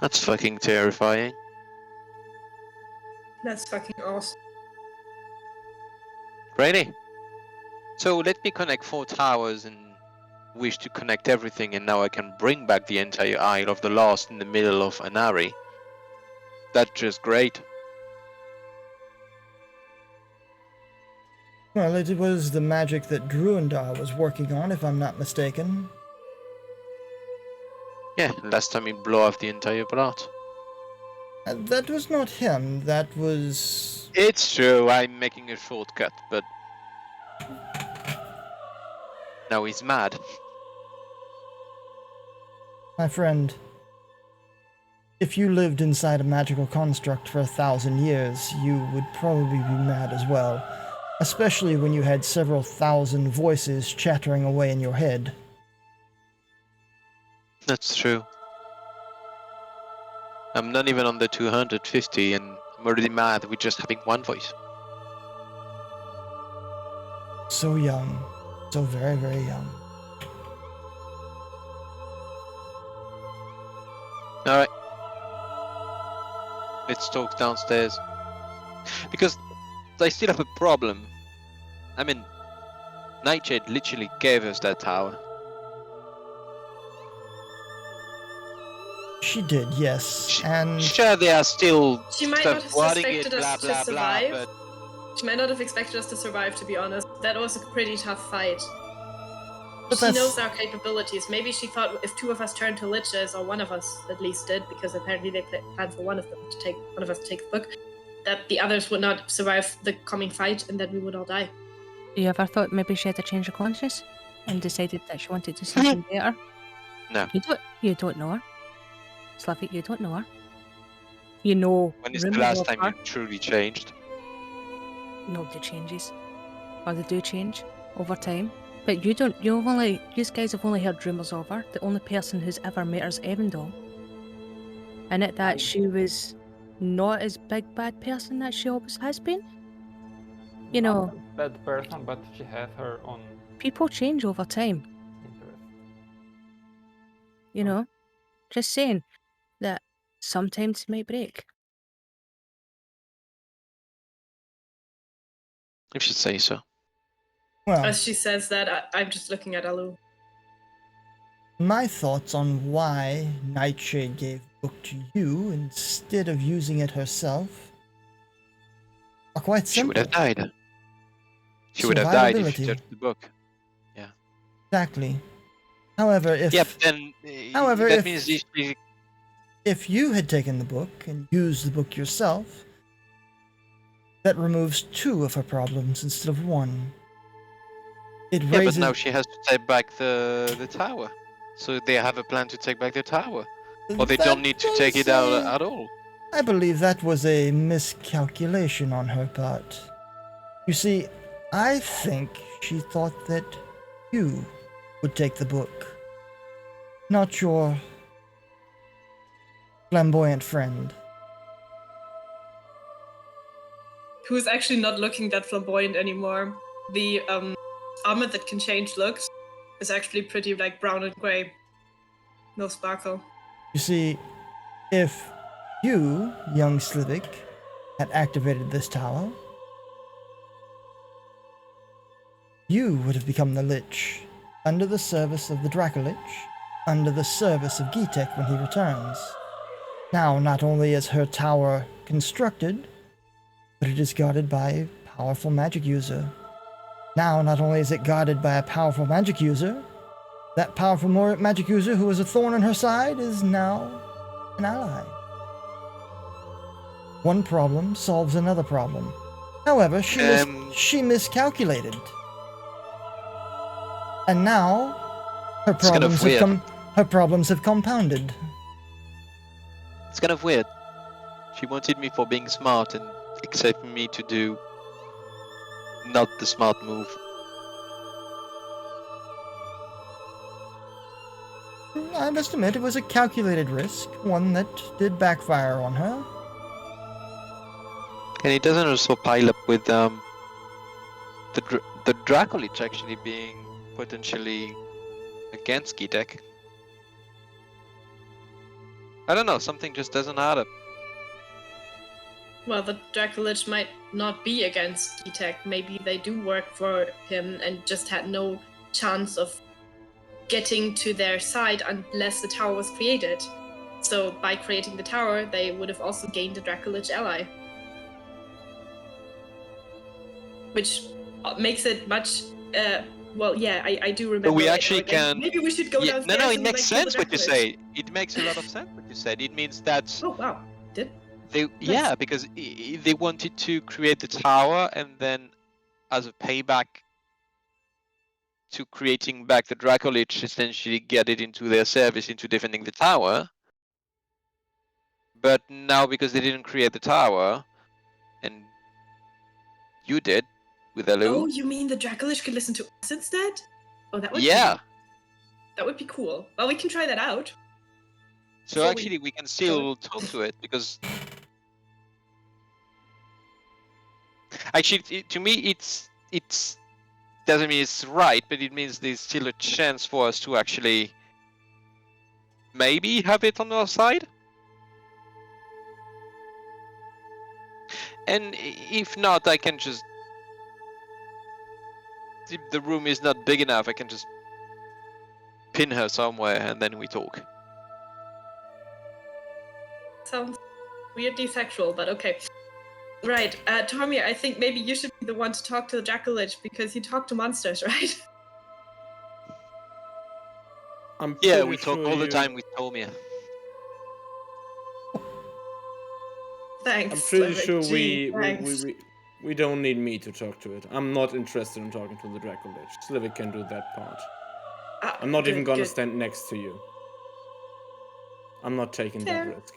That's fucking terrifying. That's fucking awesome. Rainy. So let me connect 4 towers and wish to connect everything, and now I can bring back the entire Isle of the Lost in the middle of Anari. That's just great. Well, it was the magic that Druendar was working on, if I'm not mistaken. Yeah, last time he blew off the entire plot. That was not him, that was... It's true, I'm making a shortcut, but... now he's mad. My friend, if you lived inside a magical construct for 1,000 years, you would probably be mad as well. Especially when you had several thousand voices chattering away in your head. That's true. I'm not even on the 250 and I'm already mad with just having one voice. So young. So very, very young. Alright. Let's talk downstairs. Because I still have a problem. I mean, Nightshade literally gave us that tower. She did, yes. And Sure, they are still She might not have supporting it, expected blah us to blah blah, survive. but She might not have expected us to survive, to be honest. That was a pretty tough fight. But She that's- knows our capabilities. Maybe she thought if 2 of us turned to liches, or 1 of us at least did, because apparently they planned for one of us to take the book, that the others would not survive the coming fight and that we would all die. You ever thought maybe she had a change of conscience and decided that she wanted to do something better? No. You don't know her. Slavic, you don't know her. You know. when is the rumours last of time her. you truly changed? Nobody changes, or they do change over time. But you guys have only heard rumours of her. The only person who's ever met her is Evandel. And at that, she was not as big bad person that she always has been. You Not know, a bad person, but she has her own people change over time. interest. You know, just saying that sometimes it might break. If you say so. well, As she says that, I'm just looking at Alu. my thoughts on why Nightshade gave the book to you instead of using it herself are quite She would simple. have died. She would have died if she Survivability. touched the book. Exactly. However, if Yeah, but then However, that if- means she if you had taken the book and used the book yourself, that removes 2 of her problems instead of 1. It yeah, raises... but now she has to take back the tower. So they have a plan to take back the tower. Or they don't need to take it out at all. I believe that was a miscalculation on her part. You see, I think she thought that you would take the book, not your flamboyant friend. Who's actually not looking that flamboyant anymore. The armor that can change looks is actually pretty like brown and gray. No sparkle. You see, if you, young Slivik, had activated this tower, you would have become the Lich, under the service of the Dracolich, under the service of Gitek when he returns. Now, not only is her tower constructed, but it is guarded by a powerful magic user. Now, not only is it guarded by a powerful magic user, that powerful magic user who was a thorn in her side is now an ally. One problem solves another problem. However, she miscalculated. And now her problems have compounded. It's kind of weird. She wanted me for being smart and accepted me to do not the smart move. I must admit, it was a calculated risk, one that did backfire on her. And it doesn't also pile up with the Dracolich actually being potentially against Gitek. I don't know, something just doesn't add up. Well, the Dracolich might not be against Gitek. Maybe they do work for him and just had no chance of getting to their side unless the tower was created. So by creating the tower, they would have also gained a Dracolich ally. Which makes it much... well, yeah, I do remember. But we actually can... Maybe we should go downstairs. No, it makes sense what you say. It makes a lot of sense what you said. It means that... Oh, wow. Did? Yeah, because they wanted to create the tower and then as a payback to creating back the Dracolich, essentially get it into their service, into defending the tower. But now because they didn't create the tower, and you did, with Elu. Oh, you mean the Dracolich could listen to us instead? Oh, that would that would be cool. Well, we can try that out. So actually we can still talk to it, because... Actually, to me, it's doesn't mean it's right, but it means there's still a chance for us to actually maybe have it on our side. And if not, I can just... If the room is not big enough, I can just pin her somewhere and then we talk. Sounds weirdly sexual, but okay. Right, Tommy, I think maybe you should be the one to talk to the Dracolich because you talk to monsters, right? Yeah, we talk all the time with Tomia. Thanks. I'm pretty sure thanks. we don't need me to talk to it. I'm not interested in talking to the Dracolich. Slivik can do that part. I'm not even gonna stand next to you. I'm not taking that risk.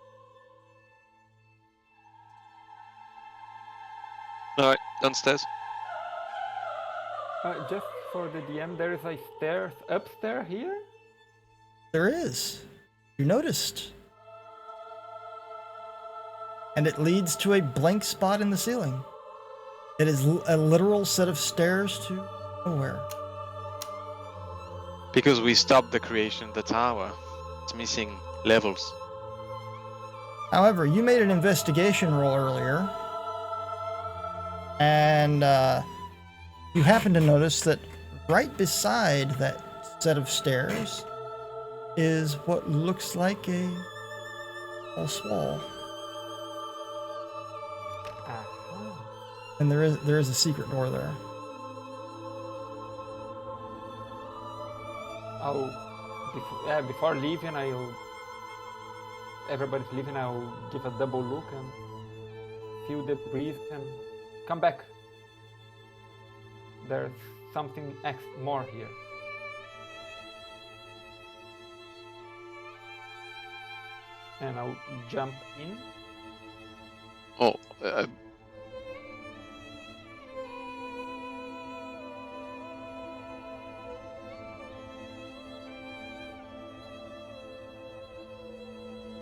Alright, downstairs. Just for the DM, there is a stairs upstairs here? There is. You noticed. And it leads to a blank spot in the ceiling. It is a literal set of stairs to nowhere. Because we stopped the creation of the tower. It's missing levels. However, you made an investigation roll earlier. And you happen to notice that right beside that set of stairs is what looks like a false wall. And there is a secret door there. Before leaving, everybody's leaving, I'll give a double look and feel the breeze and come back. There's something more here. and I'll jump in. Oh,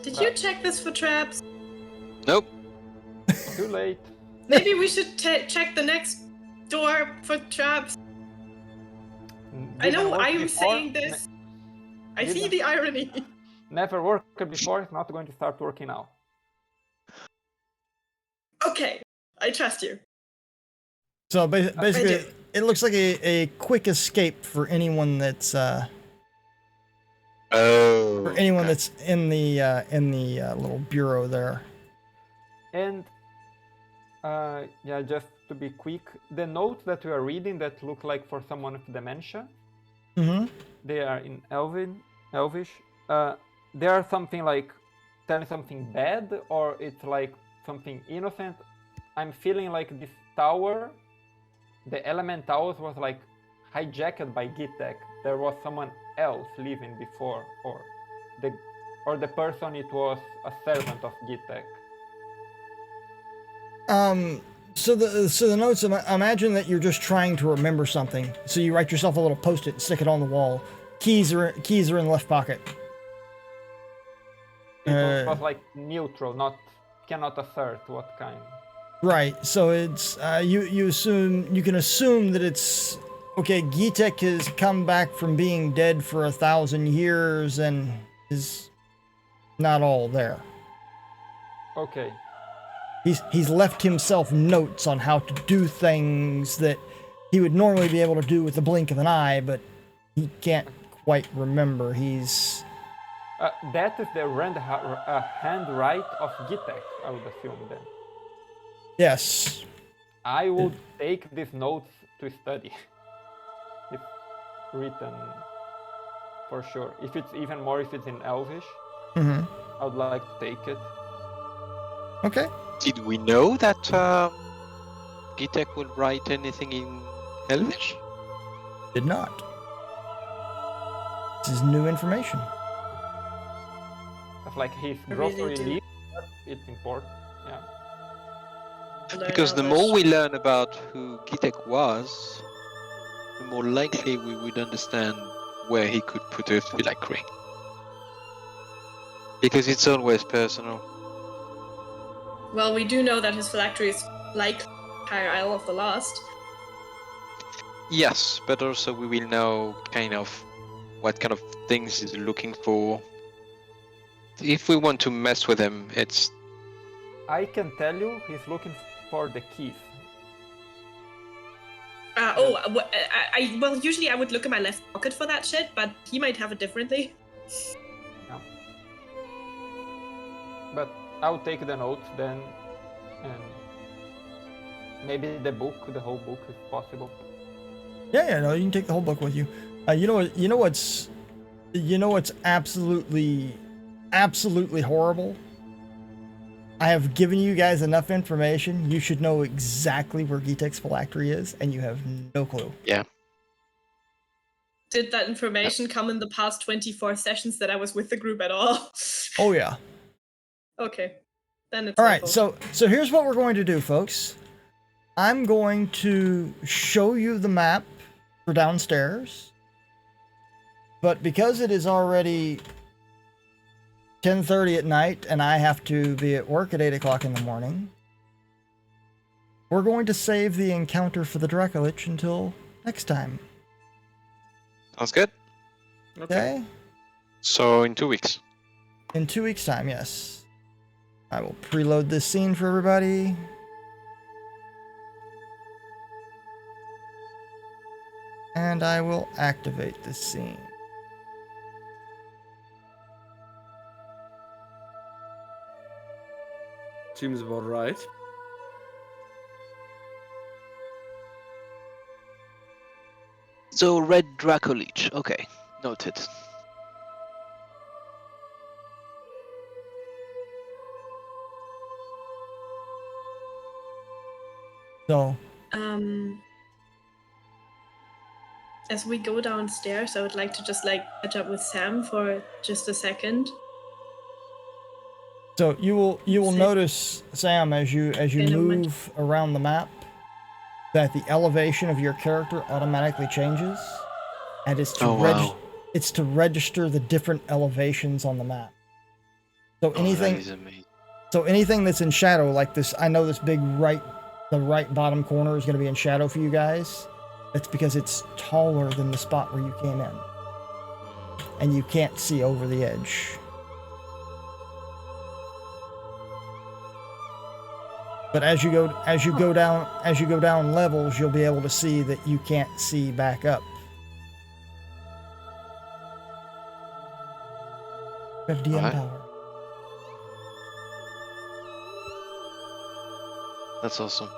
Did you check this for traps? nope. Too late. Maybe we should check the next door for traps. I know I am saying this. I see the irony. Never worked before, it's not going to start working now. Okay, I trust you. So basically, it looks like a quick escape for anyone that's Oh. for anyone okay. that's in the little bureau there. And yeah, just to be quick, the notes that we are reading that look like for someone with dementia, they are in Elvish. They are something like telling something bad, or it's like something innocent. I'm feeling like this tower, the elementals, was like hijacked by Gitek. There was someone else living before, or the person, it was a servant of Gitek. So the notes, imagine that you're just trying to remember something. So you write yourself a little post-it and stick it on the wall. Keys are in the left pocket. It was like neutral, cannot assert what kind. Right. So it's you can assume that it's okay. Gitek has come back from being dead for 1,000 years and is not all there. Okay. He's left himself notes on how to do things that he would normally be able to do with the blink of an eye, but he can't quite remember. He's that is the handwrite of Gitek, I would assume then. Yes. I would take these notes to study. It's written for sure. If it's in Elvish, I would like to take it. Okay. Did we know that Gitek would write anything in Elvish? Did not. This is new information. That's like his I really grocery do. list. It's important. Yeah. Because the more we learn about who Gitek was, the more likely we would understand where he could put a phylactery. Because it's always personal. Well, we do know that his phylactery is like Higher Isle of the Lost. Yes, but also we will know kind of what kind of things he's looking for. If we want to mess with him, it's... I can tell you, he's looking for the keys. Well, usually I would look in my left pocket for that shit, but he might have it differently. Yeah. But I'll take the notes then, and maybe the whole book if possible. Yeah, no, you can take the whole book with you. You know what's absolutely horrible? I have given you guys enough information. You should know exactly where Gitek's phylactery is, and you have no clue. Yeah. Did that information come in the past 24 sessions that I was with the group at all? Oh yeah. Okay. Then it's All right, helpful. so here's what we're going to do, folks. I'm going to show you the map for downstairs. But because it is already 10:30 at night and I have to be at work at 8 o'clock in the morning, we're going to save the encounter for the Dracolich until next time. Sounds good. Okay? So in 2 weeks. In 2 weeks' time, yes. I will preload this scene for everybody. And I will activate this scene. Seems about right. So Red Dracolich. Okay, noted. So, as we go downstairs, I would like to just catch up with Sam for just a second. So you will Same. notice, Sam, as you Okay, never mind. move around the map, that the elevation of your character automatically changes, and it's to Oh wow. it's to register the different elevations on the map. So Oh, that is amazing. anything that's in shadow, like this, I know this big the right bottom corner is going to be in shadow for you guys. That's because it's taller than the spot where you came in, and you can't see over the edge. But as you go down levels, you'll be able to see that you can't see back up. You have DM Alright. power. That's awesome.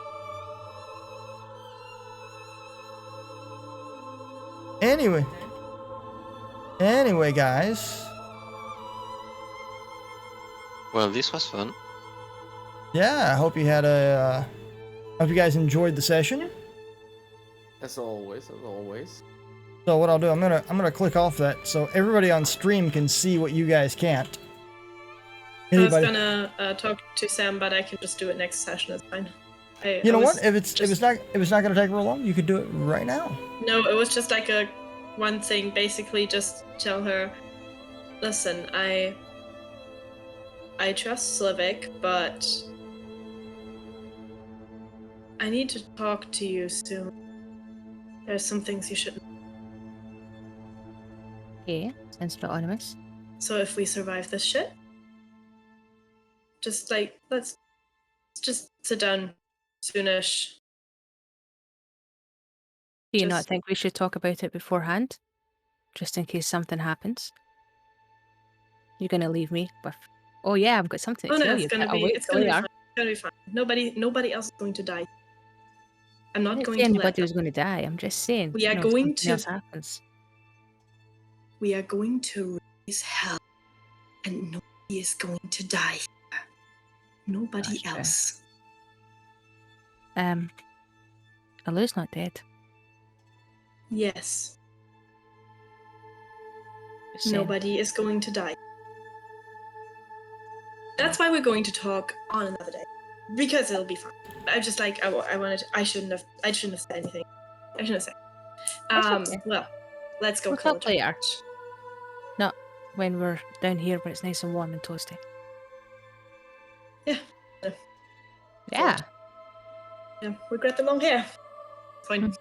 Anyway, guys. Well, this was fun. Yeah, I hope you had hope you guys enjoyed the session. As always, as always. So what I'll do, I'm gonna click off that so everybody on stream can see what you guys can't. Anybody? I was gonna talk to Sam, but I can just do it next session. It's fine. You know what? If it's not gonna take real long, you could do it right now. No, it was just like one thing. Basically, just tell her, listen, I trust Slivik, but I need to talk to you soon. There's some things you shouldn't. Okay, sounds a bit ominous. So if we survive this shit, just like let's just sit down soonish. Do you not Just- think we should talk about it beforehand? Just in case something happens? You're gonna leave me with, oh yeah, I've got something to Oh no, tell it's you. gonna but be I'll wait it's till gonna be later. fine. It's gonna be fine. Nobody else is going to die. I'm I not didn't going say to let anybody them. was going to die. I'm just saying. We are you know, going something to- else happens. We are going to raise hell, and nobody is going to die. Nobody That's true. else. Alu's not dead. Yes, Just saying. nobody is going to die. That's why we're going to talk on another day, because it'll be fine. I'm just like I shouldn't have said anything. I shouldn't have said. That's okay. Well, let's go We'll kill talk a later. giant. Not when we're down here when it's nice and warm and toasty. Yeah. Yeah. Yeah, regret the long hair. Fine.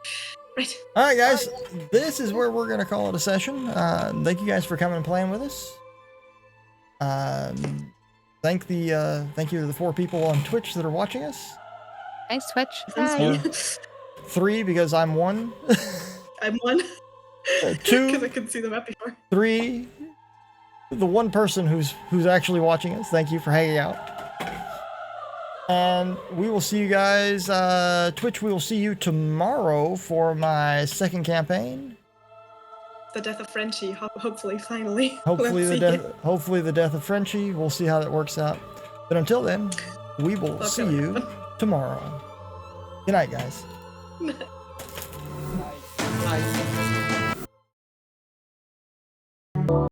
Right. All right, guys, this is where we're gonna call it a session. Thank you guys for coming and playing with us. Thank you to the 4 people on Twitch that are watching us. Thanks, Twitch. Thanks, Bye. me. 3 because I'm 1. I'm one. 2, Because I couldn't see them up before. 3, the one person who's actually watching us. Thank you for hanging out. And we will see you guys, Twitch, we will see you tomorrow for my second campaign. The death of Frenchie, hopefully, finally. Hopefully Let's the death of Frenchie. We'll see how that works out. But until then, we will That's see gonna you happen. tomorrow. Good night, guys. see.